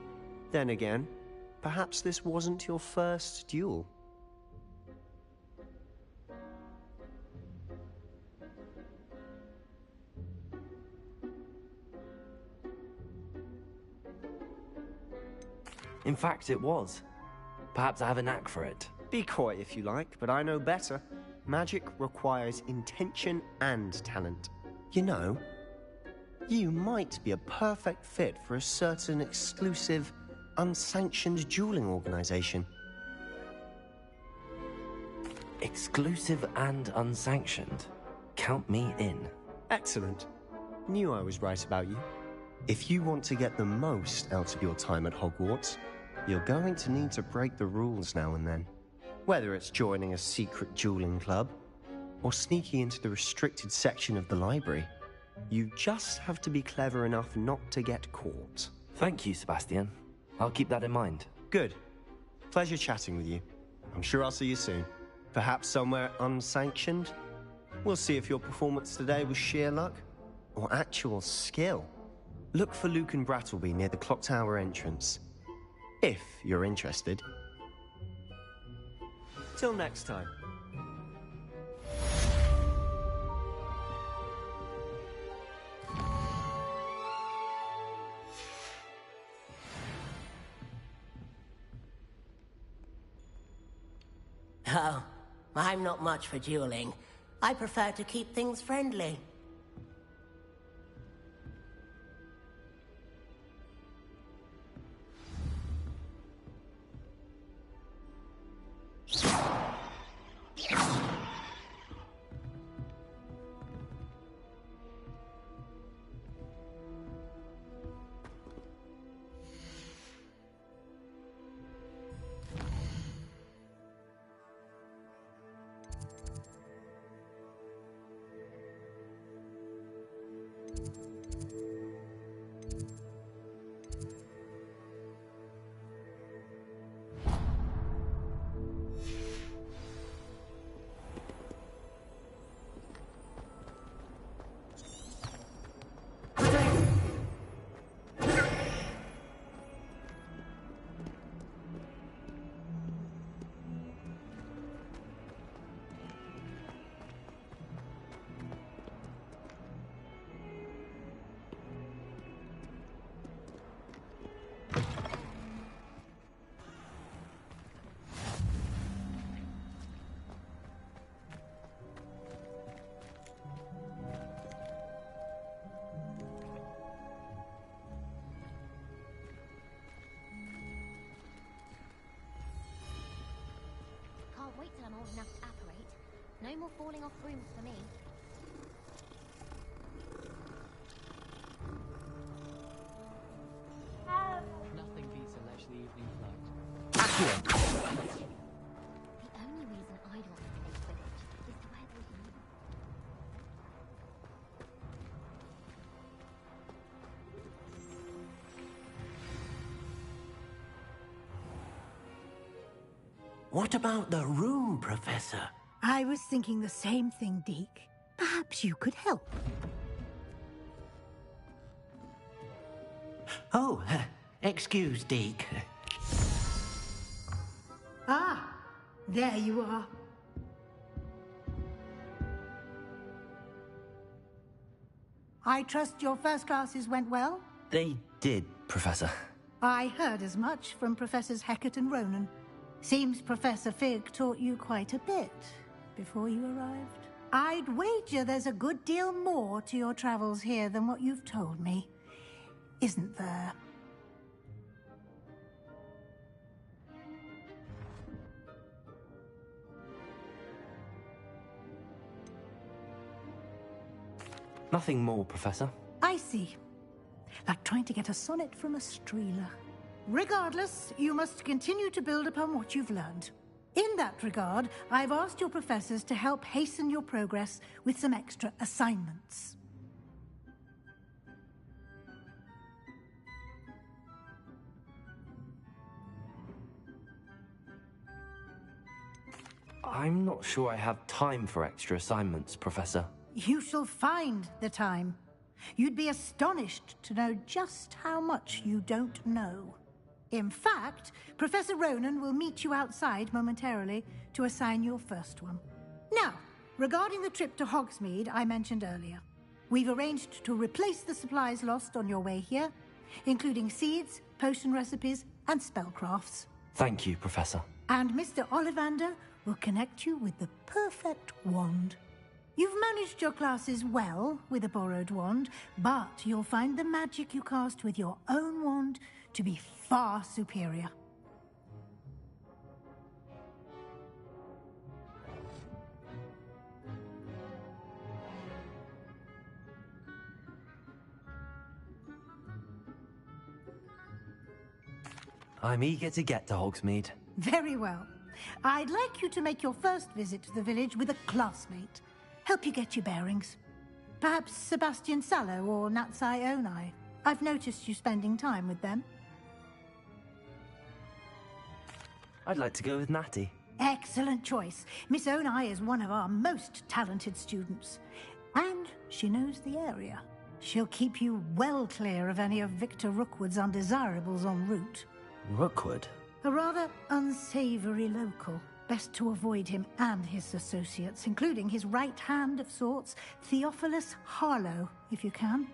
Then again, perhaps this wasn't your first duel. In fact, it was. Perhaps I have a knack for it. Be coy if you like, but I know better. Magic requires intention and talent. You know, you might be a perfect fit for a certain exclusive, unsanctioned dueling organization. Exclusive and unsanctioned. Count me in. Excellent. Knew I was right about you. If you want to get the most out of your time at Hogwarts, you're going to need to break the rules now and then. Whether it's joining a secret dueling club, or sneaking into the restricted section of the library, you just have to be clever enough not to get caught. Thank you, Sebastian. I'll keep that in mind. Good. Pleasure chatting with you. I'm sure I'll see you soon. Perhaps somewhere unsanctioned? We'll see if your performance today was sheer luck, or actual skill. Look for Luke and Brattleby near the clock tower entrance. If you're interested. Till next time. Oh, I'm not much for dueling. I prefer to keep things friendly. Wait till I'm old enough to apparate. No more falling off brooms for me. Nothing beats a leisurely evening flight. The only reason I'd want to play Quidditch is to wear those new. What about the room, Professor? I was thinking the same thing, Deke. Perhaps you could help. Oh, excuse, Deke. Ah, there you are. I trust your first classes went well? They did, Professor. I heard as much from Professors Hecat and Ronan. Seems Professor Fig taught you quite a bit before you arrived. I'd wager there's a good deal more to your travels here than what you've told me. Isn't there? Nothing more, Professor. I see. Like trying to get a sonnet from a streeler. Regardless, you must continue to build upon what you've learned. In that regard, I've asked your professors to help hasten your progress with some extra assignments. I'm not sure I have time for extra assignments, Professor. You shall find the time. You'd be astonished to know just how much you don't know. In fact, Professor Ronan will meet you outside momentarily to assign your first one. Now, regarding the trip to Hogsmeade I mentioned earlier, we've arranged to replace the supplies lost on your way here, including seeds, potion recipes, and spellcrafts. Thank you, Professor. And Mr. Ollivander will connect you with the perfect wand. You've managed your classes well with a borrowed wand, but you'll find the magic you cast with your own wand to be far superior. I'm eager to get to Hogsmeade. Very well. I'd like you to make your first visit to the village with a classmate. Help you get your bearings. Perhaps Sebastian Sallow or Natsai Onai. I've noticed you spending time with them. I'd like to go with Natty. Excellent choice. Miss Onai is one of our most talented students. And she knows the area. She'll keep you well clear of any of Victor Rookwood's undesirables en route. Rookwood? A rather unsavory local. Best to avoid him and his associates, including his right hand of sorts, Theophilus Harlow, if you can.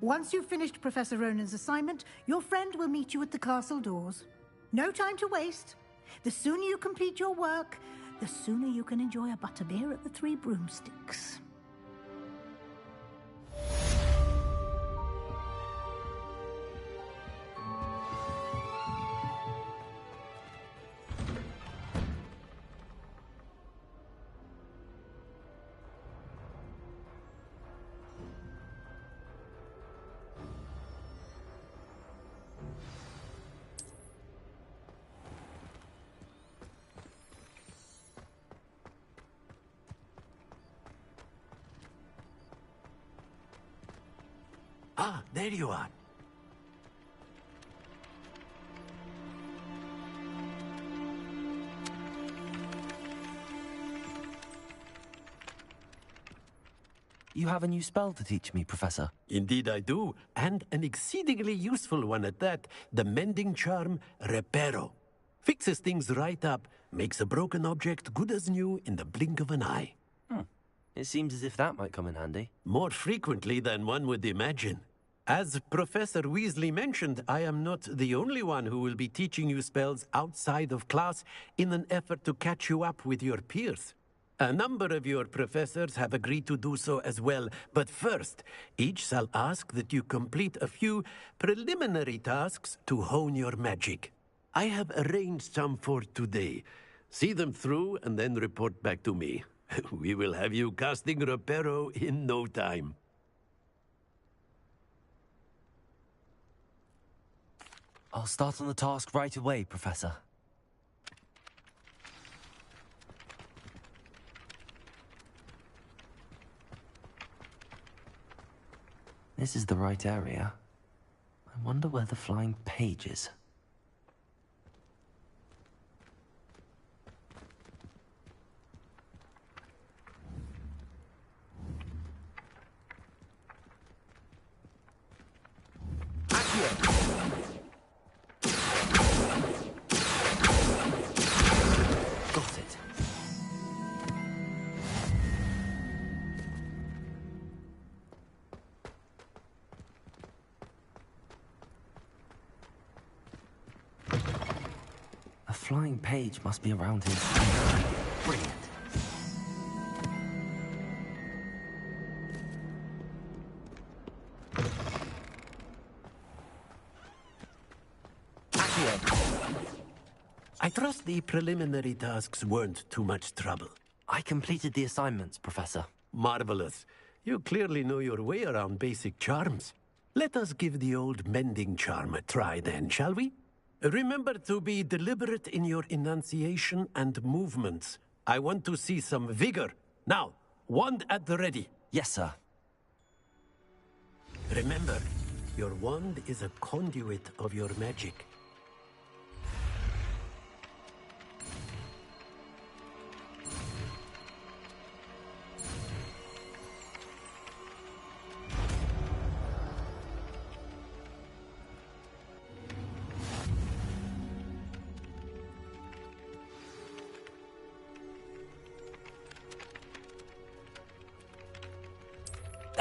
Once you've finished Professor Ronan's assignment, your friend will meet you at the castle doors. No time to waste. The sooner you complete your work, the sooner you can enjoy a butterbeer at the Three Broomsticks. Ah, there you are. You have a new spell to teach me, Professor. Indeed I do, and an exceedingly useful one at that. The mending charm, Reparo. Fixes things right up, makes a broken object good as new in the blink of an eye. It seems as if that might come in handy. More frequently than one would imagine. As Professor Weasley mentioned, I am not the only one who will be teaching you spells outside of class in an effort to catch you up with your peers. A number of your professors have agreed to do so as well, but first, each shall ask that you complete a few preliminary tasks to hone your magic. I have arranged some for today. See them through and then report back to me. We will have you casting Reparo in no time. I'll start on the task right away, Professor. This is the right area. I wonder where the flying page is. A flying page must be around here. Brilliant. I trust the preliminary tasks weren't too much trouble. I completed the assignments, Professor. Marvelous. You clearly know your way around basic charms. Let us give the old mending charm a try then, shall we? Remember to be deliberate in your enunciation and movements. I want to see some vigor. Now, wand at the ready. Yes, sir. Remember, your wand is a conduit of your magic.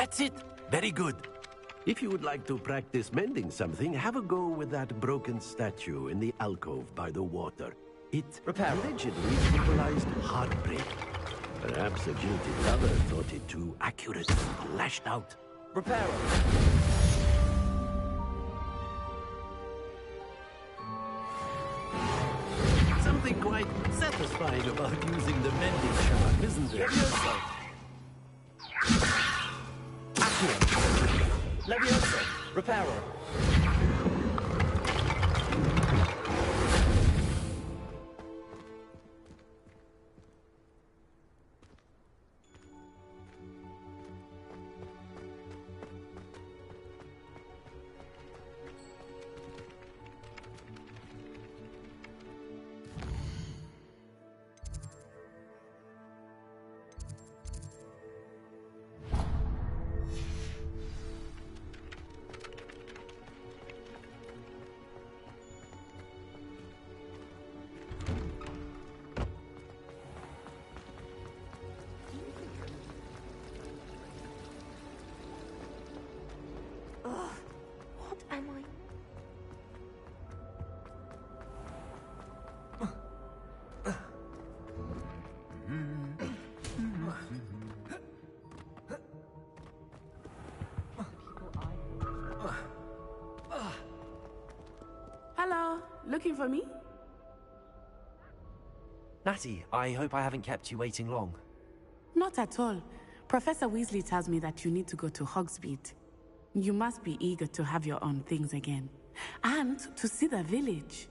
That's it. Very good. If you would like to practice mending something, have a go with that broken statue in the alcove by the water. It allegedly symbolized heartbreak. Perhaps a jilted lover thought it too accurate and lashed out. Reparo. Something quite satisfying about using the mending charm, isn't there? Levioso. Reparo. What am I? Hello, looking for me? Natty, I hope I haven't kept you waiting long. Not at all. Professor Weasley tells me that you need to go to Hogsmeade. You must be eager to have your own things again. And to see the village.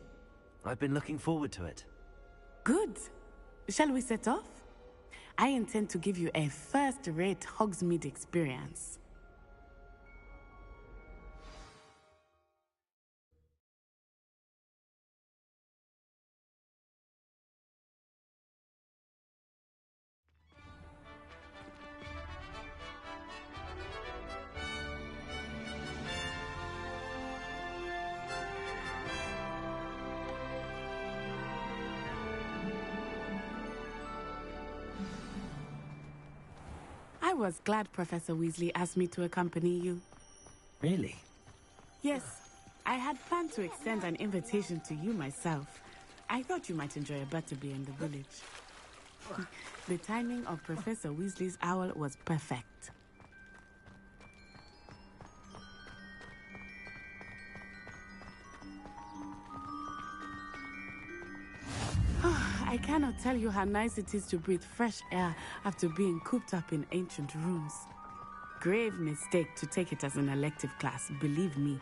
I've been looking forward to it. Good. Shall we set off? I intend to give you a first-rate Hogsmeade experience. I was glad Professor Weasley asked me to accompany you. Really? Yes, I had planned to extend an invitation to you myself. I thought you might enjoy a butterbeer in the village. The timing of Professor Weasley's owl was perfect. I cannot tell you how nice it is to breathe fresh air after being cooped up in ancient rooms. Grave mistake to take it as an elective class, believe me.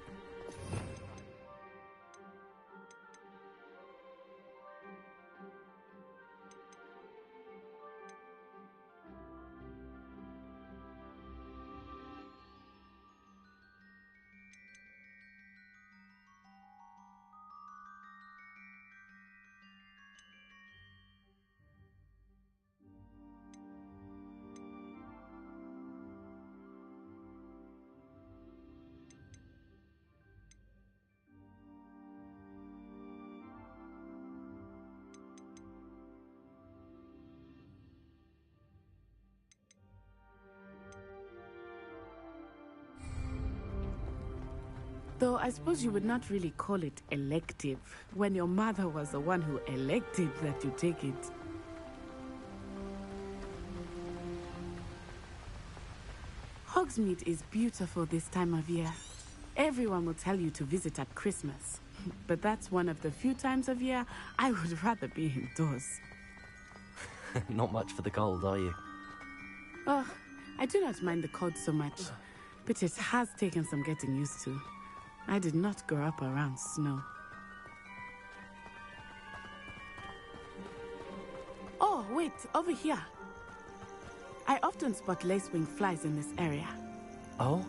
Though I suppose you would not really call it elective, when your mother was the one who elected that you take it. Hogsmeade is beautiful this time of year. Everyone will tell you to visit at Christmas. But that's one of the few times of year I would rather be indoors. Not much for the cold, are you? Oh, I do not mind the cold so much, but it has taken some getting used to. I did not grow up around snow. Oh, wait, over here. I often spot lacewing flies in this area. Oh?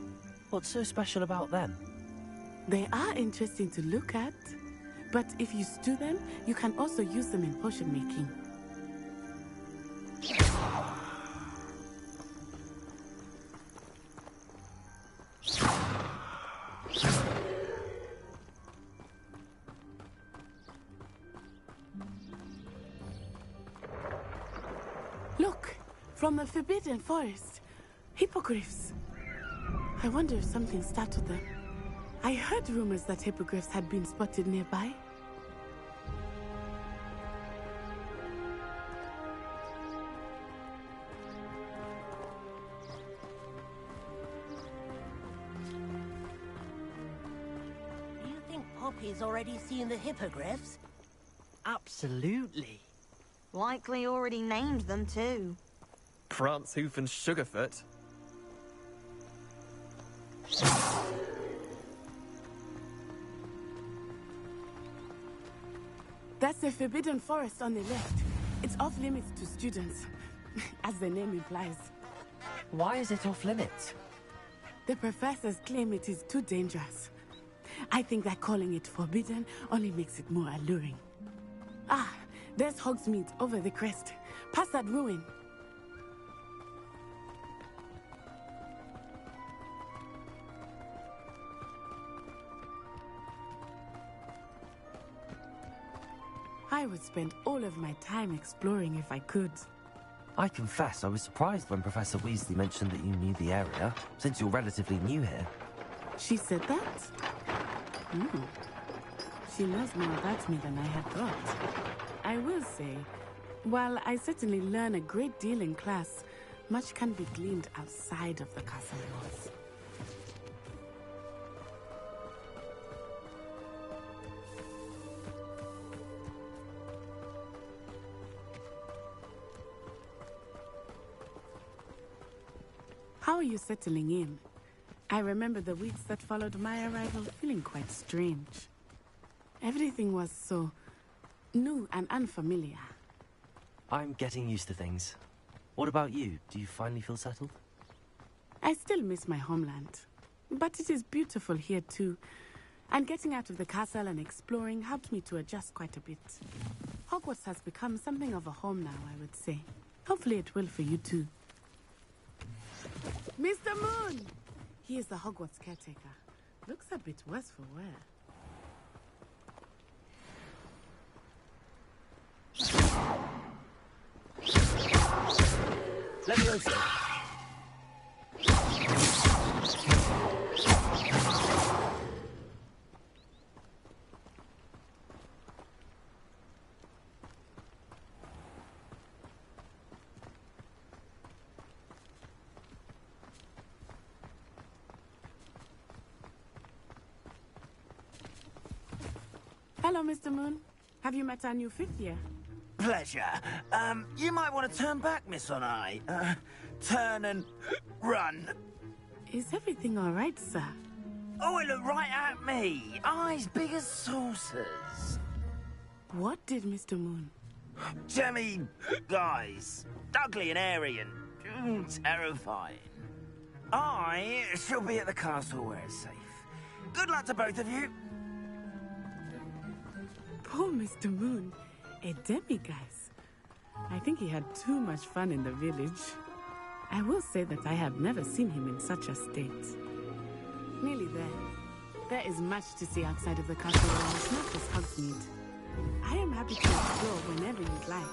What's so special about them? They are interesting to look at, but if you stew them, you can also use them in potion making. Look, from the Forbidden Forest, hippogriffs. I wonder if something startled them. I heard rumors that hippogriffs had been spotted nearby. Do you think Poppy's already seen the hippogriffs? Absolutely. Likely already named them too. Prance, Hoof and Sugarfoot. That's the Forbidden Forest on the left. It's off limits to students, as the name implies. Why is it off limits? The professors claim it is too dangerous. I think that calling it forbidden only makes it more alluring. Ah, there's Hogsmeade over the crest. Past that ruin. I would spend all of my time exploring if I could. I confess I was surprised when Professor Weasley mentioned that you knew the area, since you're relatively new here. She said that? She knows more about me than I had thought. I will say, while I certainly learn a great deal in class, much can be gleaned outside of the castle walls. How are you settling in? I remember the weeks that followed my arrival feeling quite strange. Everything was so new and unfamiliar. I'm getting used to things. What about you? Do you finally feel settled? I still miss my homeland, but it is beautiful here too. And getting out of the castle and exploring helped me to adjust quite a bit. Hogwarts has become something of a home now, I would say. Hopefully it will for you too. Mr. Moon! He is the Hogwarts caretaker. Looks a bit worse for wear. Leviosa! Hello, Mr. Moon. Have you met our new fifth year? Pleasure. You might want to turn back, Miss Onai. Turn and run. Is everything all right, sir? Oh, it looked right at me. Eyes big as saucers. What did Mr. Moon? Jemmy guys. Ugly and airy and terrifying. I shall be at the castle where it's safe. Good luck to both of you. Poor Mr. Moon. A demiguise. I think he had too much fun in the village. I will say that I have never seen him in such a state. Nearly there. There is much to see outside of the castle walls, not just Hogsmeade. I am happy to explore whenever you'd like.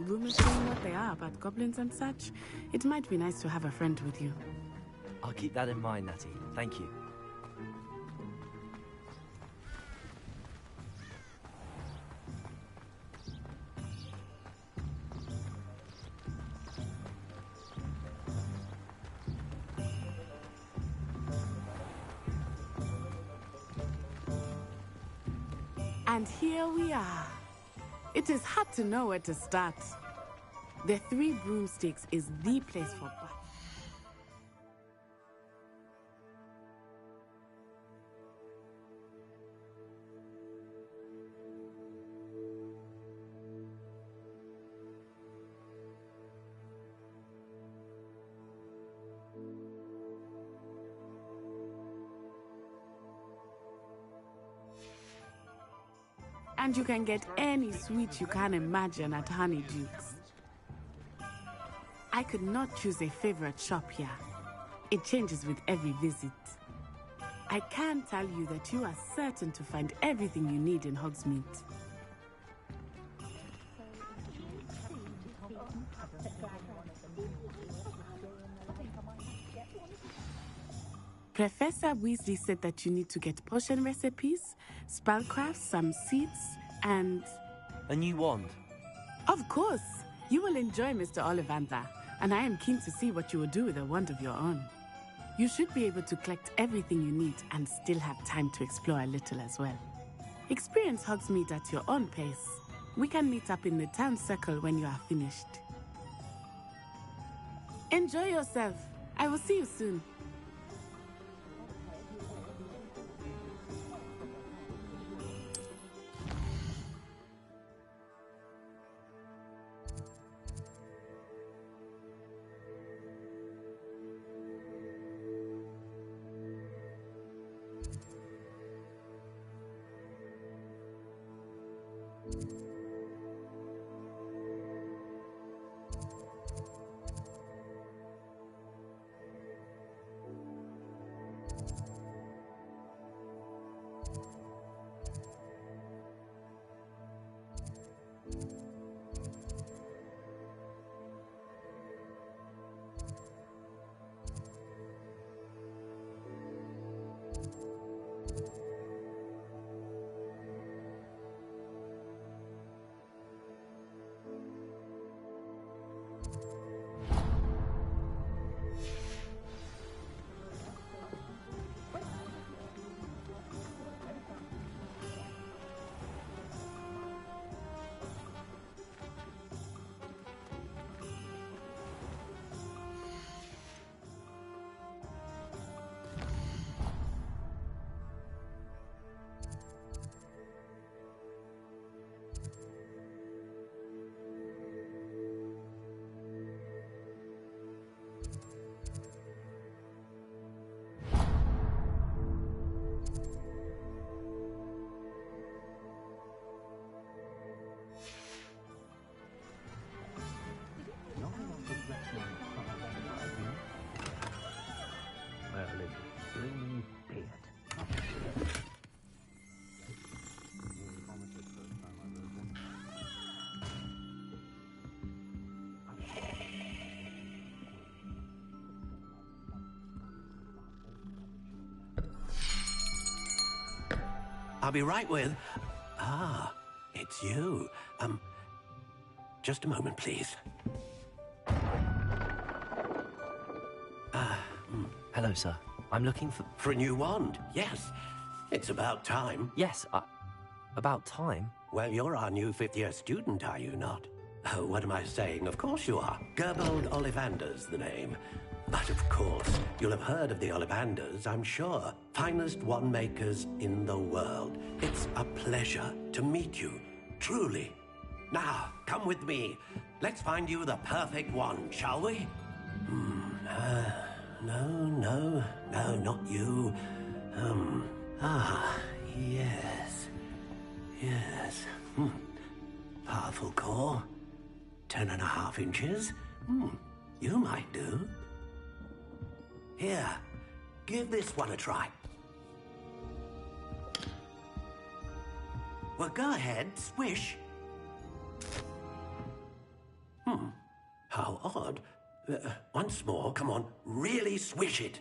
Rumors saying what they are about goblins and such, it might be nice to have a friend with you. I'll keep that in mind, Natty. Thank you. And here we are. It is hard to know where to start. The Three Broomsticks is the place for baths. And you can get any sweet you can imagine at Honeyduke's. I could not choose a favorite shop here. It changes with every visit. I can tell you that you are certain to find everything you need in Hogsmeade. Professor Weasley said that you need to get potion recipes, spellcraft, some seeds, and... A new wand? Of course! You will enjoy Mr. Ollivander, and I am keen to see what you will do with a wand of your own. You should be able to collect everything you need and still have time to explore a little as well. Experience Hogsmeade at your own pace. We can meet up in the town circle when you are finished. Enjoy yourself. I will see you soon. I'll be right with... Ah, it's you. Just a moment, please. Hello, sir. I'm looking for... For a new wand, yes. It's about time. Yes, about time? Well, you're our new fifth-year student, are you not? Oh, what am I saying? Of course you are. Gerbold Ollivander's the name. But of course, you'll have heard of the Ollivanders, I'm sure. Finest wand makers in the world. It's a pleasure to meet you, truly. Now, come with me. Let's find you the perfect wand, shall we? No, not you. Yes. Powerful core. 10.5 inches. You might do. Here, give this one a try. Well, go ahead, swish. How odd. Once more, come on, really swish it.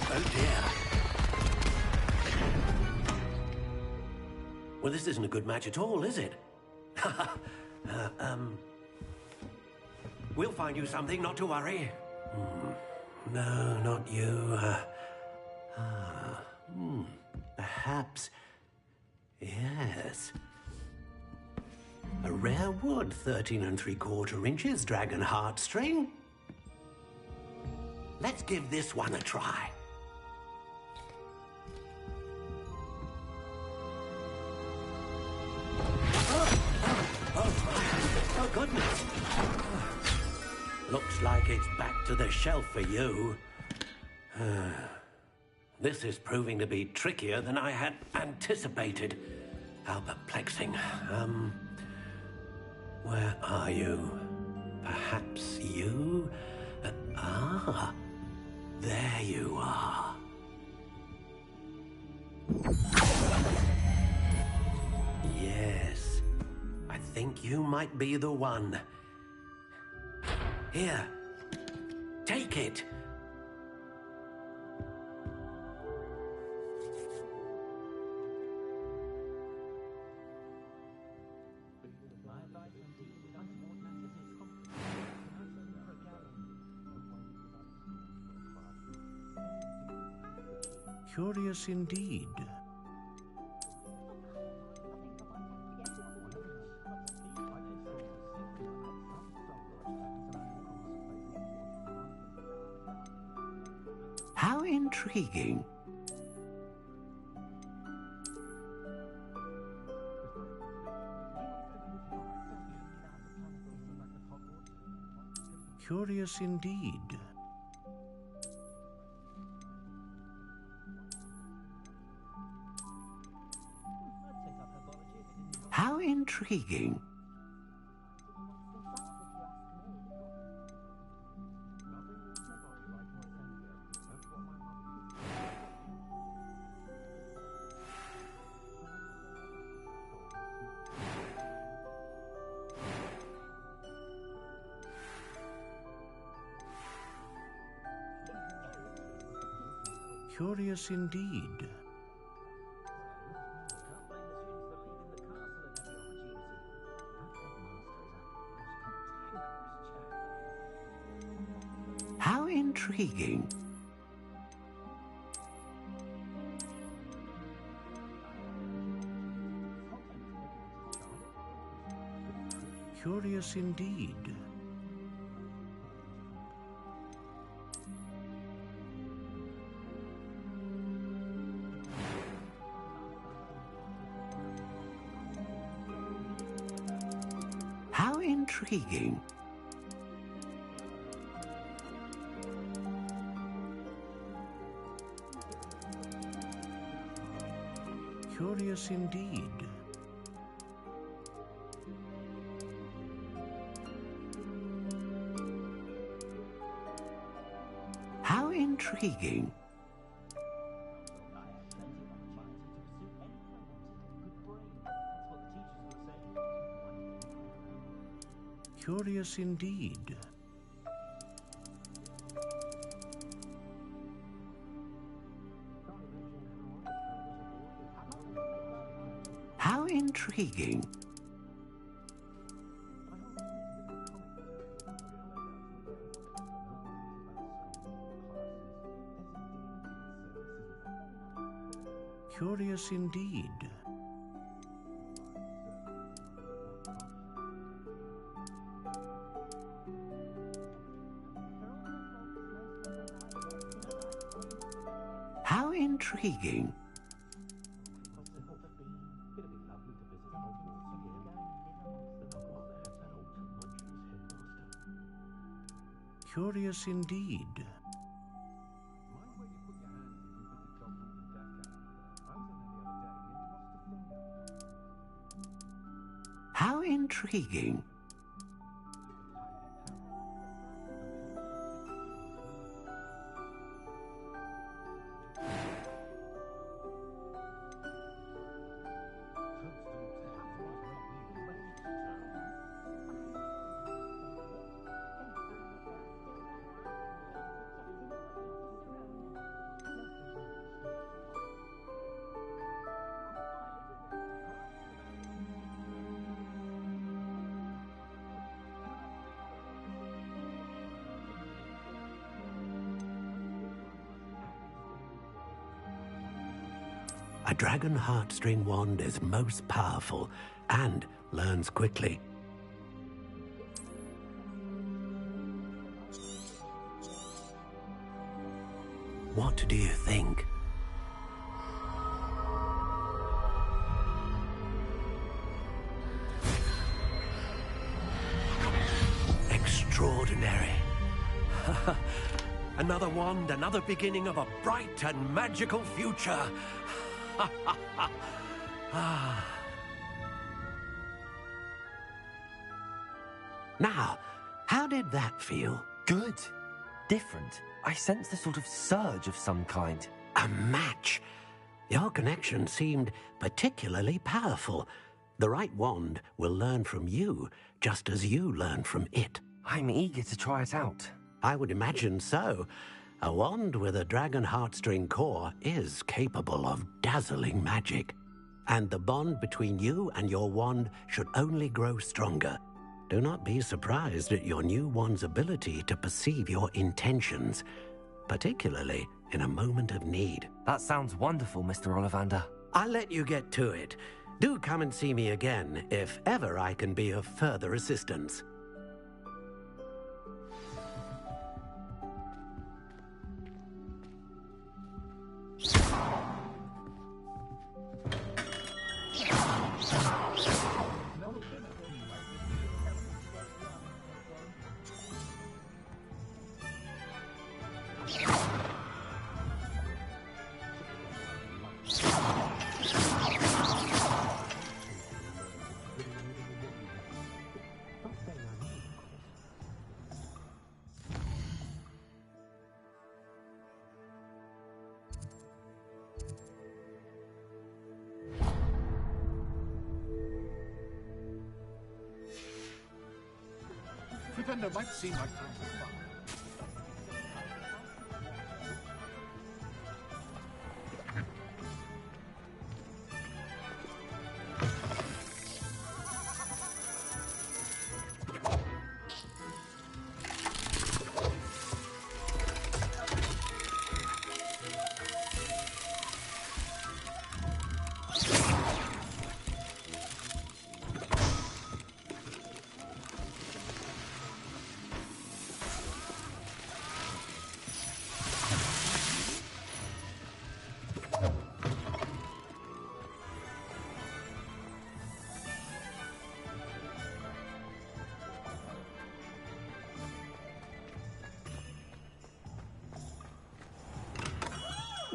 Oh dear. Well, this isn't a good match at all, is it? We'll find you something, not to worry. No, not you. Perhaps... Yes. A rare wood, 13 3/4 inches, dragon heartstring. Let's give this one a try. Oh, goodness. Looks like it's back to the shelf for you. This is proving to be trickier than I had anticipated. How perplexing. Where are you? Perhaps you? There you are. Yes, I think you might be the one. Here, like it. Curious indeed. How intriguing. Curious indeed. How intriguing. Curious indeed. How intriguing. Curious indeed. How intriguing. Curious indeed. How intriguing. Curious indeed. How intriguing. Curious indeed. How intriguing. Curious indeed. How intriguing. A dragon heartstring wand is most powerful and learns quickly. What do you think? Extraordinary. Another wand, another beginning of a bright and magical future. Now, how did that feel? Good. Different. I sensed a sort of surge of some kind. A match. Your connection seemed particularly powerful. The right wand will learn from you, just as you learn from it. I'm eager to try it out. I would imagine so. A wand with a dragon heartstring core is capable of dazzling magic. And the bond between you and your wand should only grow stronger. Do not be surprised at your new wand's ability to perceive your intentions, particularly in a moment of need. That sounds wonderful, Mr. Ollivander. I'll let you get to it. Do come and see me again if ever I can be of further assistance. Pretender might seem like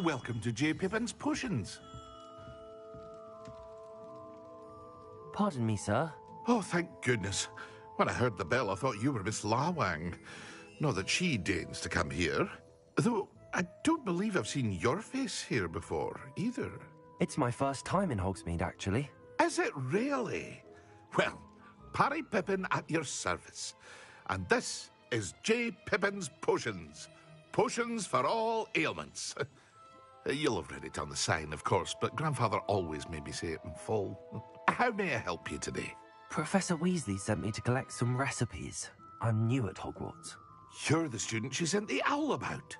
welcome to J. Pippin's Potions. Pardon me, sir. Oh, thank goodness. When I heard the bell, I thought you were Miss Lawang. Not that she deigns to come here. Though, I don't believe I've seen your face here before, either. It's my first time in Hogsmeade, actually. Is it really? Well, Parry Pippin at your service. And this is J. Pippin's Potions. Potions for all ailments. You'll have read it on the sign, of course, but Grandfather always made me say it in full. How may I help you today? Professor Weasley sent me to collect some recipes. I'm new at Hogwarts. You're the student she sent the owl about.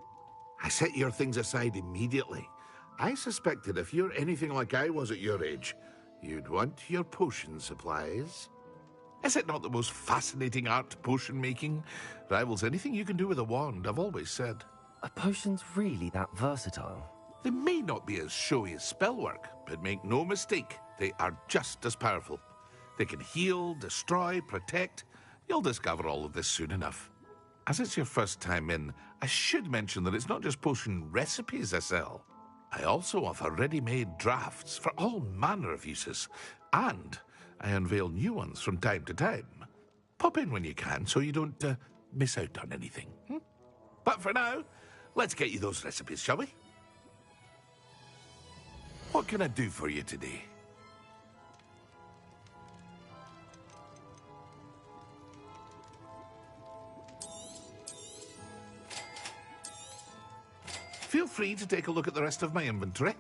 I set your things aside immediately. I suspected if you're anything like I was at your age, you'd want your potion supplies. Is it not the most fascinating art, potion making? Rivals anything you can do with a wand, I've always said. Are potions really that versatile? They may not be as showy as spellwork, but make no mistake, they are just as powerful. They can heal, destroy, protect. You'll discover all of this soon enough. As it's your first time in, I should mention that it's not just potion recipes I sell. I also offer ready-made drafts for all manner of uses, and I unveil new ones from time to time. Pop in when you can so you don't miss out on anything. But for now, let's get you those recipes, shall we? What can I do for you today? Feel free to take a look at the rest of my inventory,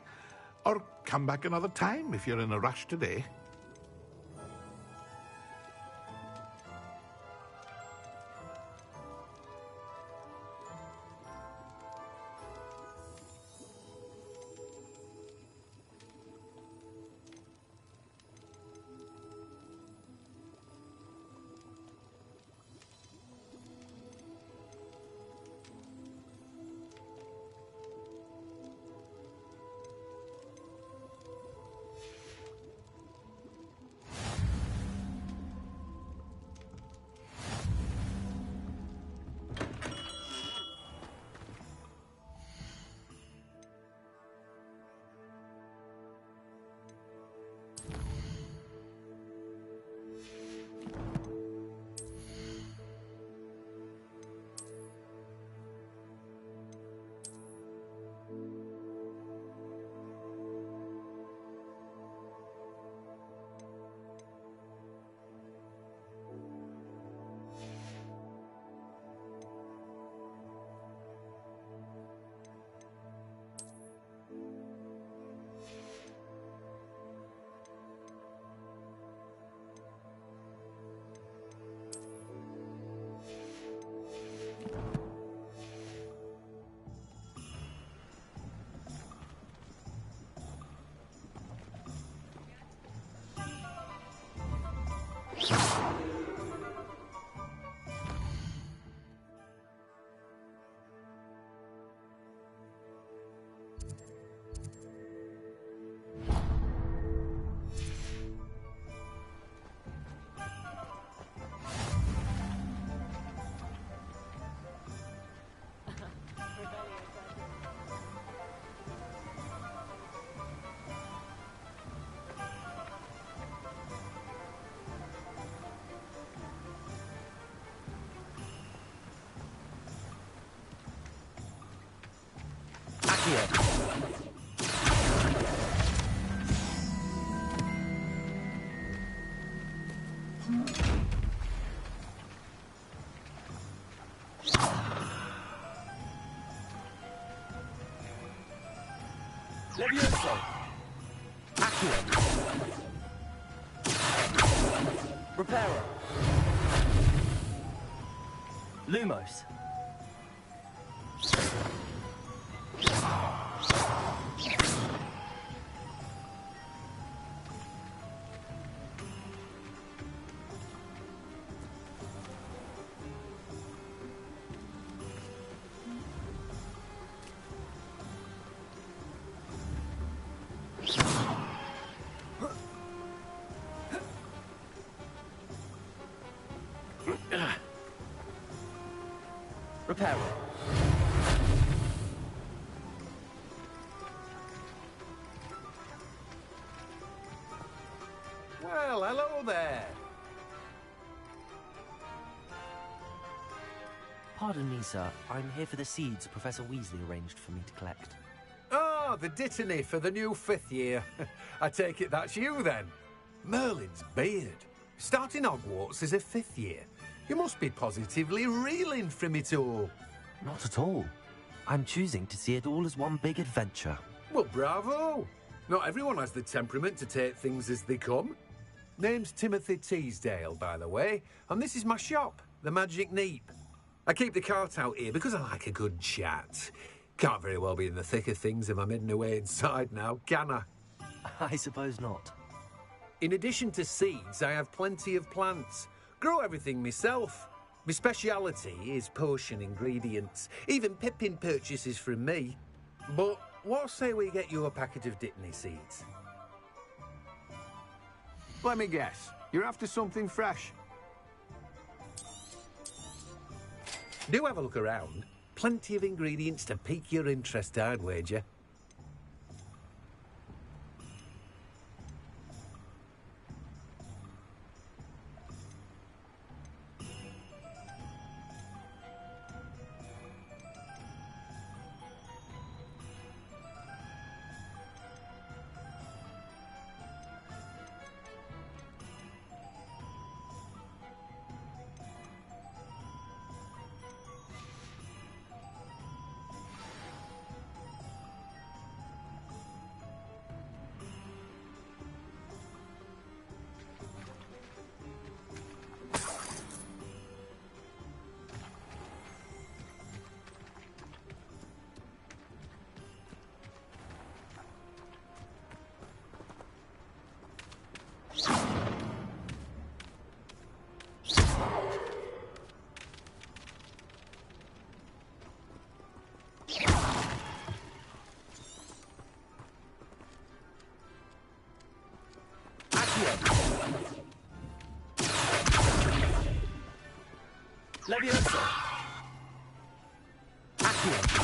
or come back another time if you're in a rush today. Levioso. Accio. Reparo. Lumos. Reparo. Well, hello there. Pardon me, sir. I'm here for the seeds Professor Weasley arranged for me to collect. Ah, the dittany for the new 5th year. I take it that's you, then. Merlin's beard. Starting Hogwarts as a 5th year. You must be positively reeling from it all. Not at all. I'm choosing to see it all as one big adventure. Well, bravo. Not everyone has the temperament to take things as they come. Name's Timothy Teasdale, by the way, and this is my shop, the Magic Neep. I keep the cart out here because I like a good chat. Can't very well be in the thick of things if I'm hidden away inside now, can I? I suppose not. In addition to seeds, I have plenty of plants. Grow everything myself. My speciality is potion ingredients. Even Pippin purchases from me. But what say we get you a packet of Dittany seeds? Let me guess. You're after something fresh. Do have a look around. Plenty of ingredients to pique your interest, I'd wager. Levioso. Accio.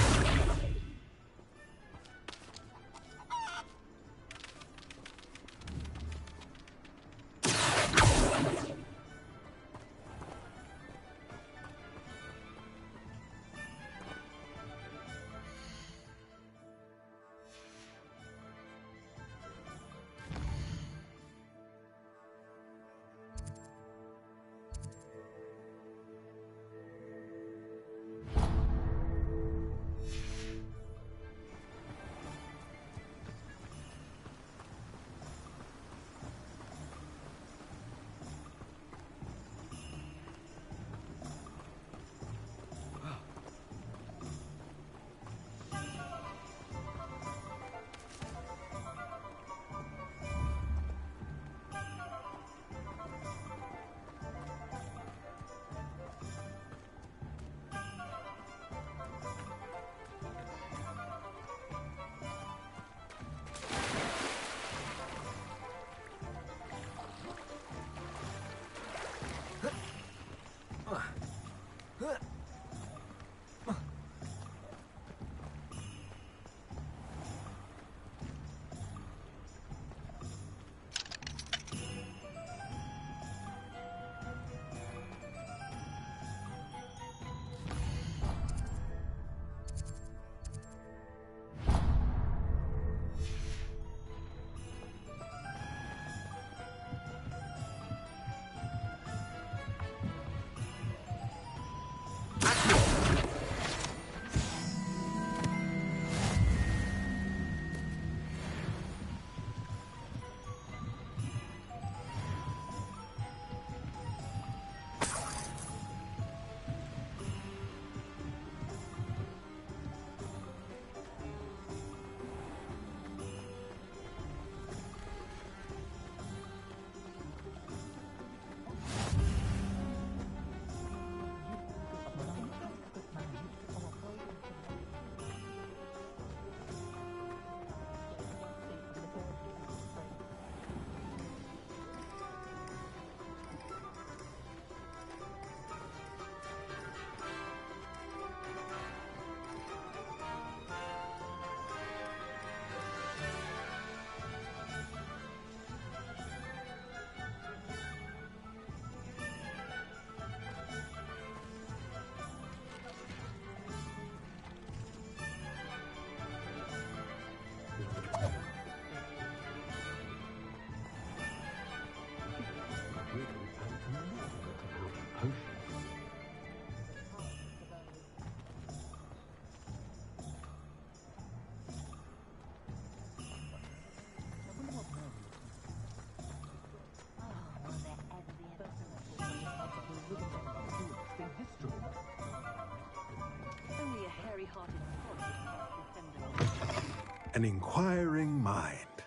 an inquiring mind.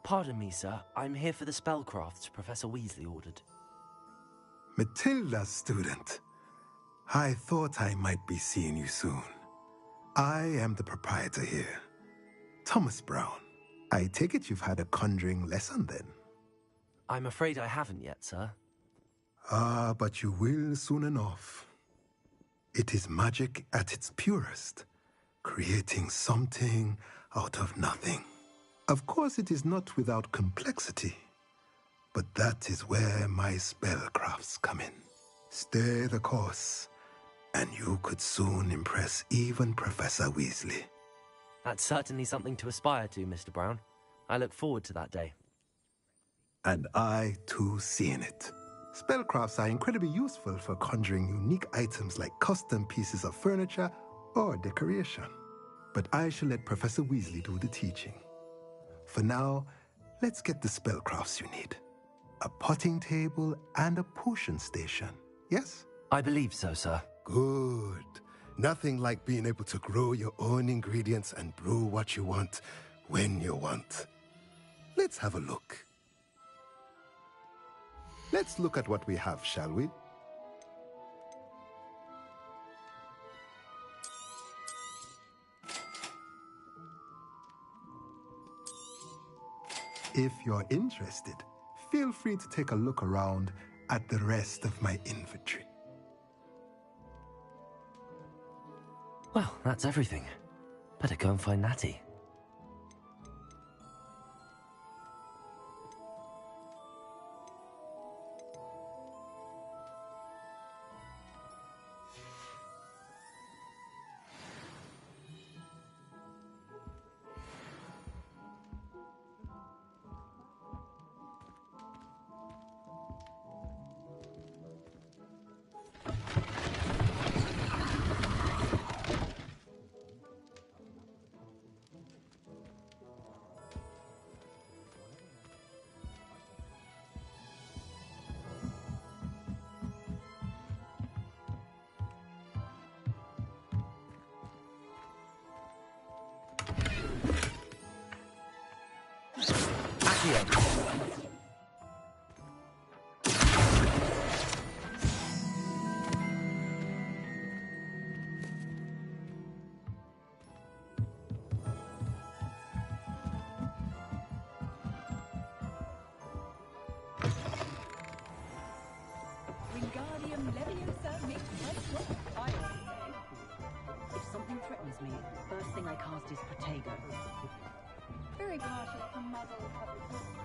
Pardon me, sir. I'm here for the spellcrafts Professor Weasley ordered. Matilda's student. I thought I might be seeing you soon. I am the proprietor here, Thomas Brown. I take it you've had a conjuring lesson then? I'm afraid I haven't yet, sir. Ah, but you will soon enough. It is magic at its purest, creating something out of nothing. Of course, it is not without complexity, but that is where my spellcrafts come in. Stay the course, and you could soon impress even Professor Weasley. That's certainly something to aspire to, Mr. Brown. I look forward to that day. And I, too, seeing it. Spellcrafts are incredibly useful for conjuring unique items like custom pieces of furniture or decoration. But I shall let Professor Weasley do the teaching. For now, let's get the spellcrafts you need. A potting table and a potion station, yes? I believe so, sir. Good. Nothing like being able to grow your own ingredients and brew what you want when you want. Let's have a look. Let's look at what we have, shall we? If you're interested, feel free to take a look around at the rest of my inventory. Well, that's everything. Better go and find Natty. Wingardium Leviosa makes life work, I always say. If something threatens me, the first thing I cast is Protego. Very partial to muzzle covered.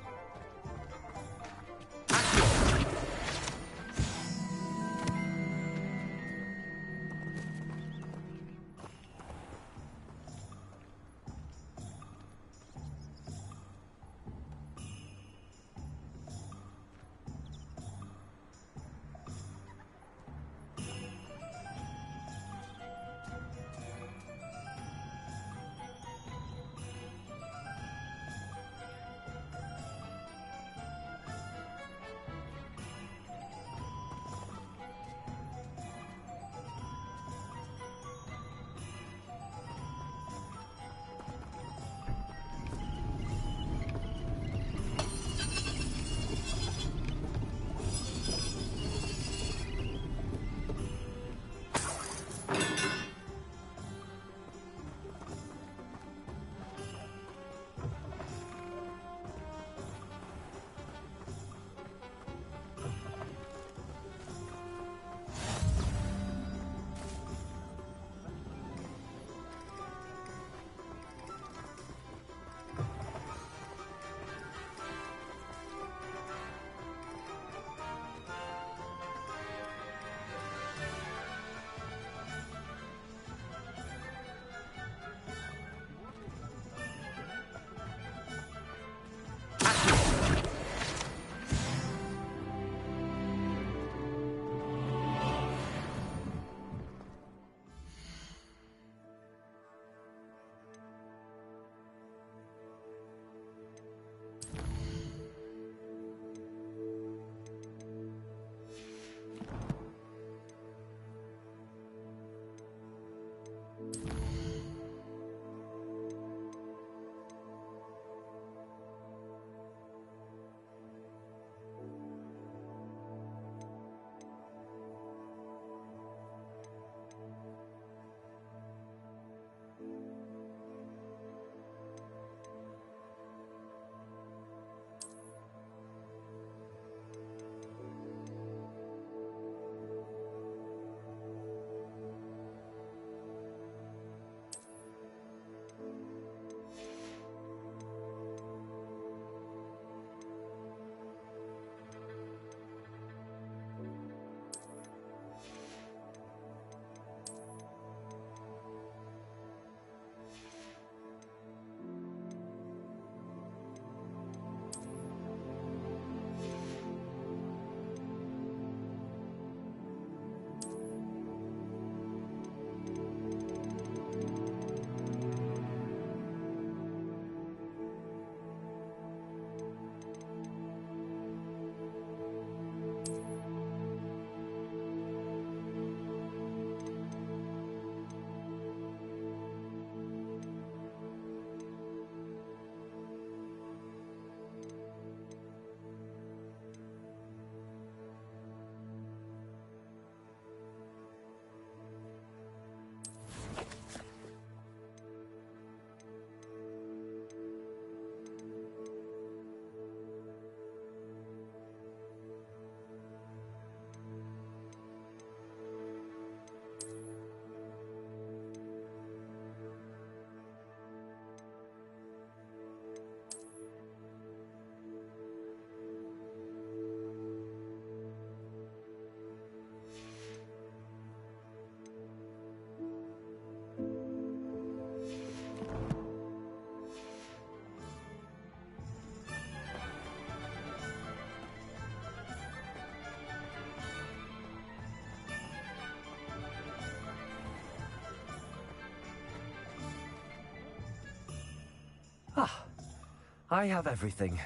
I have everything.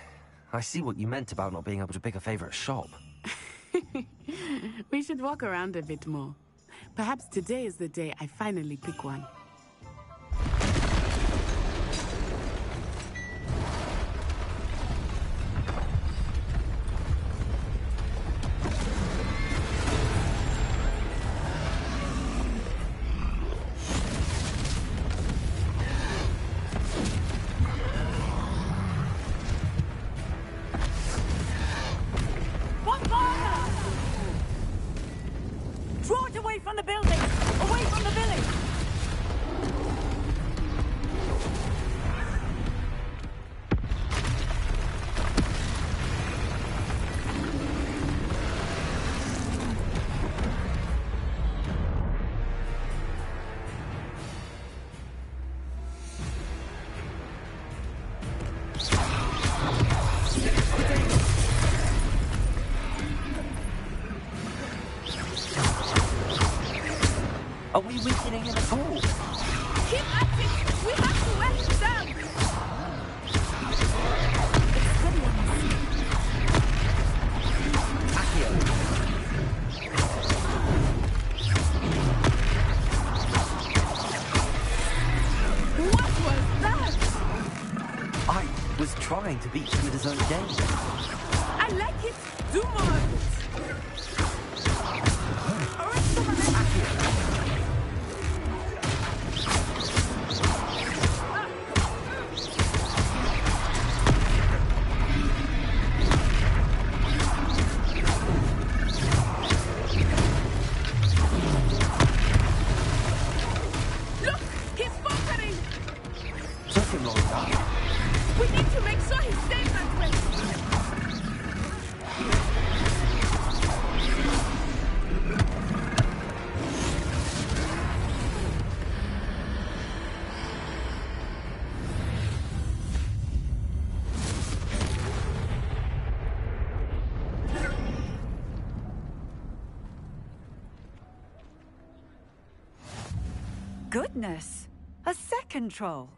I see what you meant about not being able to pick a favorite shop. We should walk around a bit more. Perhaps today is the day I finally pick one. Draw it away from the building! Away from the village! Are we weakening him at all? Keep at it! We have to wear him down! What was that? I was trying to beat him at his own game. I like it! Do more of it! Look! He's faltering! Took him long enough. We need to make sure he stays that way! Goodness! A second troll!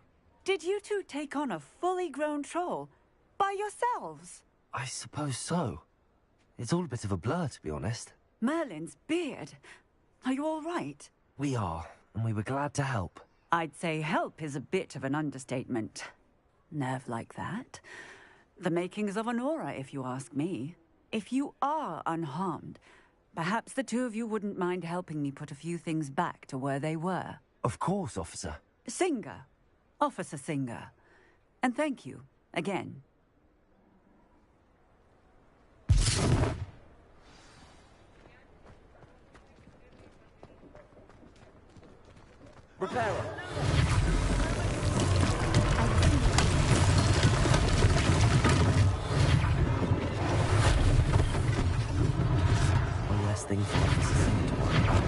Did you two take on a fully grown troll? By yourselves? I suppose so. It's all a bit of a blur, to be honest. Merlin's beard. Are you all right? We are, and we were glad to help. I'd say help is a bit of an understatement. Nerve like that. The makings of an aura, if you ask me. If you are unharmed, perhaps the two of you wouldn't mind helping me put a few things back to where they were. Of course, officer. Singer. Officer Singer. And thank you, again. Repairer. One less thing for Officer Singer to worry about.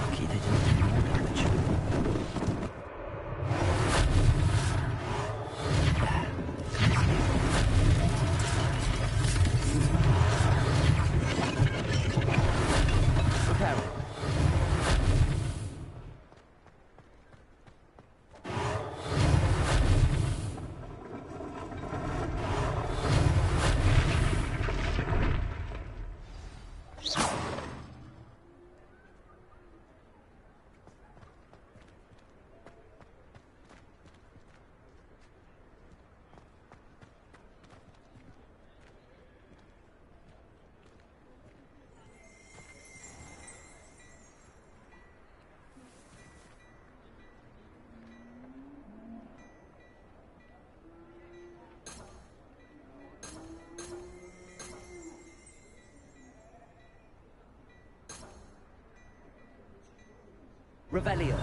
Lucky they didn't do more damage. Repairer. Revelio.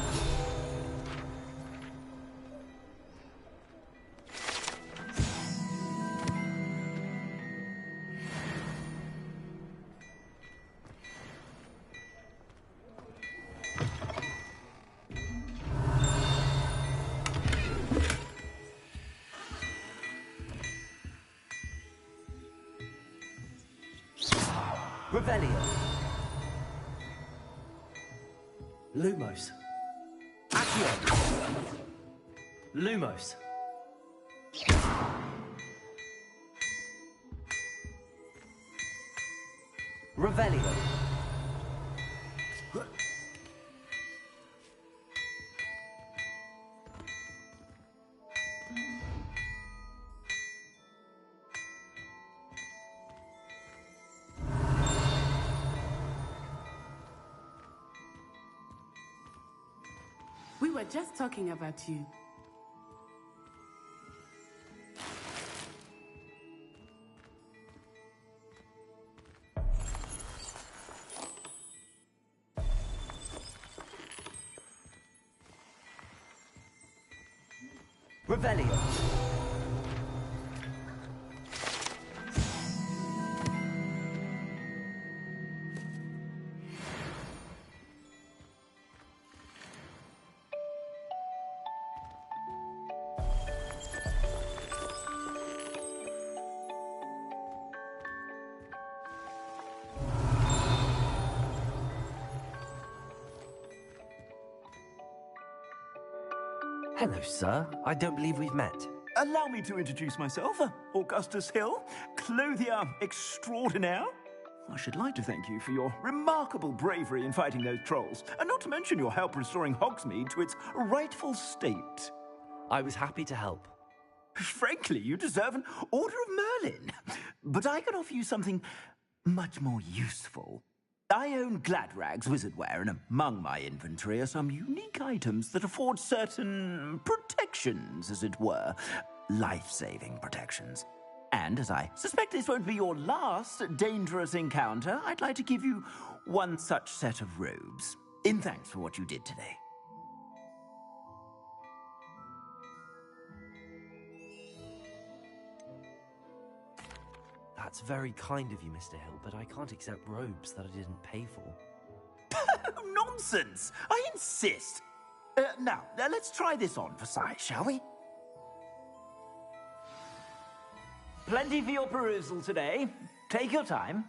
Revelio. Lumos. Accio. Lumos. Revelio. We were just talking about you. Revelio. Hello, sir. I don't believe we've met. Allow me to introduce myself, Augustus Hill, clothier extraordinaire. I should like to thank you for your remarkable bravery in fighting those trolls, and not to mention your help restoring Hogsmeade to its rightful state. I was happy to help. Frankly, you deserve an Order of Merlin. But I can offer you something much more useful. I own Gladrag's wizardware, and among my inventory are some unique items that afford certain protections, as it were. Life-saving protections. And as I suspect this won't be your last dangerous encounter, I'd like to give you one such set of robes, in thanks for what you did today. That's very kind of you, Mr. Hill, but I can't accept robes that I didn't pay for. Nonsense! I insist! Now, let's try this on for size, shall we? Plenty for your perusal today. Take your time.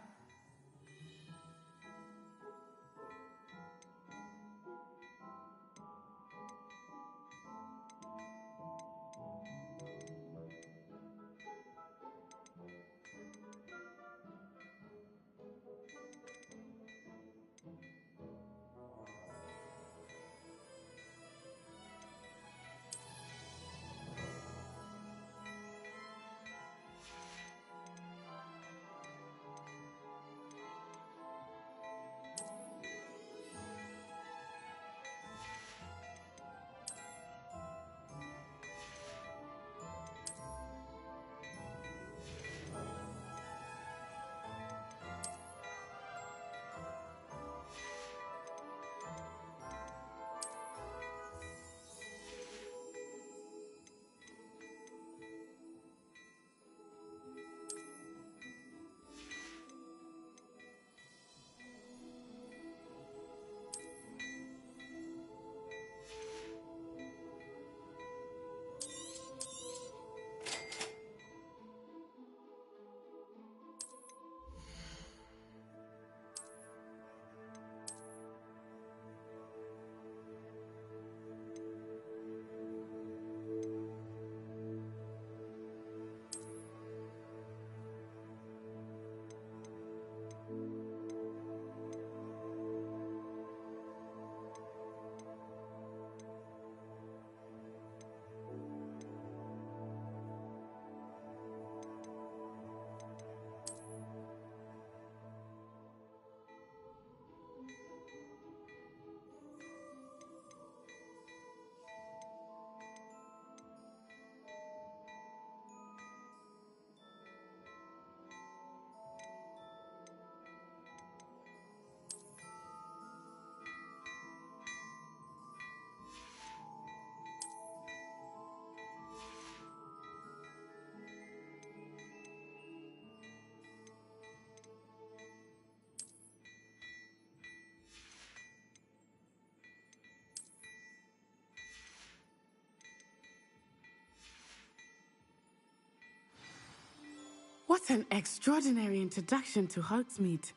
What an extraordinary introduction to Hogsmeade.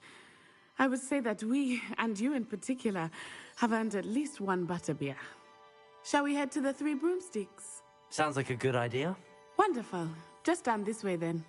I would say that we, and you in particular, have earned at least one butterbeer. Shall we head to the Three Broomsticks? Sounds like a good idea. Wonderful. Just down this way then.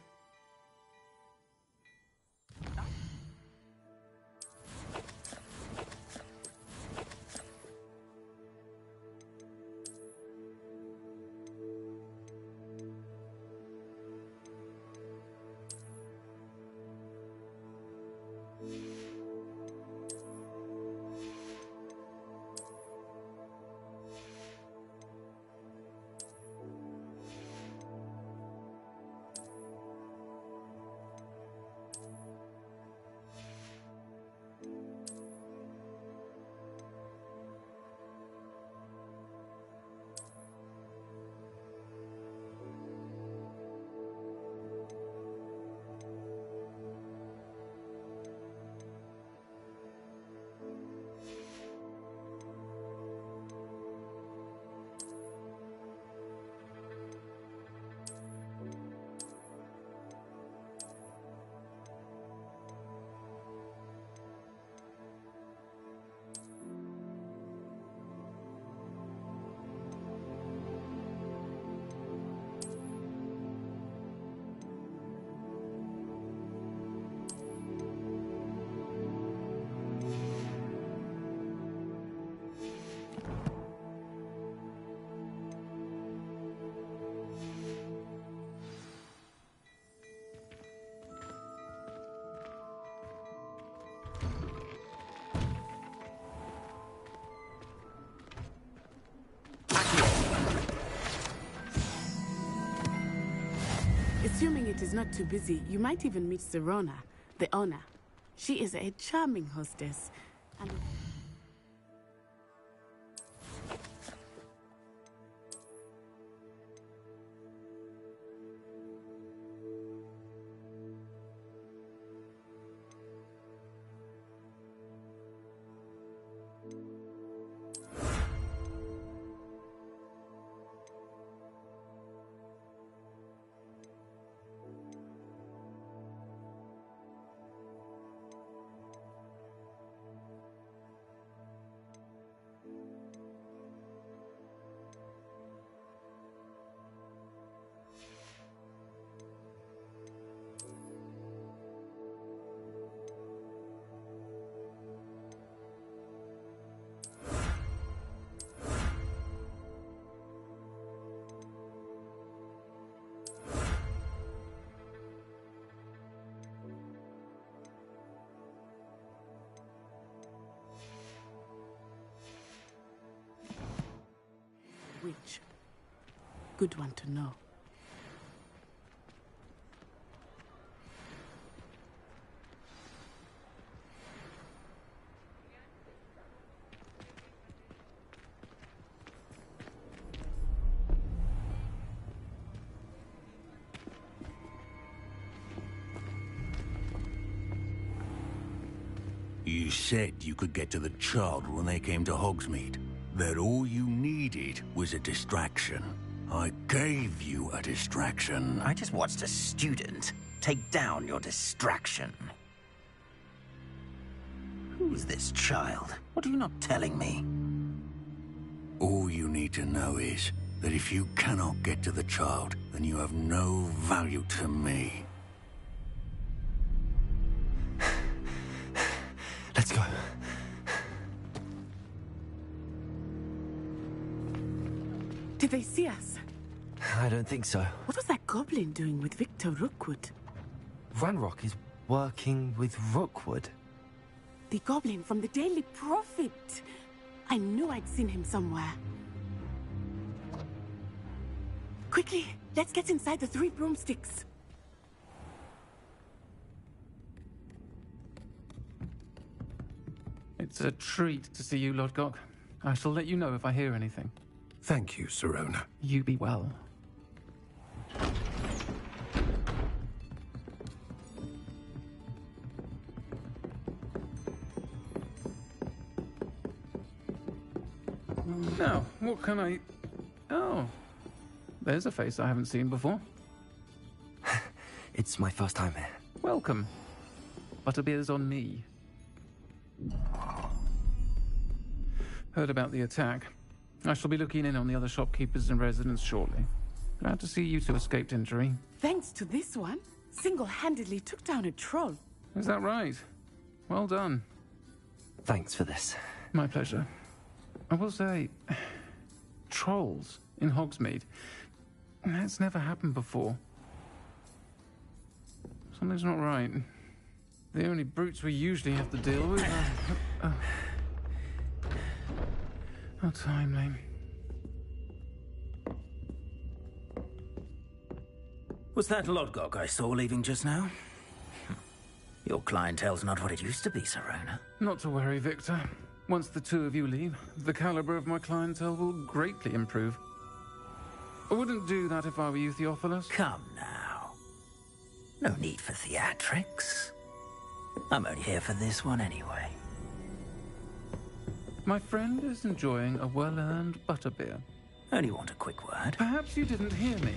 Assuming it is not too busy, you might even meet Serona, the owner. She is a charming hostess. And which? Good one to know. You said you could get to the child when they came to Hogsmeade. That all you needed was a distraction. I gave you a distraction. I just watched a student take down your distraction. Who is this child? What are you not telling me? All you need to know is that if you cannot get to the child, then you have no value to me. Let's go. Did they see us? I don't think so. What was that goblin doing with Victor Rookwood? Ranrock is working with Rookwood. The goblin from the Daily Prophet. I knew I'd seen him somewhere. Quickly, let's get inside the Three Broomsticks. It's a treat to see you, Lodgok. I shall let you know if I hear anything. Thank you, Serona. You be well. Now, what can I... Oh, there's a face I haven't seen before. It's my first time here. Welcome. Butterbeer's on me. Heard about the attack. I shall be looking in on the other shopkeepers and residents shortly. Glad to see you two escaped injury. Thanks to this one, single-handedly took down a troll. Is that right? Well done. Thanks for this. My pleasure. I will say, trolls in Hogsmeade. That's never happened before. Something's not right. The only brutes we usually have to deal with are... How timely. Was that Lodgok I saw leaving just now? Your clientele's not what it used to be, Sirona. Not to worry, Victor. Once the two of you leave, the caliber of my clientele will greatly improve. I wouldn't do that if I were you, Theophilus. Come now. No need for theatrics. I'm only here for this one anyway. My friend is enjoying a well-earned butterbeer. Only want a quick word. Perhaps you didn't hear me.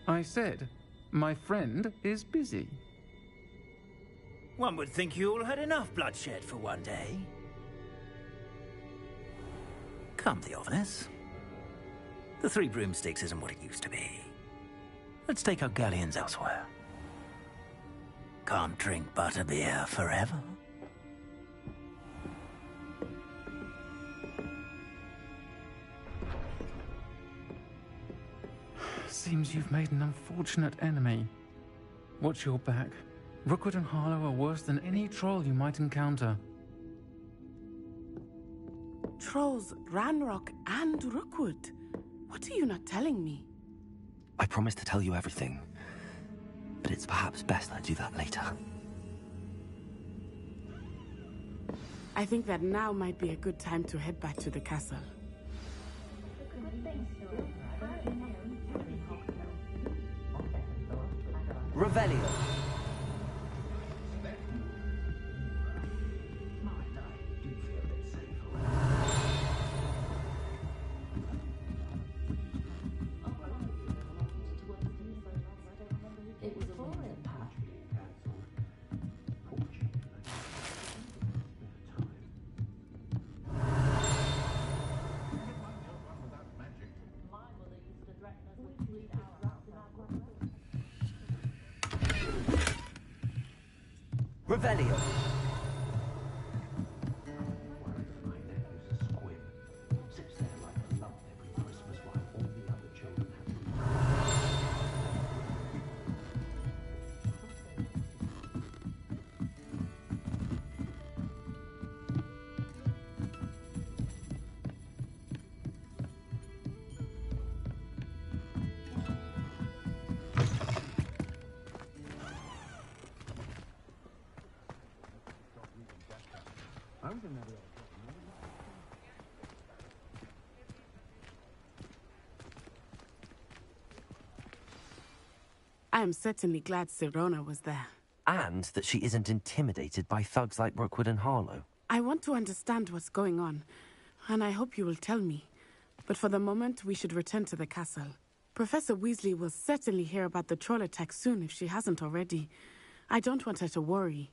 I said, my friend is busy. One would think you all had enough bloodshed for one day. Come, Theophilus. The Three Broomsticks isn't what it used to be. Let's take our galleons elsewhere. Can't drink butterbeer forever. Seems you've made an unfortunate enemy. Watch your back. Rookwood and Harlow are worse than any troll you might encounter. Trolls, Ranrock, and Rookwood. What are you not telling me? I promised to tell you everything, but it's perhaps best I do that later. I think that now might be a good time to head back to the castle. Revelio. Revelio. I am certainly glad Sirona was there. And that she isn't intimidated by thugs like Rookwood and Harlow. I want to understand what's going on, and I hope you will tell me. But for the moment, we should return to the castle. Professor Weasley will certainly hear about the troll attack soon if she hasn't already. I don't want her to worry.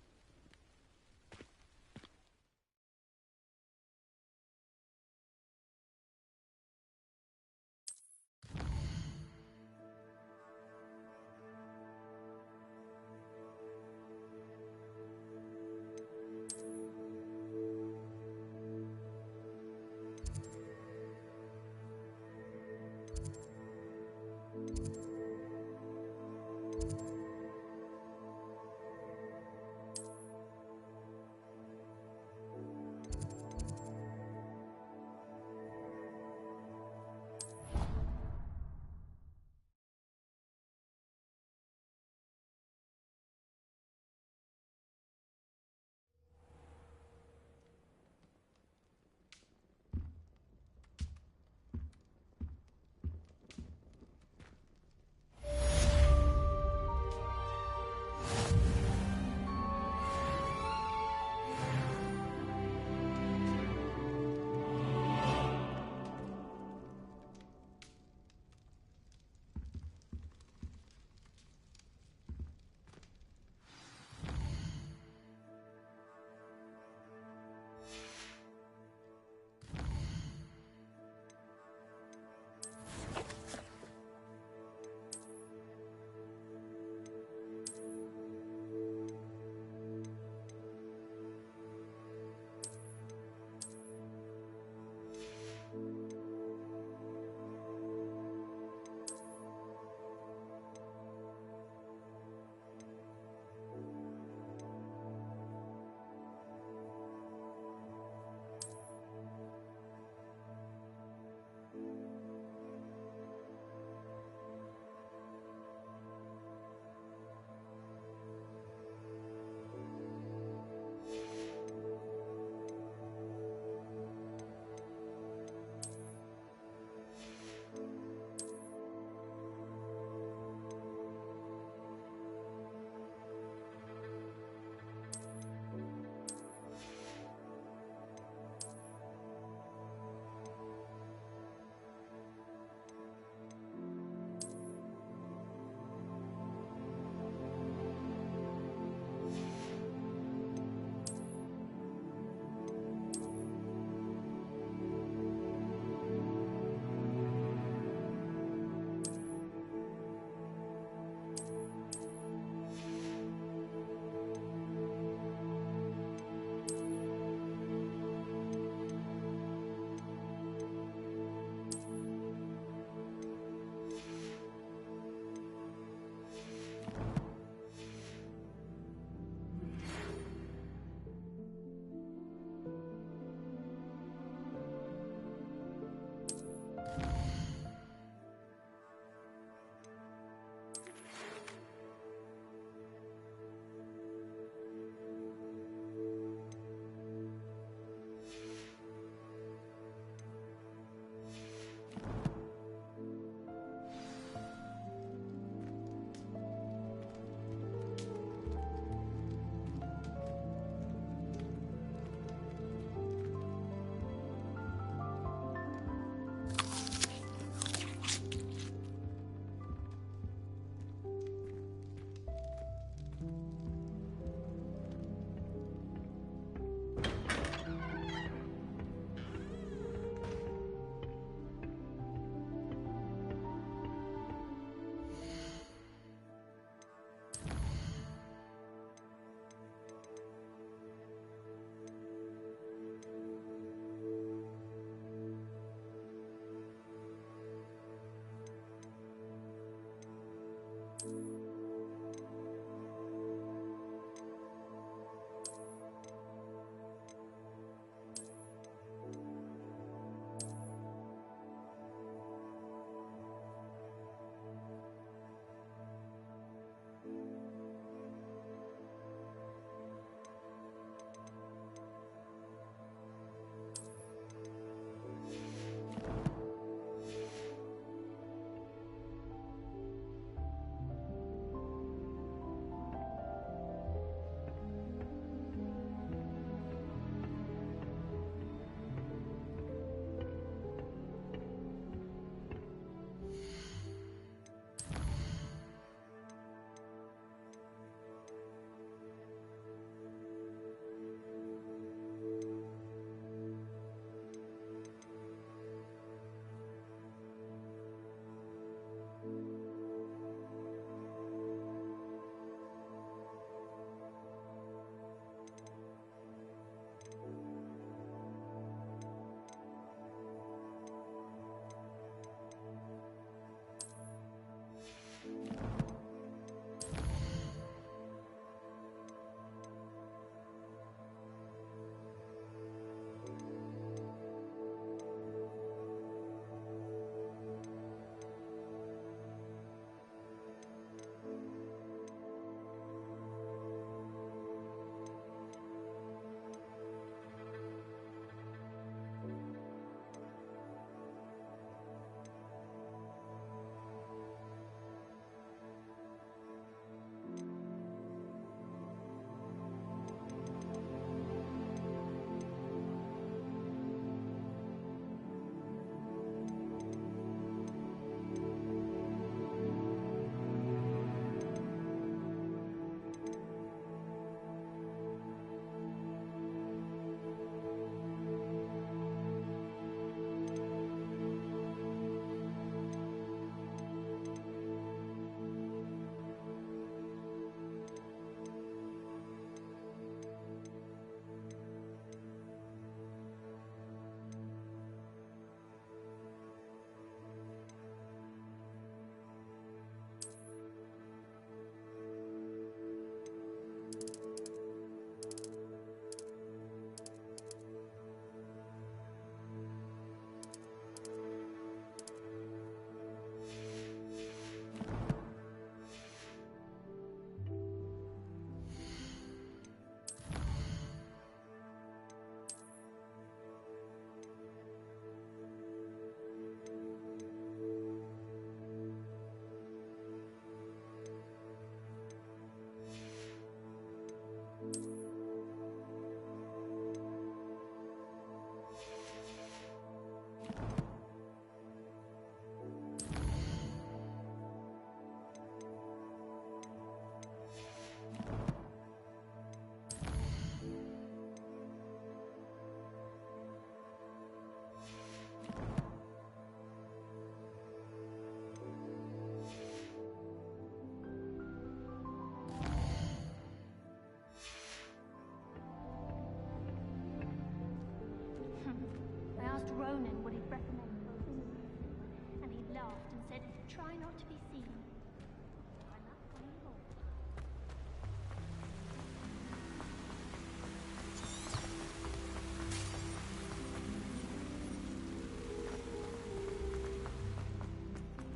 Ronan what he'd recommend closing his eyes, and he laughed and said, "Try not to be seen." And that's when he rolled.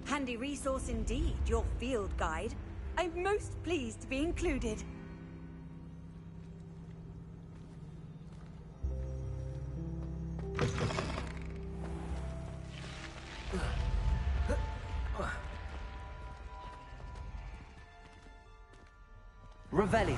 Handy resource indeed, your field guide. I'm most pleased to be included. Revelio.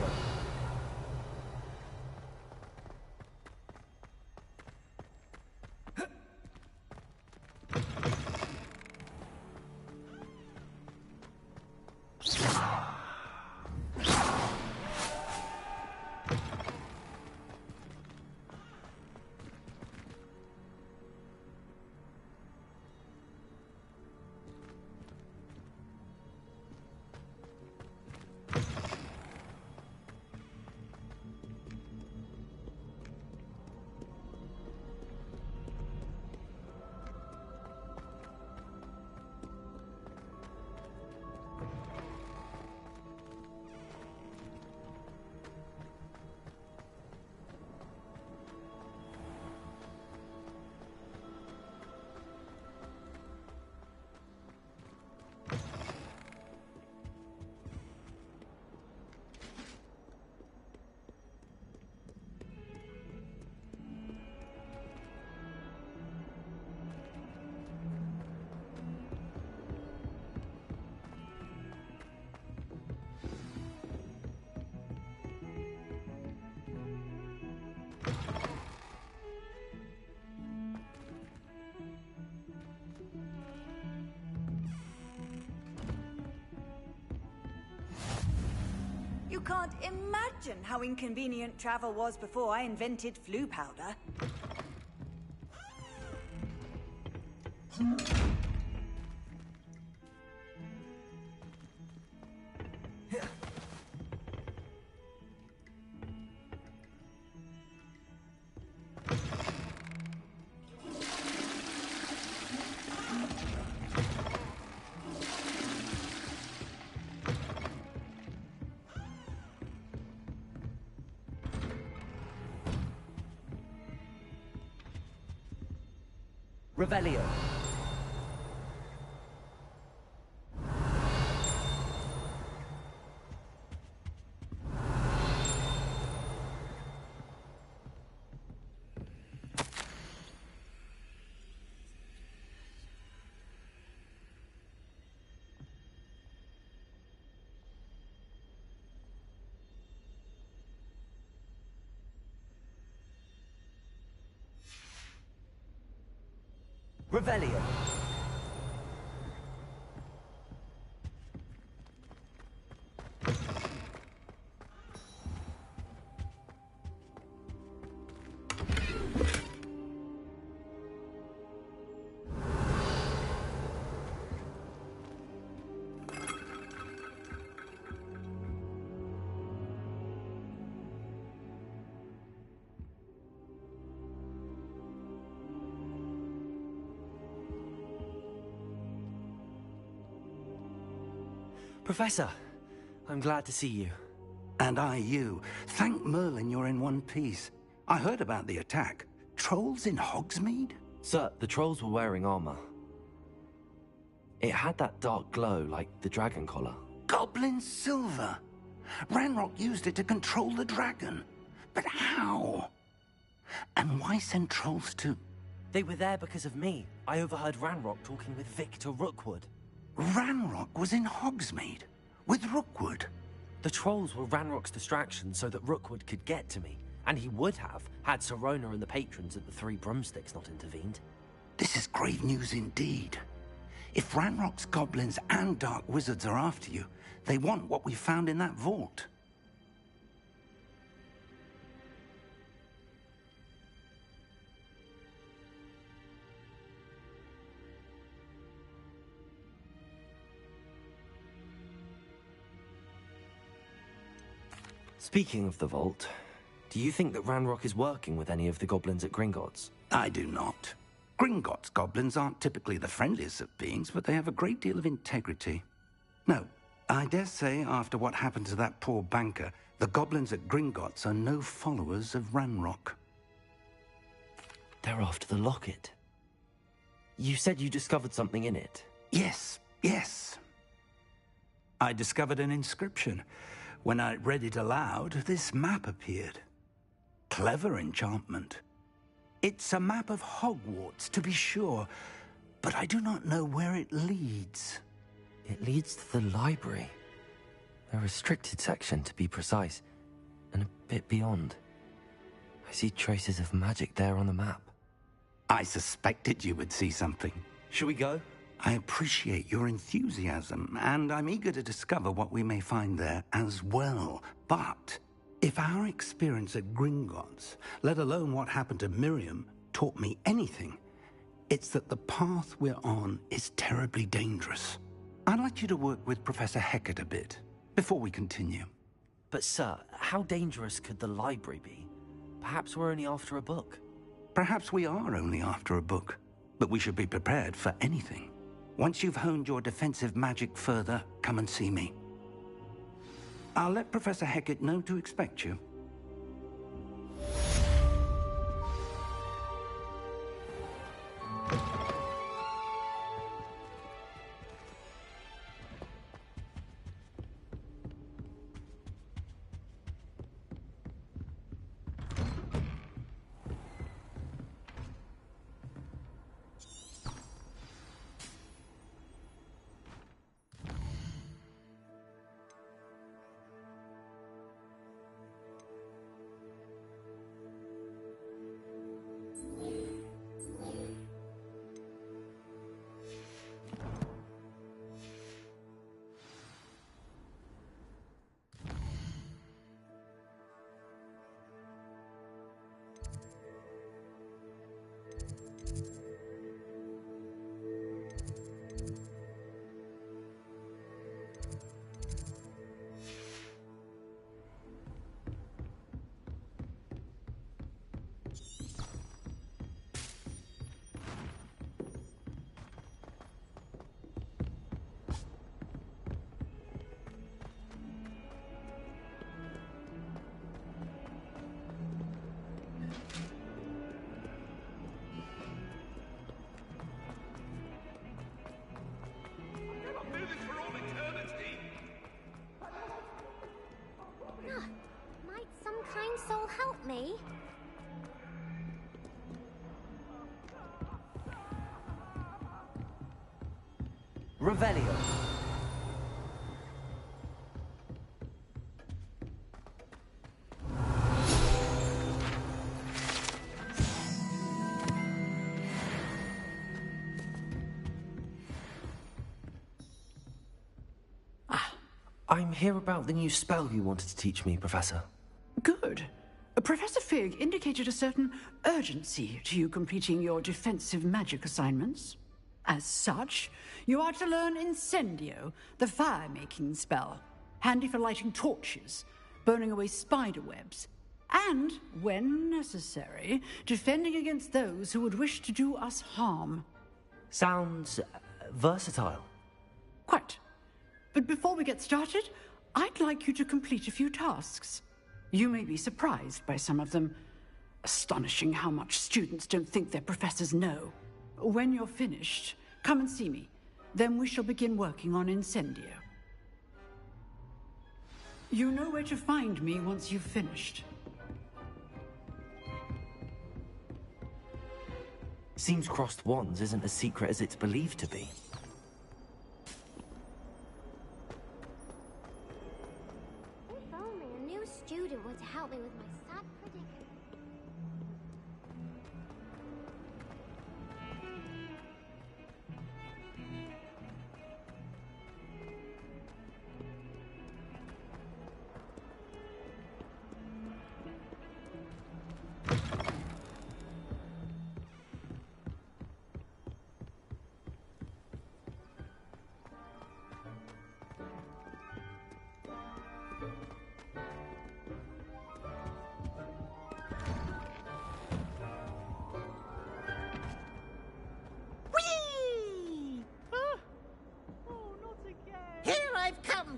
You can't imagine how inconvenient travel was before I invented flu powder. Revelio. Revelio. Professor, I'm glad to see you. And I you. Thank Merlin you're in one piece. I heard about the attack. Trolls in Hogsmeade? Sir, the trolls were wearing armor. It had that dark glow like the dragon collar. Goblin silver. Ranrock used it to control the dragon. But how? And why send trolls too? They were there because of me. I overheard Ranrock talking with Victor Rookwood. Ranrock was in Hogsmeade with Rookwood. The trolls were Ranrock's distraction so that Rookwood could get to me. And he would have, had Sirona and the patrons at the Three Broomsticks not intervened. This is grave news indeed. If Ranrock's goblins and dark wizards are after you, they want what we found in that vault. Speaking of the vault, do you think that Ranrock is working with any of the goblins at Gringotts? I do not. Gringotts goblins aren't typically the friendliest of beings, but they have a great deal of integrity. No, I dare say after what happened to that poor banker, the goblins at Gringotts are no followers of Ranrock. They're after the locket. You said you discovered something in it. Yes, yes. I discovered an inscription. When I read it aloud, this map appeared. Clever enchantment. It's a map of Hogwarts, to be sure, but I do not know where it leads. It leads to the library. A restricted section, to be precise, and a bit beyond. I see traces of magic there on the map. I suspected you would see something. Shall we go? I appreciate your enthusiasm, and I'm eager to discover what we may find there as well. But if our experience at Gringotts, let alone what happened to Miriam, taught me anything, it's that the path we're on is terribly dangerous. I'd like you to work with Professor Hecat a bit before we continue. But sir, how dangerous could the library be? Perhaps we're only after a book. Perhaps we are only after a book, but we should be prepared for anything. Once you've honed your defensive magic further, come and see me. I'll let Professor Hecat know to expect you. Might some kind soul help me? Revelio. I'm here about the new spell you wanted to teach me, Professor. Good. Professor Fig indicated a certain urgency to you completing your defensive magic assignments. As such, you are to learn Incendio, the fire-making spell, handy for lighting torches, burning away spider webs, and, when necessary, defending against those who would wish to do us harm. Sounds versatile. Quite. But before we get started, I'd like you to complete a few tasks. You may be surprised by some of them. Astonishing how much students don't think their professors know. When you're finished, come and see me. Then we shall begin working on Incendio. You know where to find me once you've finished. Seems crossed wands isn't as secret as it's believed to be. If only a new student were to help me with my sad predicament.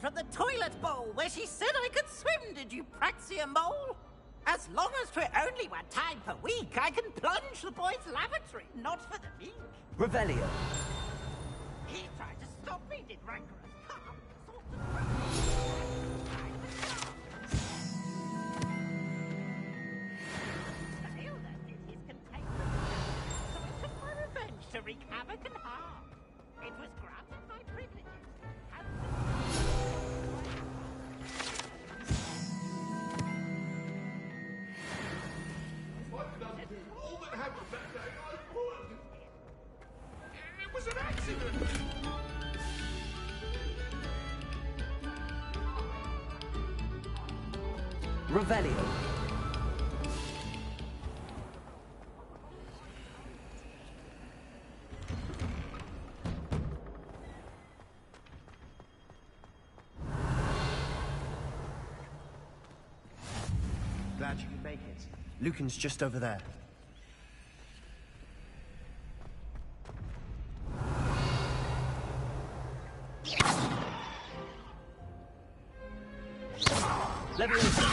from the toilet bowl where she said I could swim, did you praxia mole? As long as 'twere only one time per week, I can plunge the boy's lavatory, not for the meek. Revelio. He tried to stop me, did rancorous calm. Failed us did his containment, so I took my revenge to wreak havoc and harm. It was granted my privileges. All that happened that day, I would. It was an accident. Revelio. Glad you could make it. Lucan's just over there. Leviosa.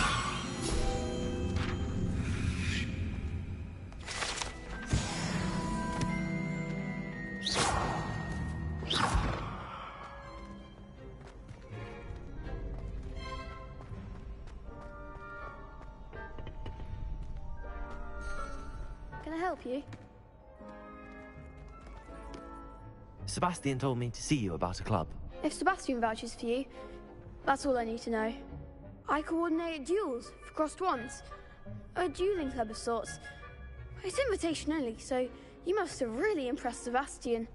Can I help you? Sebastian told me to see you about a club. If Sebastian vouches for you, that's all I need to know. I coordinate duels for crossed ones. A dueling club of sorts. It's invitation only, so you must have really impressed Sebastian.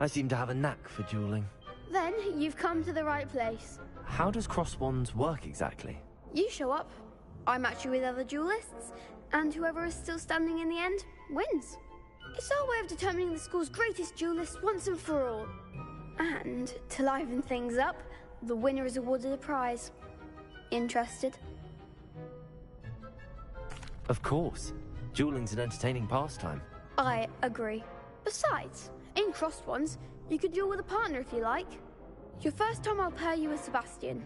I seem to have a knack for dueling. Then you've come to the right place. How does cross wands work exactly? You show up, I match you with other duelists, and whoever is still standing in the end wins. It's our way of determining the school's greatest duelist once and for all. And to liven things up, the winner is awarded a prize. Interested? Of course. Dueling's an entertaining pastime. I agree. Besides, in crossed ones, you could duel with a partner if you like. Your first time I'll pair you with Sebastian.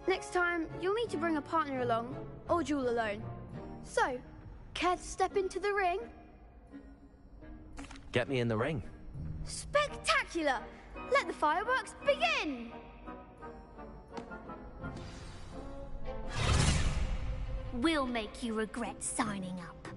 Next time, you'll need to bring a partner along, or duel alone. So, care to step into the ring? Get me in the ring. Spectacular! Let the fireworks begin! We'll make you regret signing up.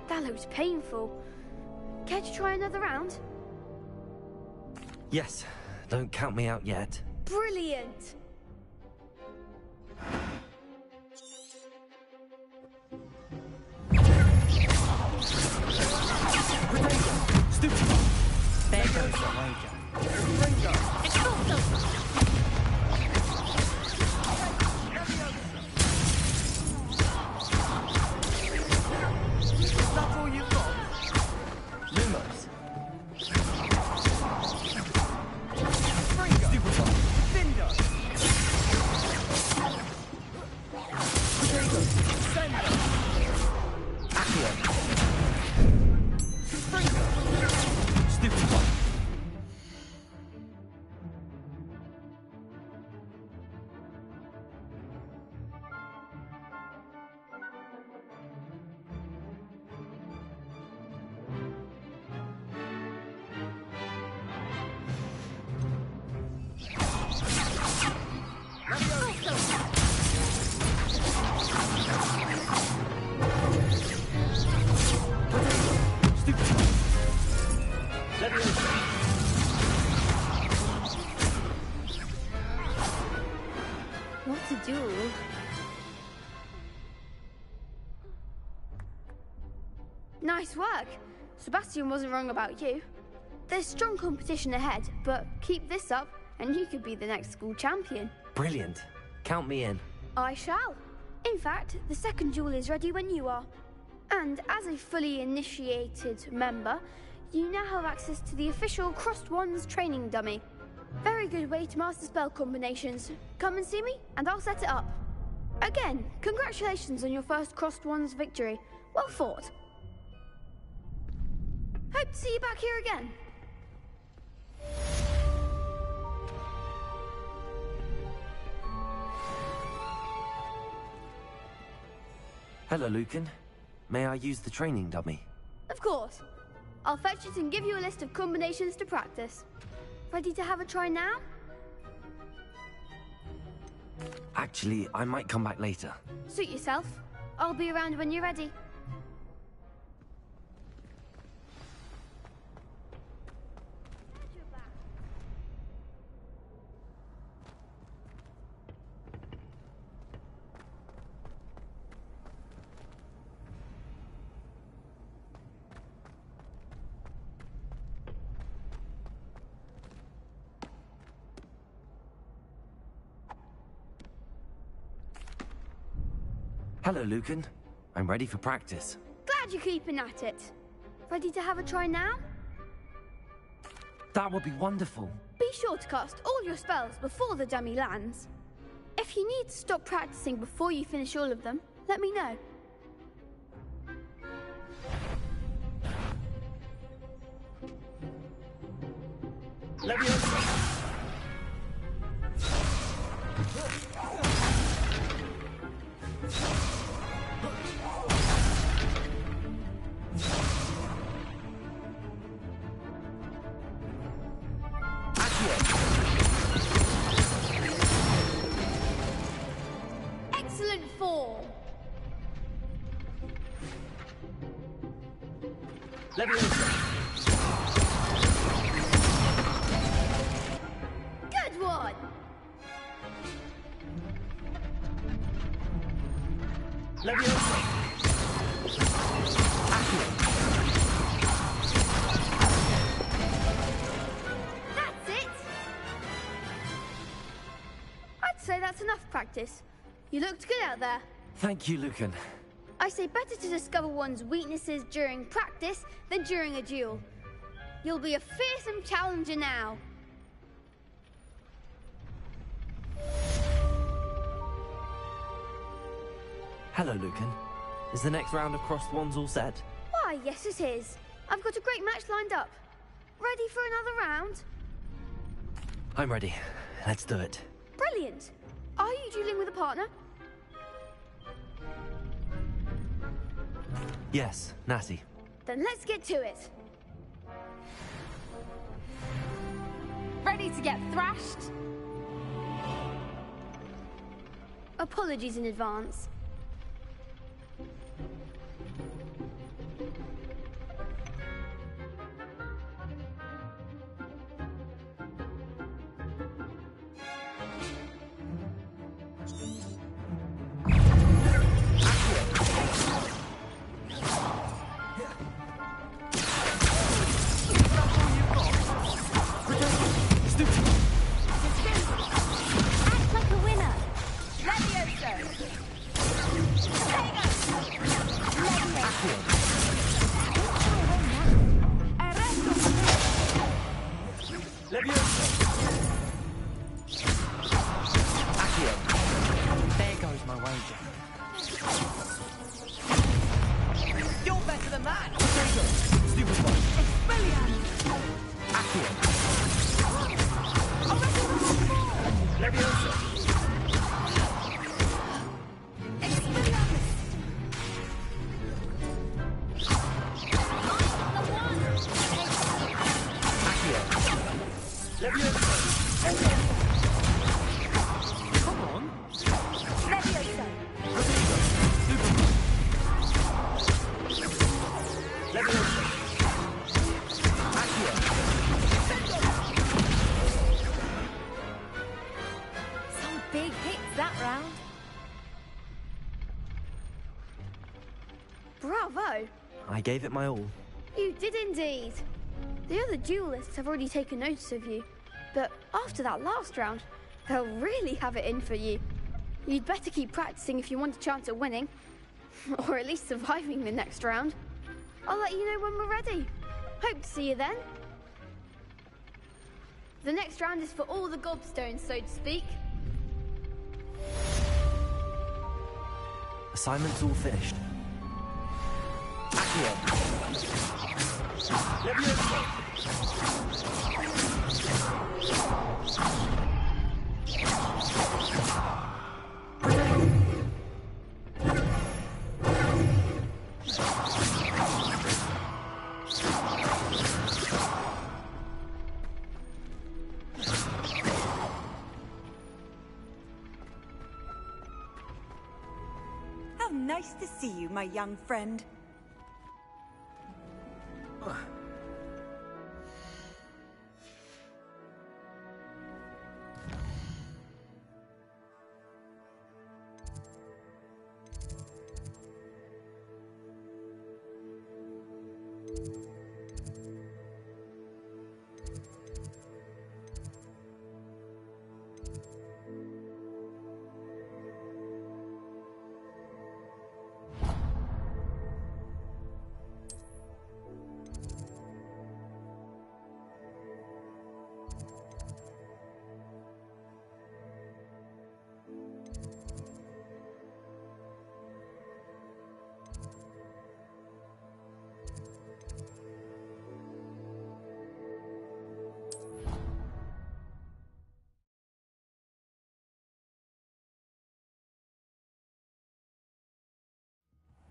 That looks painful. Care to try another round? Yes. Don't count me out yet. Brilliant! Stupid. There goes the wager. That's all you've got? Lumos. Cinder! What a duel. Nice work. Sebastian wasn't wrong about you. There's strong competition ahead, but keep this up and you could be the next school champion. Brilliant. Count me in. I shall. In fact, the second duel is ready when you are. And as a fully initiated member, you now have access to the official Crossed Wands training dummy. Very good way to master spell combinations. Come and see me, and I'll set it up. Again, congratulations on your first Crossed Wands victory. Well fought. Hope to see you back here again. Hello, Lucan. May I use the training dummy? Of course. I'll fetch it and give you a list of combinations to practice. Ready to have a try now? Actually, I might come back later. Suit yourself. I'll be around when you're ready. Hello, Lucan. I'm ready for practice. Glad you're keeping at it. Ready to have a try now? That would be wonderful. Be sure to cast all your spells before the dummy lands. If you need to stop practicing before you finish all of them, let me know. Excellent form. Good one. That's it. I'd say that's enough practice. You looked good out there. Thank you, Lucan. I say better to discover one's weaknesses during practice than during a duel. You'll be a fearsome challenger now. Hello, Lucan. Is the next round of Crossed Wands all set? Why, yes it is. I've got a great match lined up. Ready for another round? I'm ready. Let's do it. Brilliant. Are you dueling with a partner? Yes, Natty. Then let's get to it. Ready to get thrashed? Apologies in advance. Act like a winner. Levioso. big hits that round. Bravo! I gave it my all. You did indeed. The other duelists have already taken notice of you, but after that last round, they'll really have it in for you. You'd better keep practicing if you want a chance at winning, or at least surviving the next round. I'll let you know when we're ready. Hope to see you then. The next round is for all the gobstones, so to speak. Assignment's all finished. How nice to see you, my young friend.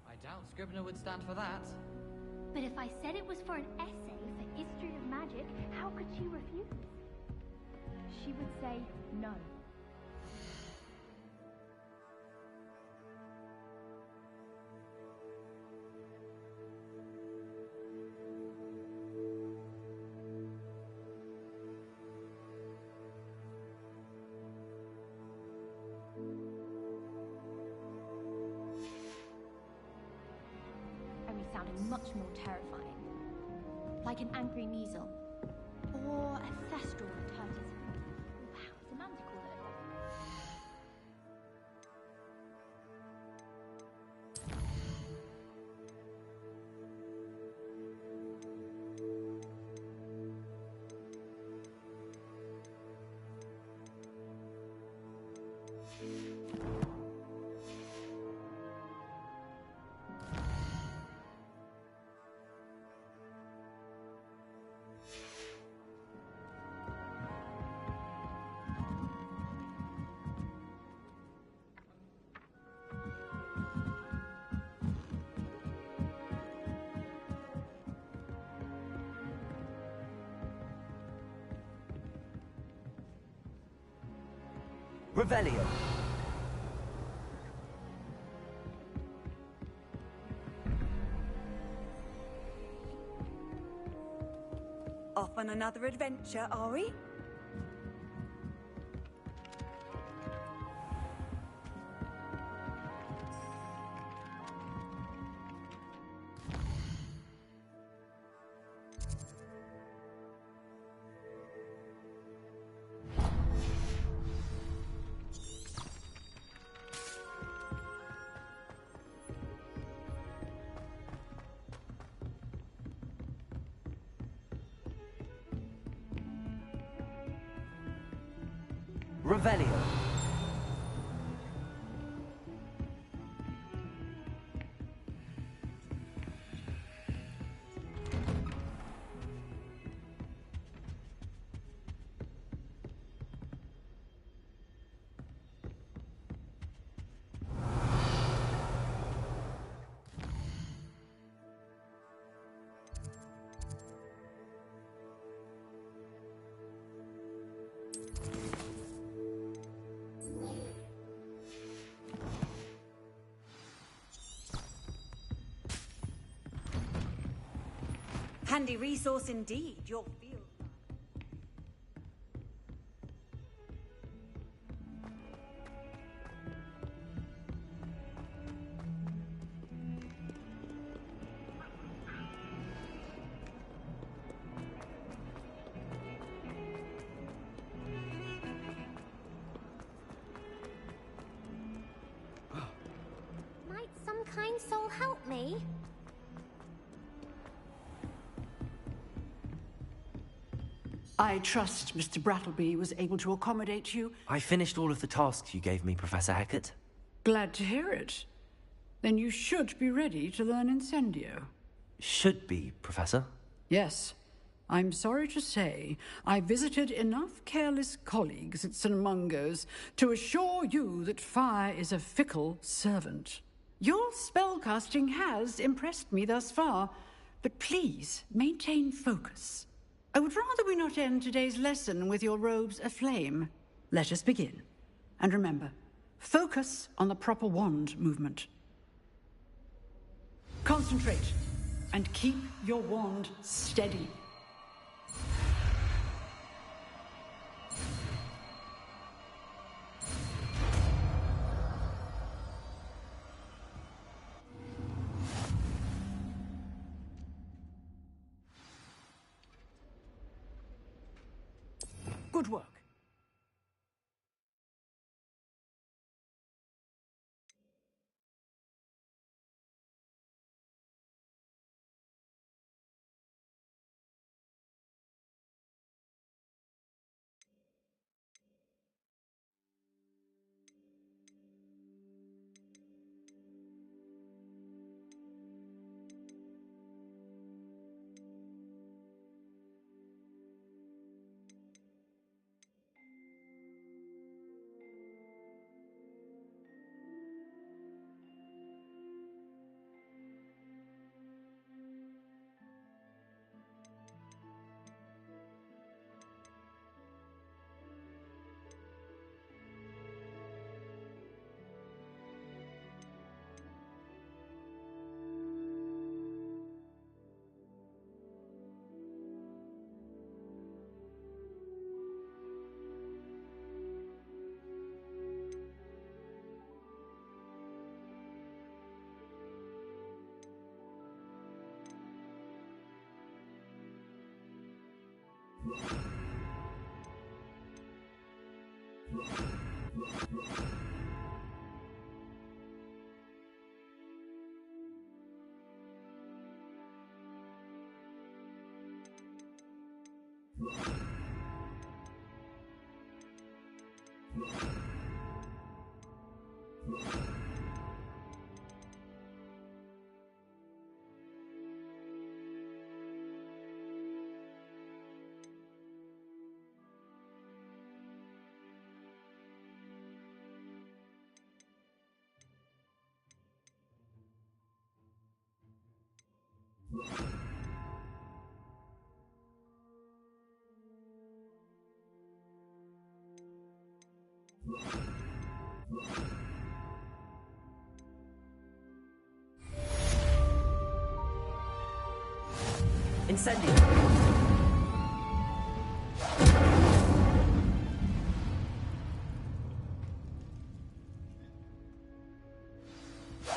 I doubt Scribner would stand for that. But if I said it was for an essay for history of magic, how could she refuse? She would say no. Sounding much more terrifying. Like an angry measle. Or a thestral that hurt his... How's a man to call it? Revelio. Off on another adventure, are we? Revelio. Handy resource indeed, your field. help me? I trust Mr. Brattleby was able to accommodate you. I finished all of the tasks you gave me, Professor Hecat. Glad to hear it. Then you should be ready to learn Incendio. Should be, Professor. Yes. I'm sorry to say, I visited enough careless colleagues at St. Mungo's to assure you that fire is a fickle servant. Your spellcasting has impressed me thus far, but please maintain focus. I would rather we not end today's lesson with your robes aflame. Let us begin. And remember, focus on the proper wand movement. Concentrate, and keep your wand steady. Good work. Incendio.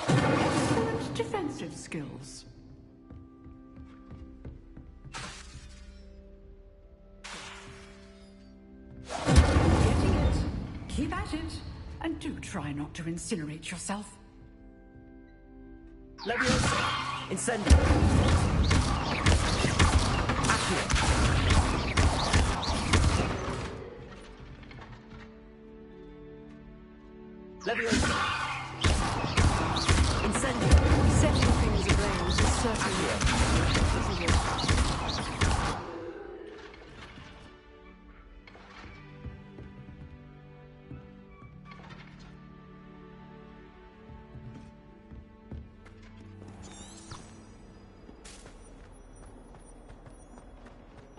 Excellent defensive skills. Getting it. Keep at it. And do try not to incinerate yourself. Leviosa. Incendio. Leviosa. Incendio. Setting things ablaze is certainly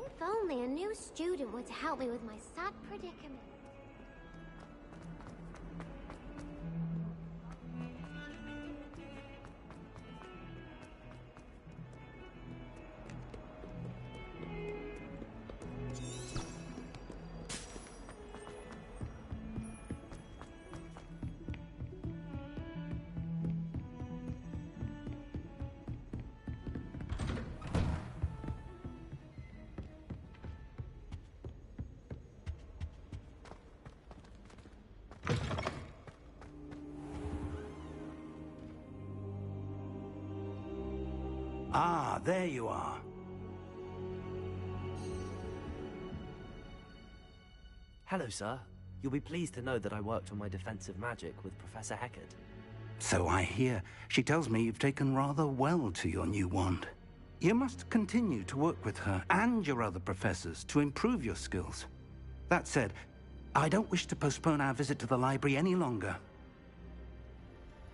If only a new student were to help me with my sad predicament. Ah, there you are. Hello, sir. You'll be pleased to know that I worked on my defensive magic with Professor Heckard. So I hear. She tells me you've taken rather well to your new wand. You must continue to work with her and your other professors to improve your skills. That said, I don't wish to postpone our visit to the library any longer.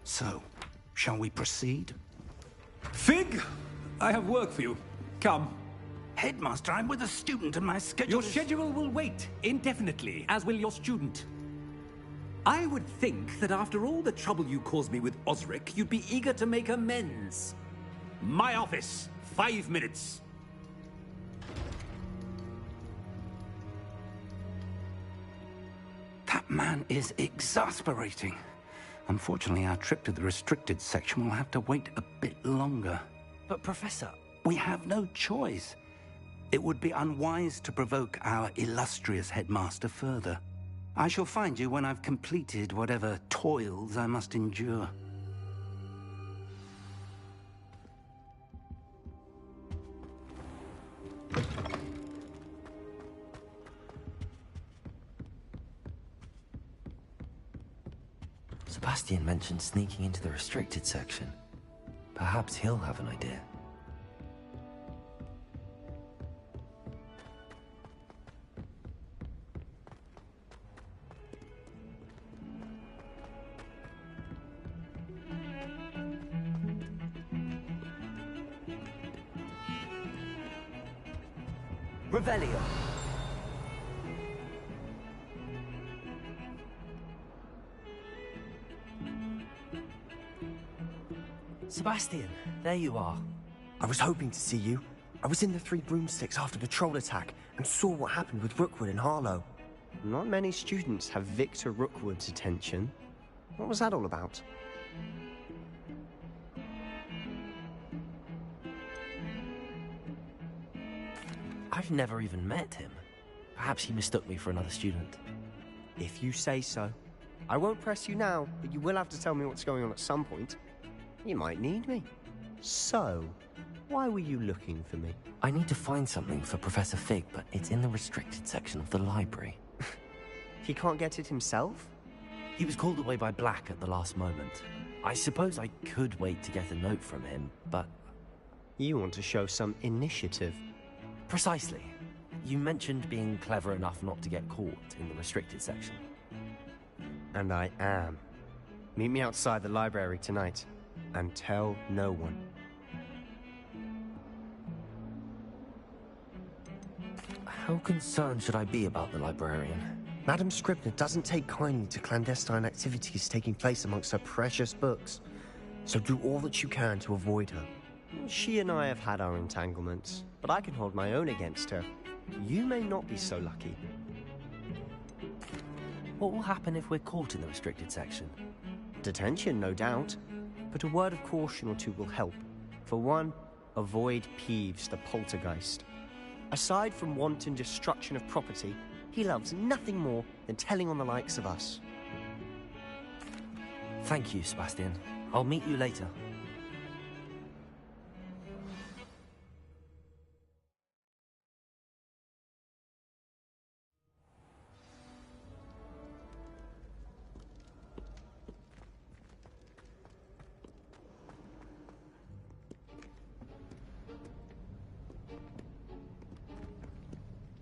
So, shall we proceed? Fig! I have work for you. Come. Headmaster, I'm with a student and my schedule Your schedule will wait indefinitely, as will your student. I would think that after all the trouble you caused me with Osric, you'd be eager to make amends. My office, 5 minutes. That man is exasperating. Unfortunately, our trip to the restricted section will have to wait a bit longer. But, Professor... We have no choice. It would be unwise to provoke our illustrious headmaster further. I shall find you when I've completed whatever toils I must endure. Sebastian mentioned sneaking into the restricted section. Perhaps he'll have an idea. Revelio. Sebastian, there you are. I was hoping to see you. I was in the Three Broomsticks after the troll attack and saw what happened with Rookwood and Harlow. Not many students have Victor Rookwood's attention. What was that all about? I've never even met him. Perhaps he mistook me for another student. If you say so. I won't press you now, but you will have to tell me what's going on at some point. You might need me. So, why were you looking for me? I need to find something for Professor Fig, but it's in the restricted section of the library. He can't get it himself? He was called away by Black at the last moment. I suppose I could wait to get a note from him, but... You want to show some initiative. Precisely. You mentioned being clever enough not to get caught in the restricted section. And I am. Meet me outside the library tonight, and tell no one. How concerned should I be about the librarian? Madam Scribner doesn't take kindly to clandestine activities taking place amongst her precious books, so do all that you can to avoid her. She and I have had our entanglements, but I can hold my own against her. You may not be so lucky. What will happen if we're caught in the restricted section? Detention, no doubt. But a word of caution or two will help. For one, avoid Peeves, the poltergeist. Aside from wanton destruction of property, he loves nothing more than telling on the likes of us. Thank you, Sebastian. I'll meet you later.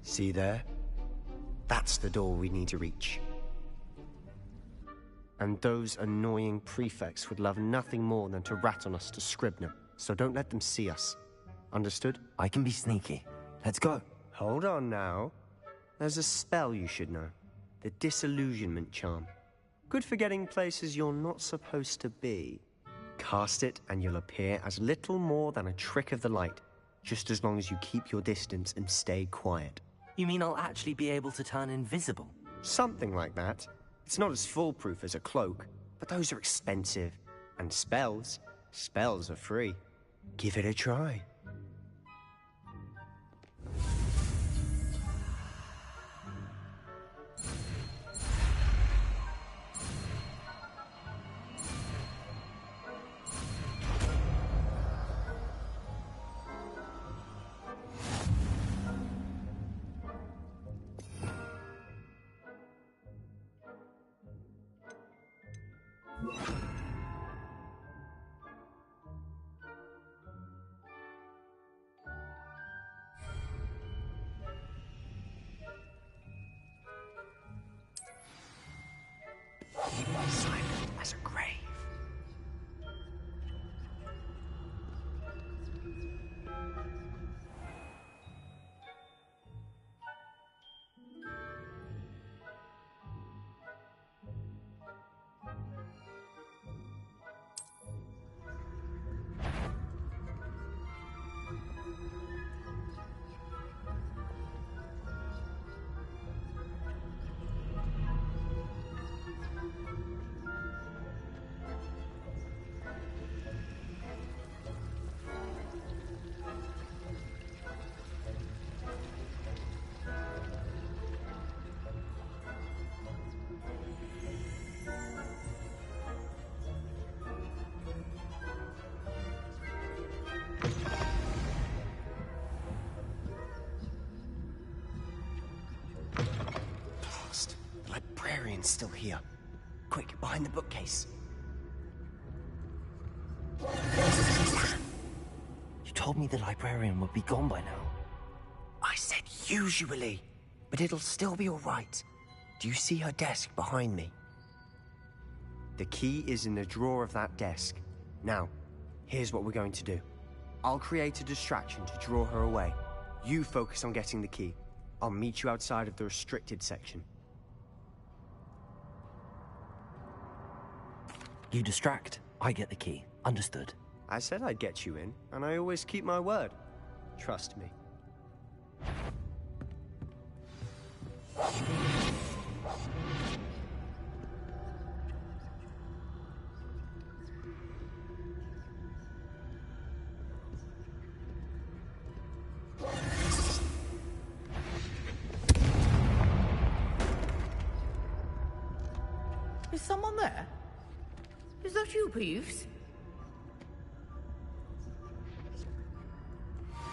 See there? That's the door we need to reach. And those annoying prefects would love nothing more than to rat on us to Scribner, so don't let them see us. Understood? I can be sneaky. Let's go. Hold on now. There's a spell you should know. The Disillusionment Charm. Good for getting places you're not supposed to be. Cast it and you'll appear as little more than a trick of the light, just as long as you keep your distance and stay quiet. You mean I'll actually be able to turn invisible? Something like that. It's not as foolproof as a cloak, but those are expensive. And spells are free. Give it a try. Silent as a grave. Blast. The librarian's still here. Quick, behind the bookcase. You told me the librarian would be gone by now. I said usually, but it'll still be all right. Do you see her desk behind me? The key is in the drawer of that desk. Now, here's what we're going to do. I'll create a distraction to draw her away. You focus on getting the key. I'll meet you outside of the restricted section. You distract, I get the key. Understood. I said I'd get you in, and I always keep my word. Trust me. Is someone there? Is that you, Peeves?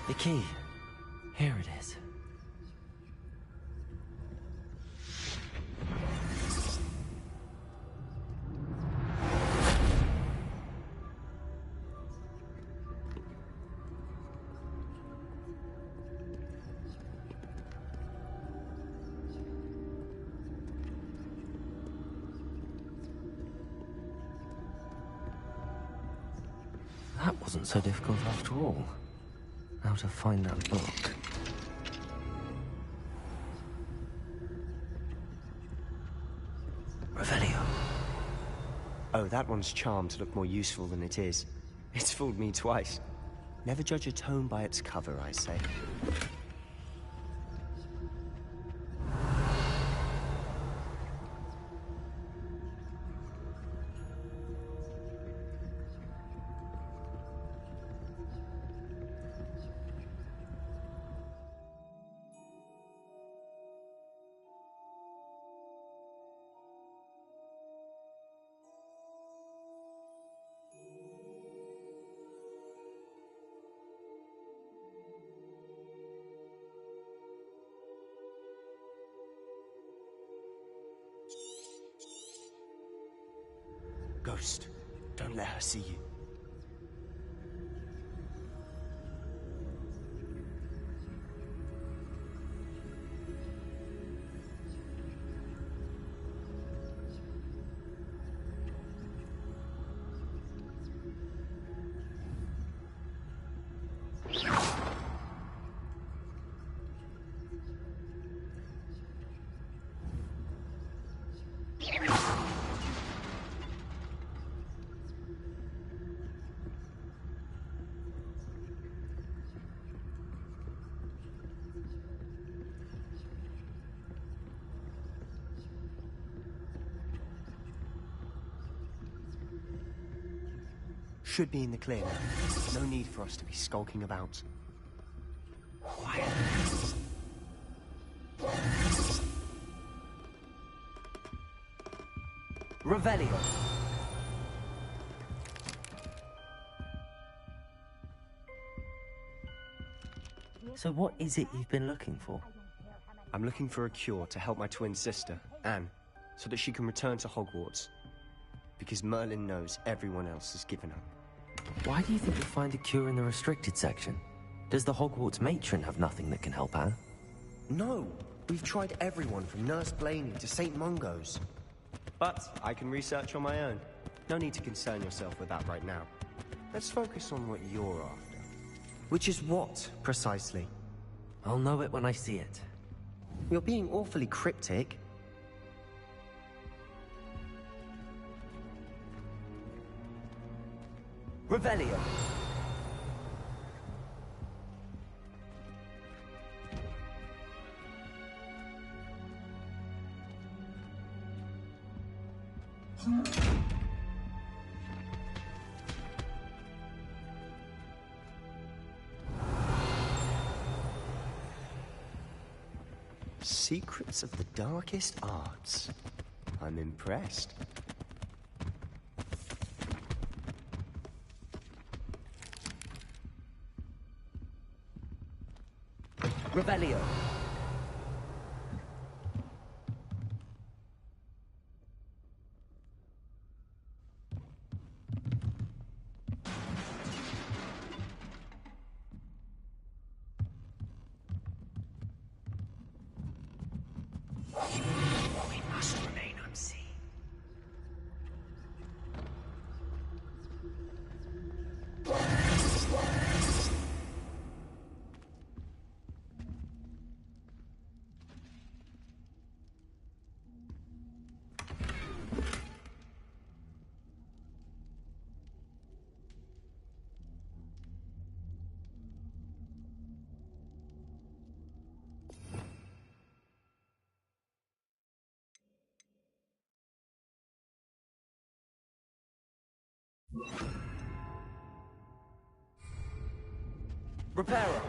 The key. Here it is. That wasn't so difficult after all. How to find that book. Revelio. Oh, that one's charmed to look more useful than it is. It's fooled me twice. Never judge a tome by its cover, I say. Ghost, don't let her see you. Should be in the clear now. No need for us to be skulking about. Quiet. Revelio. So what is it you've been looking for? I'm looking for a cure to help my twin sister, Anne, so that she can return to Hogwarts. Because Merlin knows everyone else has given up. Why do you think you'll find a cure in the restricted section? Does the Hogwarts matron have nothing that can help Anne? No! We've tried everyone from Nurse Blaney to St. Mungo's. But I can research on my own. No need to concern yourself with that right now. Let's focus on what you're after. Which is what, precisely? I'll know it when I see it. You're being awfully cryptic. Revelio. Secrets of the darkest arts. I'm impressed. Revelio. We must remain unseen. Reparo.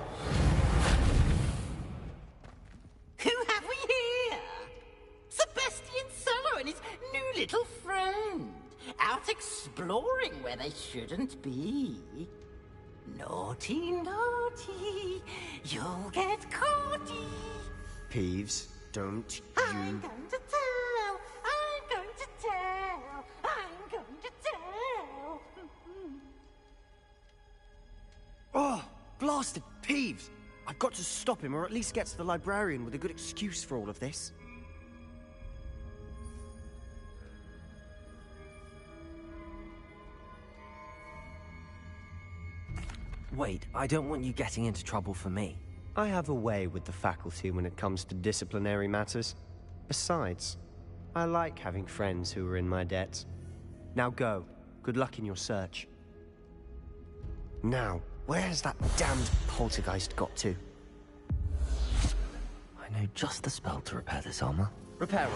Who have we here? Sebastian Sallow and his new little friend. Out exploring where they shouldn't be. Naughty, naughty. You'll get caughty. Peeves, don't I'm you... going to tell. I'm going to tell. I'm going to tell. Oh, blasted Peeves! I've got to stop him, or at least get to the librarian with a good excuse for all of this. Wait, I don't want you getting into trouble for me. I have a way with the faculty when it comes to disciplinary matters. Besides, I like having friends who are in my debt. Now go. Good luck in your search. Now, where's that damned poltergeist got to? I know just the spell to repair this armor. Reparo.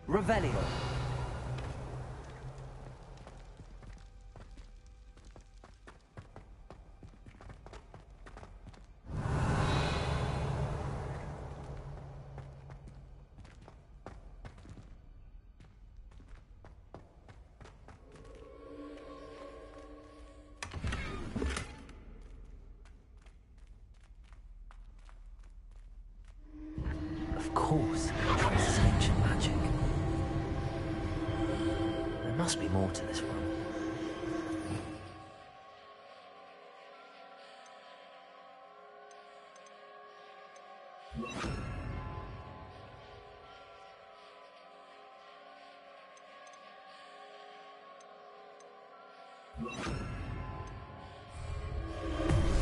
Revelio. Of course, this is ancient magic. There must be more to this room.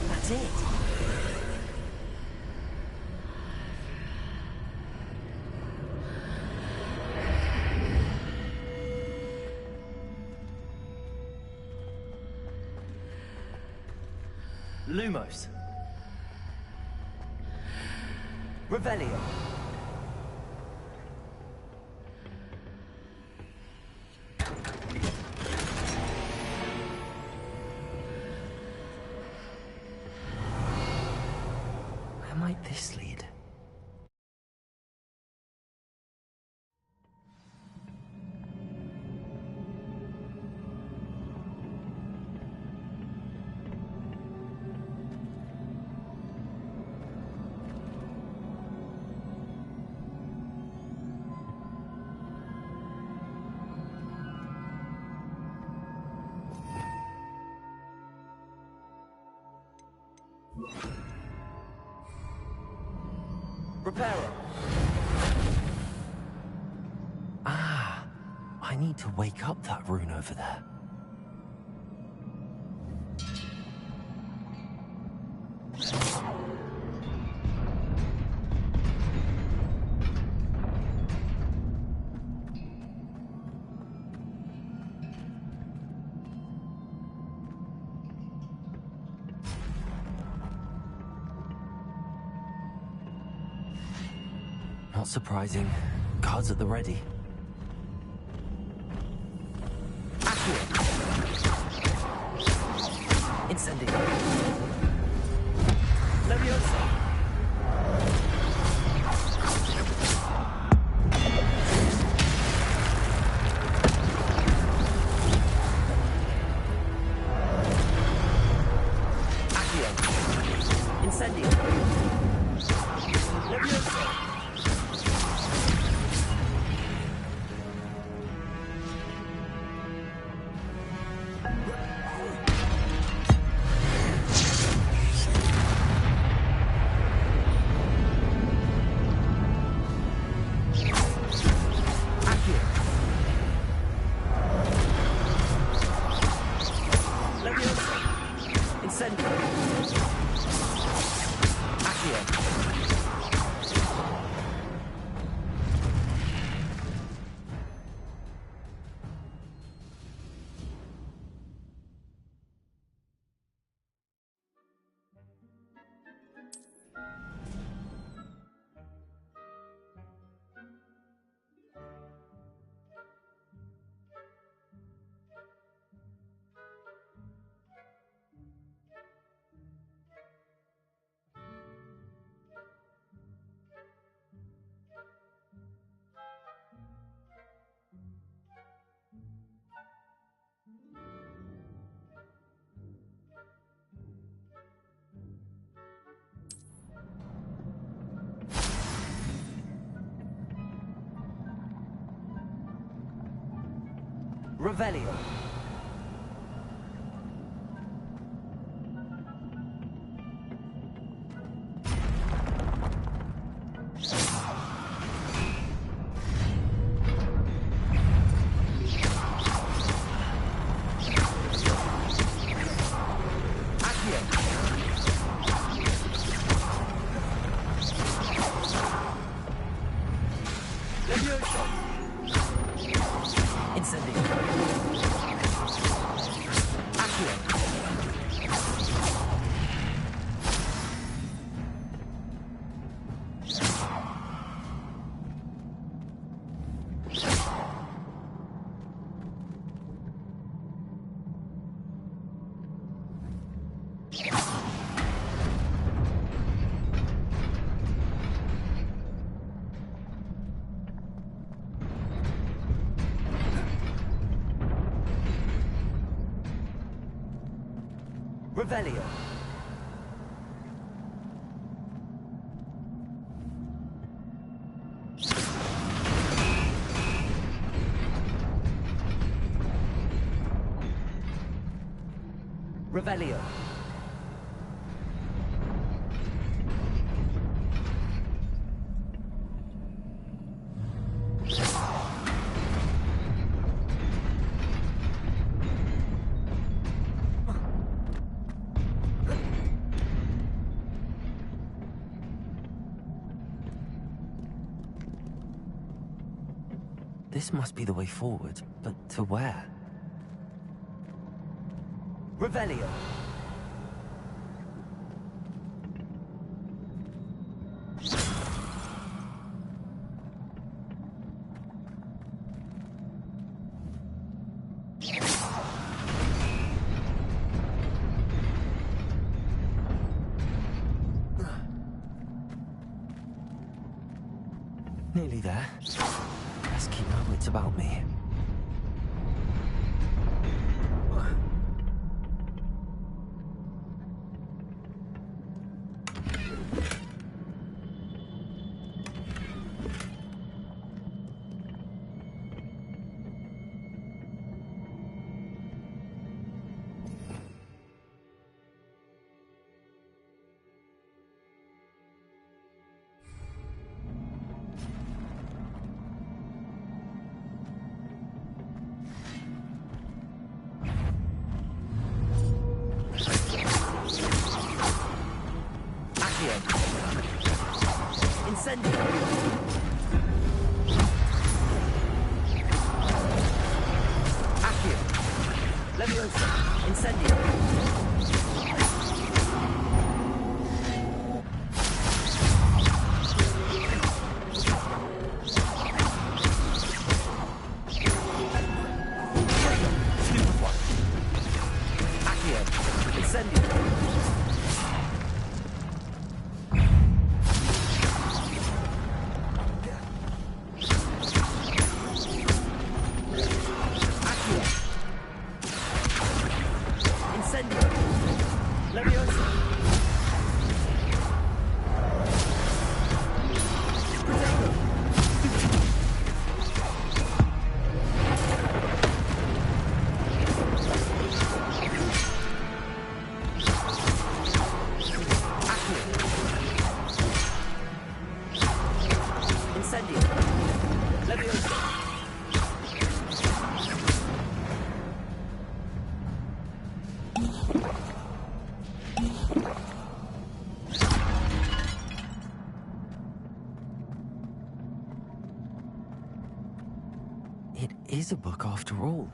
That's it. Lumos. Revelio. Where might this lead? Reparo. Ah, I need to wake up that rune over there. Not surprising. Guards at the ready. Incendio. Leviosa. Accio. Incendio. Leviosa. Revelio. Revelio. Revelio. This must be the way forward, but to where? Revelio. Nearly there. Let's keep my wits about me. Incendio. Accio. Leviosa. Incendio. It is a book after all.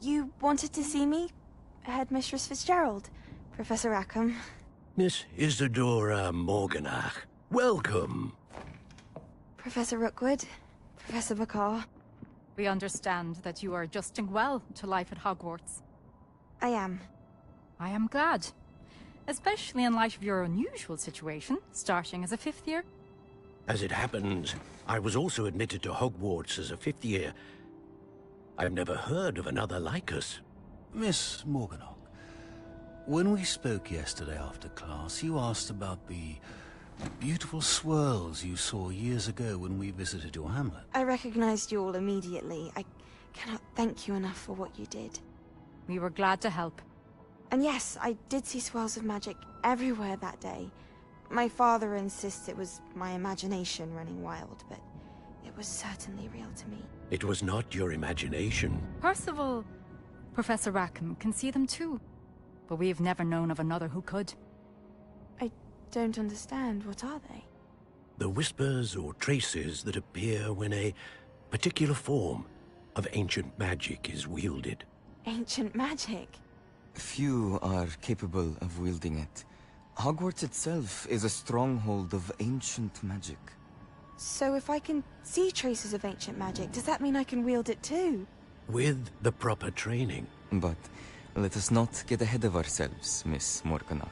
You wanted to see me? Headmistress Fitzgerald, Professor Rackham. Miss Isadora Morganach, welcome. Professor Rookwood, Professor Bakar. We understand that you are adjusting well to life at Hogwarts. I am. I am glad. Especially in light of your unusual situation, starting as a 5th year. As it happens, I was also admitted to Hogwarts as a 5th year. I've never heard of another like us. Miss Morganach, when we spoke yesterday after class, you asked about the beautiful swirls you saw years ago when we visited your hamlet. I recognized you all immediately. I cannot thank you enough for what you did. We were glad to help. And yes, I did see swirls of magic everywhere that day. My father insists it was my imagination running wild, but it was certainly real to me. It was not your imagination. Percival, Professor Rackham can see them too. But we've never known of another who could. I don't understand. What are they? The whispers or traces that appear when a particular form of ancient magic is wielded. ancient magic. Few are capable of wielding it. Hogwarts itself is a stronghold of ancient magic. So if I can see traces of ancient magic, does that mean I can wield it too? With the proper training. But let us not get ahead of ourselves, Miss Morganach.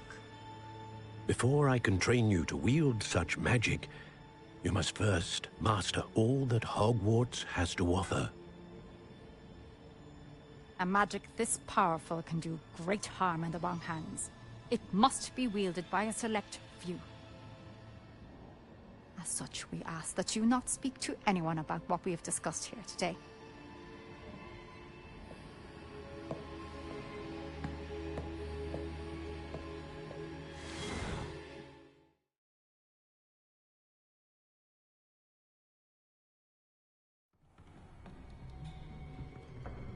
Before I can train you to wield such magic, you must first master all that Hogwarts has to offer. A magic this powerful can do great harm in the wrong hands. It must be wielded by a select few. As such, we ask that you not speak to anyone about what we have discussed here today.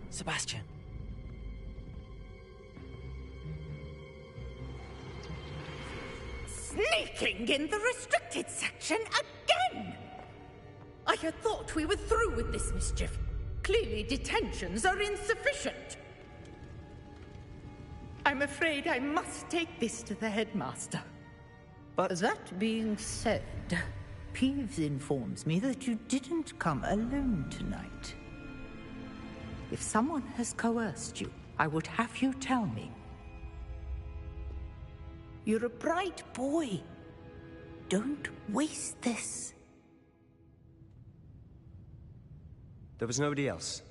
Sebastian. Sneaking in the restricted section again! I had thought we were through with this mischief. Clearly detentions are insufficient. I'm afraid I must take this to the headmaster. But that being said, Peeves informs me that you didn't come alone tonight. If someone has coerced you, I would have you tell me. You're a bright boy. Don't waste this. There was nobody else.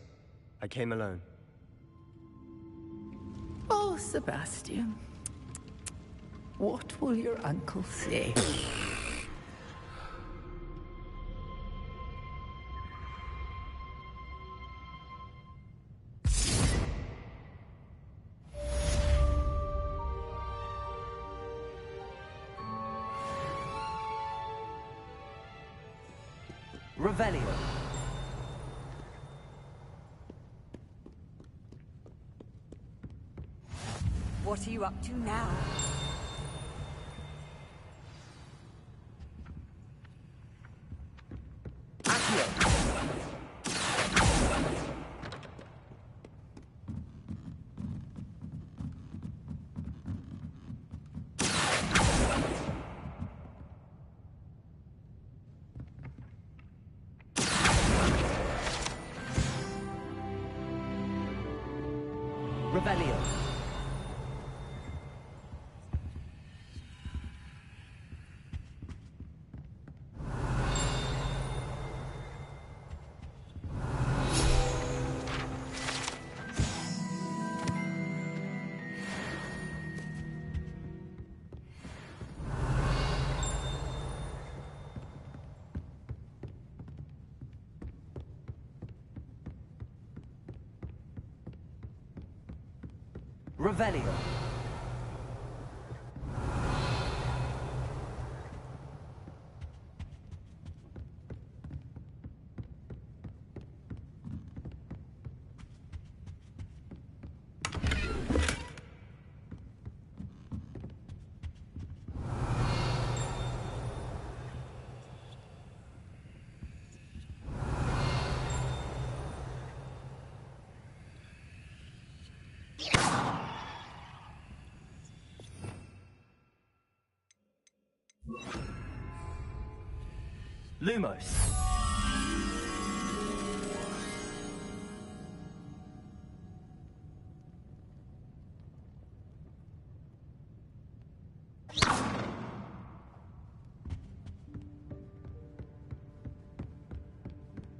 I came alone. Oh, Sebastian. What will your uncle say? Revelio. What are you up to now? Revelio. Revelio. Lumos.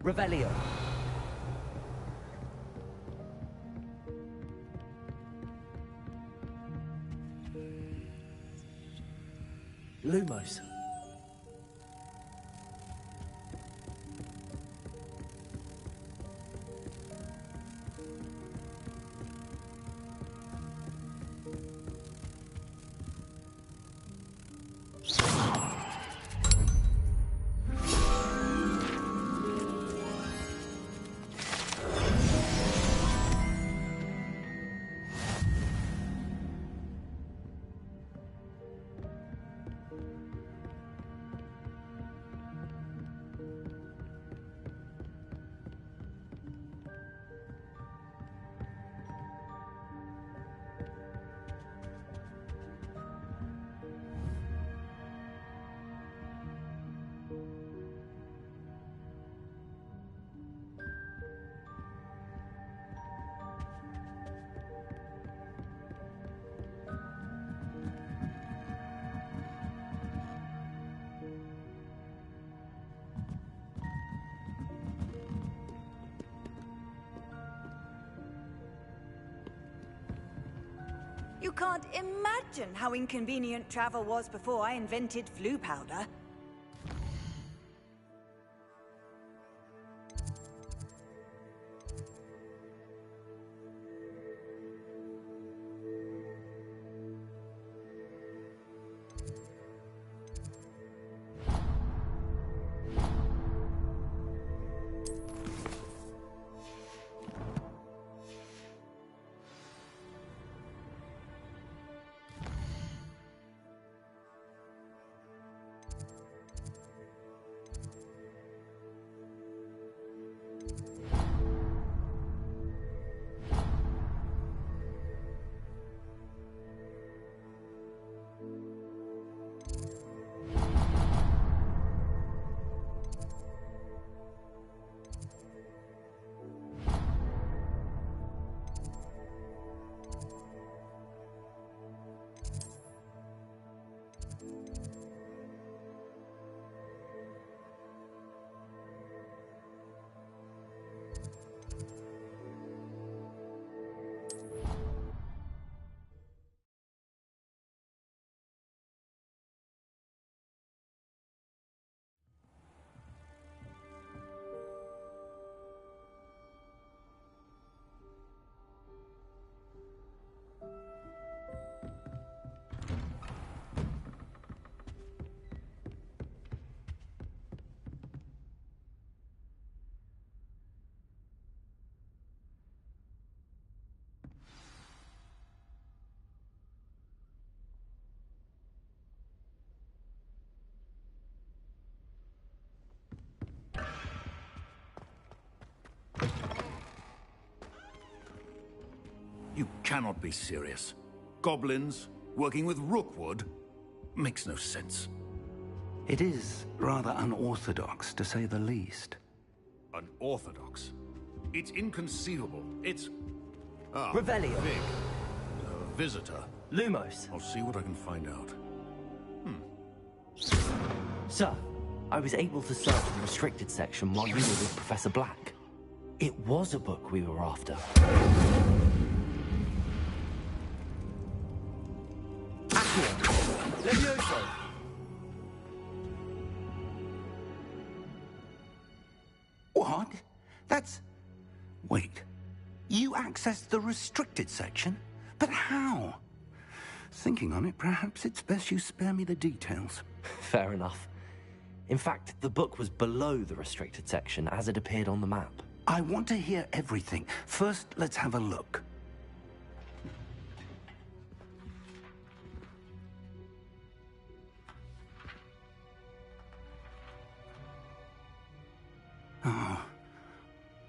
Revelio. Lumos. You can't imagine how inconvenient travel was before I invented flu powder. You cannot be serious. Goblins working with Rookwood makes no sense. It is rather unorthodox, to say the least. Unorthodox? It's inconceivable. It's... Revelio. Vic. A visitor. Lumos. I'll see what I can find out. Sir, I was able to search the restricted section while you were with Professor Black. It was a book we were after. Levioso. What? That's... Wait. You accessed the restricted section? But how? Thinking on it, perhaps it's best you spare me the details. Fair enough. In fact, the book was below the restricted section as it appeared on the map. I want to hear everything. First, let's have a look.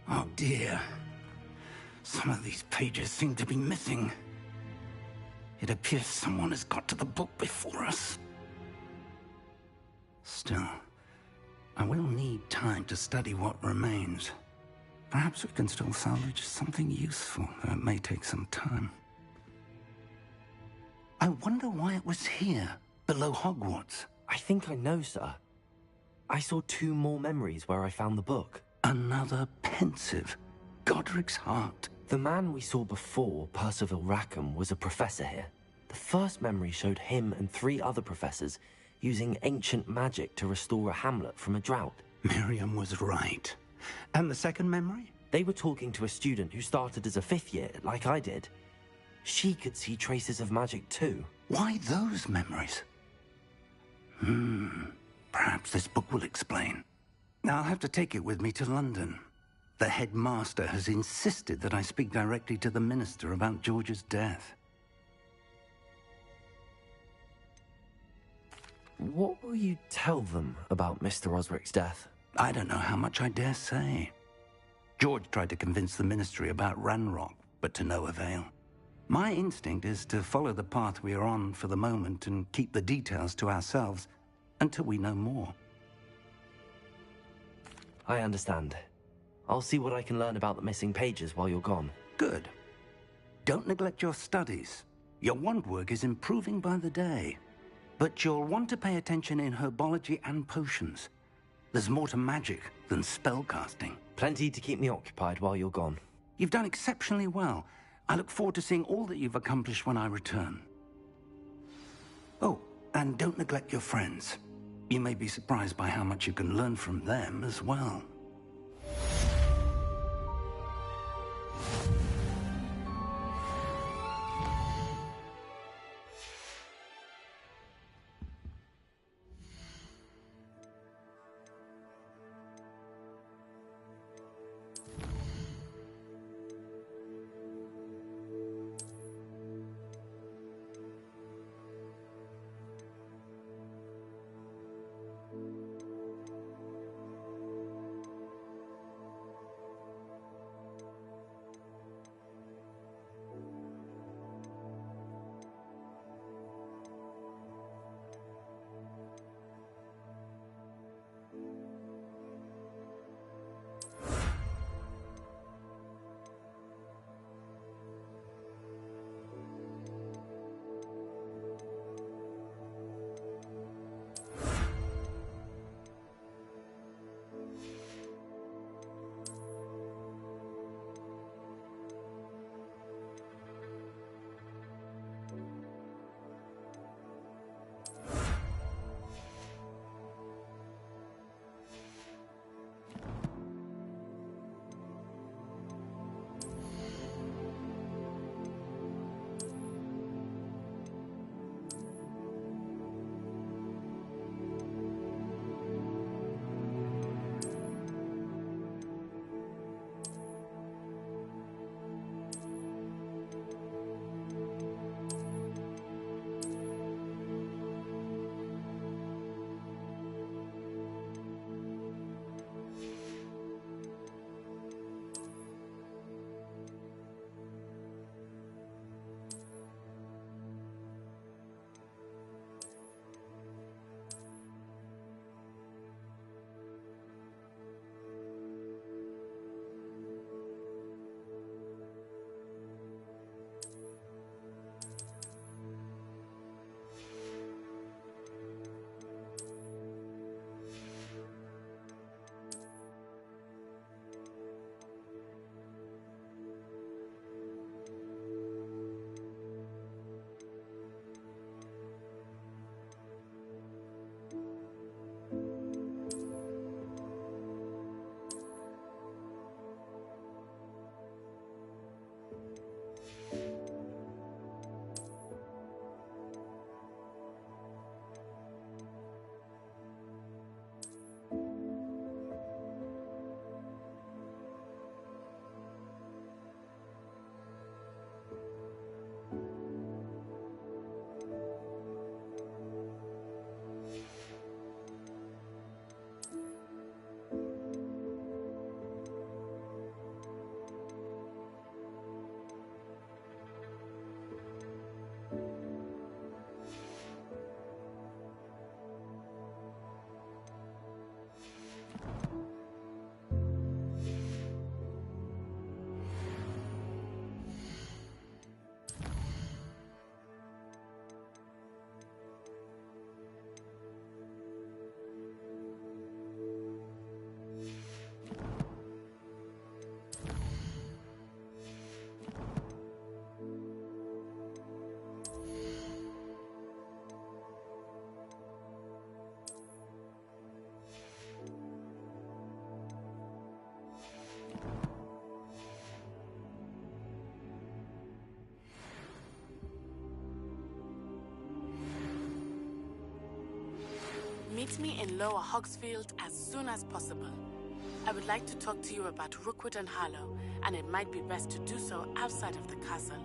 Oh dear. Some of these pages seem to be missing. It appears someone has got to the book before us. Still, I will need time to study what remains. Perhaps we can still salvage something useful, though it may take some time. I wonder why it was here, below Hogwarts. I think I know, sir. I saw 2 more memories where I found the book. Another pensive. Godric's heart. The man we saw before, Percival Rackham, was a professor here. The first memory showed him and 3 other professors using ancient magic to restore a hamlet from a drought. Miriam was right. And the second memory? They were talking to a student who started as a 5th year, like I did. She could see traces of magic too. Why those memories? Perhaps this book will explain. I'll have to take it with me to London. The headmaster has insisted that I speak directly to the minister about George's death. What will you tell them about Mr. Osric's death? I don't know how much I dare say. George tried to convince the ministry about Ranrock, but to no avail. My instinct is to follow the path we are on for the moment and keep the details to ourselves until we know more. I understand. I'll see what I can learn about the missing pages while you're gone. Good. Don't neglect your studies. Your wand work is improving by the day. But you'll want to pay attention in herbology and potions. There's more to magic than spellcasting. Plenty to keep me occupied while you're gone. You've done exceptionally well. I look forward to seeing all that you've accomplished when I return. Oh, and don't neglect your friends. You may be surprised by how much you can learn from them as well. Meet me in Lower Hogsfield as soon as possible. I would like to talk to you about Rookwood and Harlow, and it might be best to do so outside of the castle.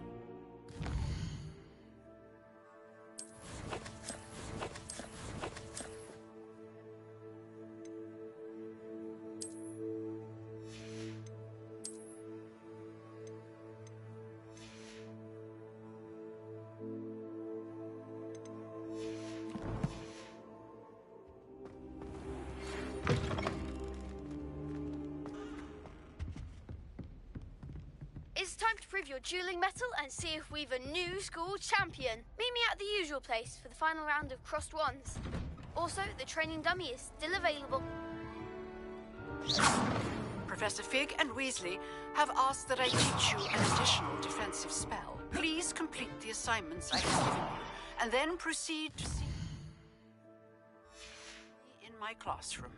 It's time to prove your dueling mettle and see if we've a new school champion. Meet me at the usual place for the final round of crossed wands. Also, the training dummy is still available. Professor Fig and Weasley have asked that I teach you an additional defensive spell. Please complete the assignments I have given you, and then proceed to see in my classroom.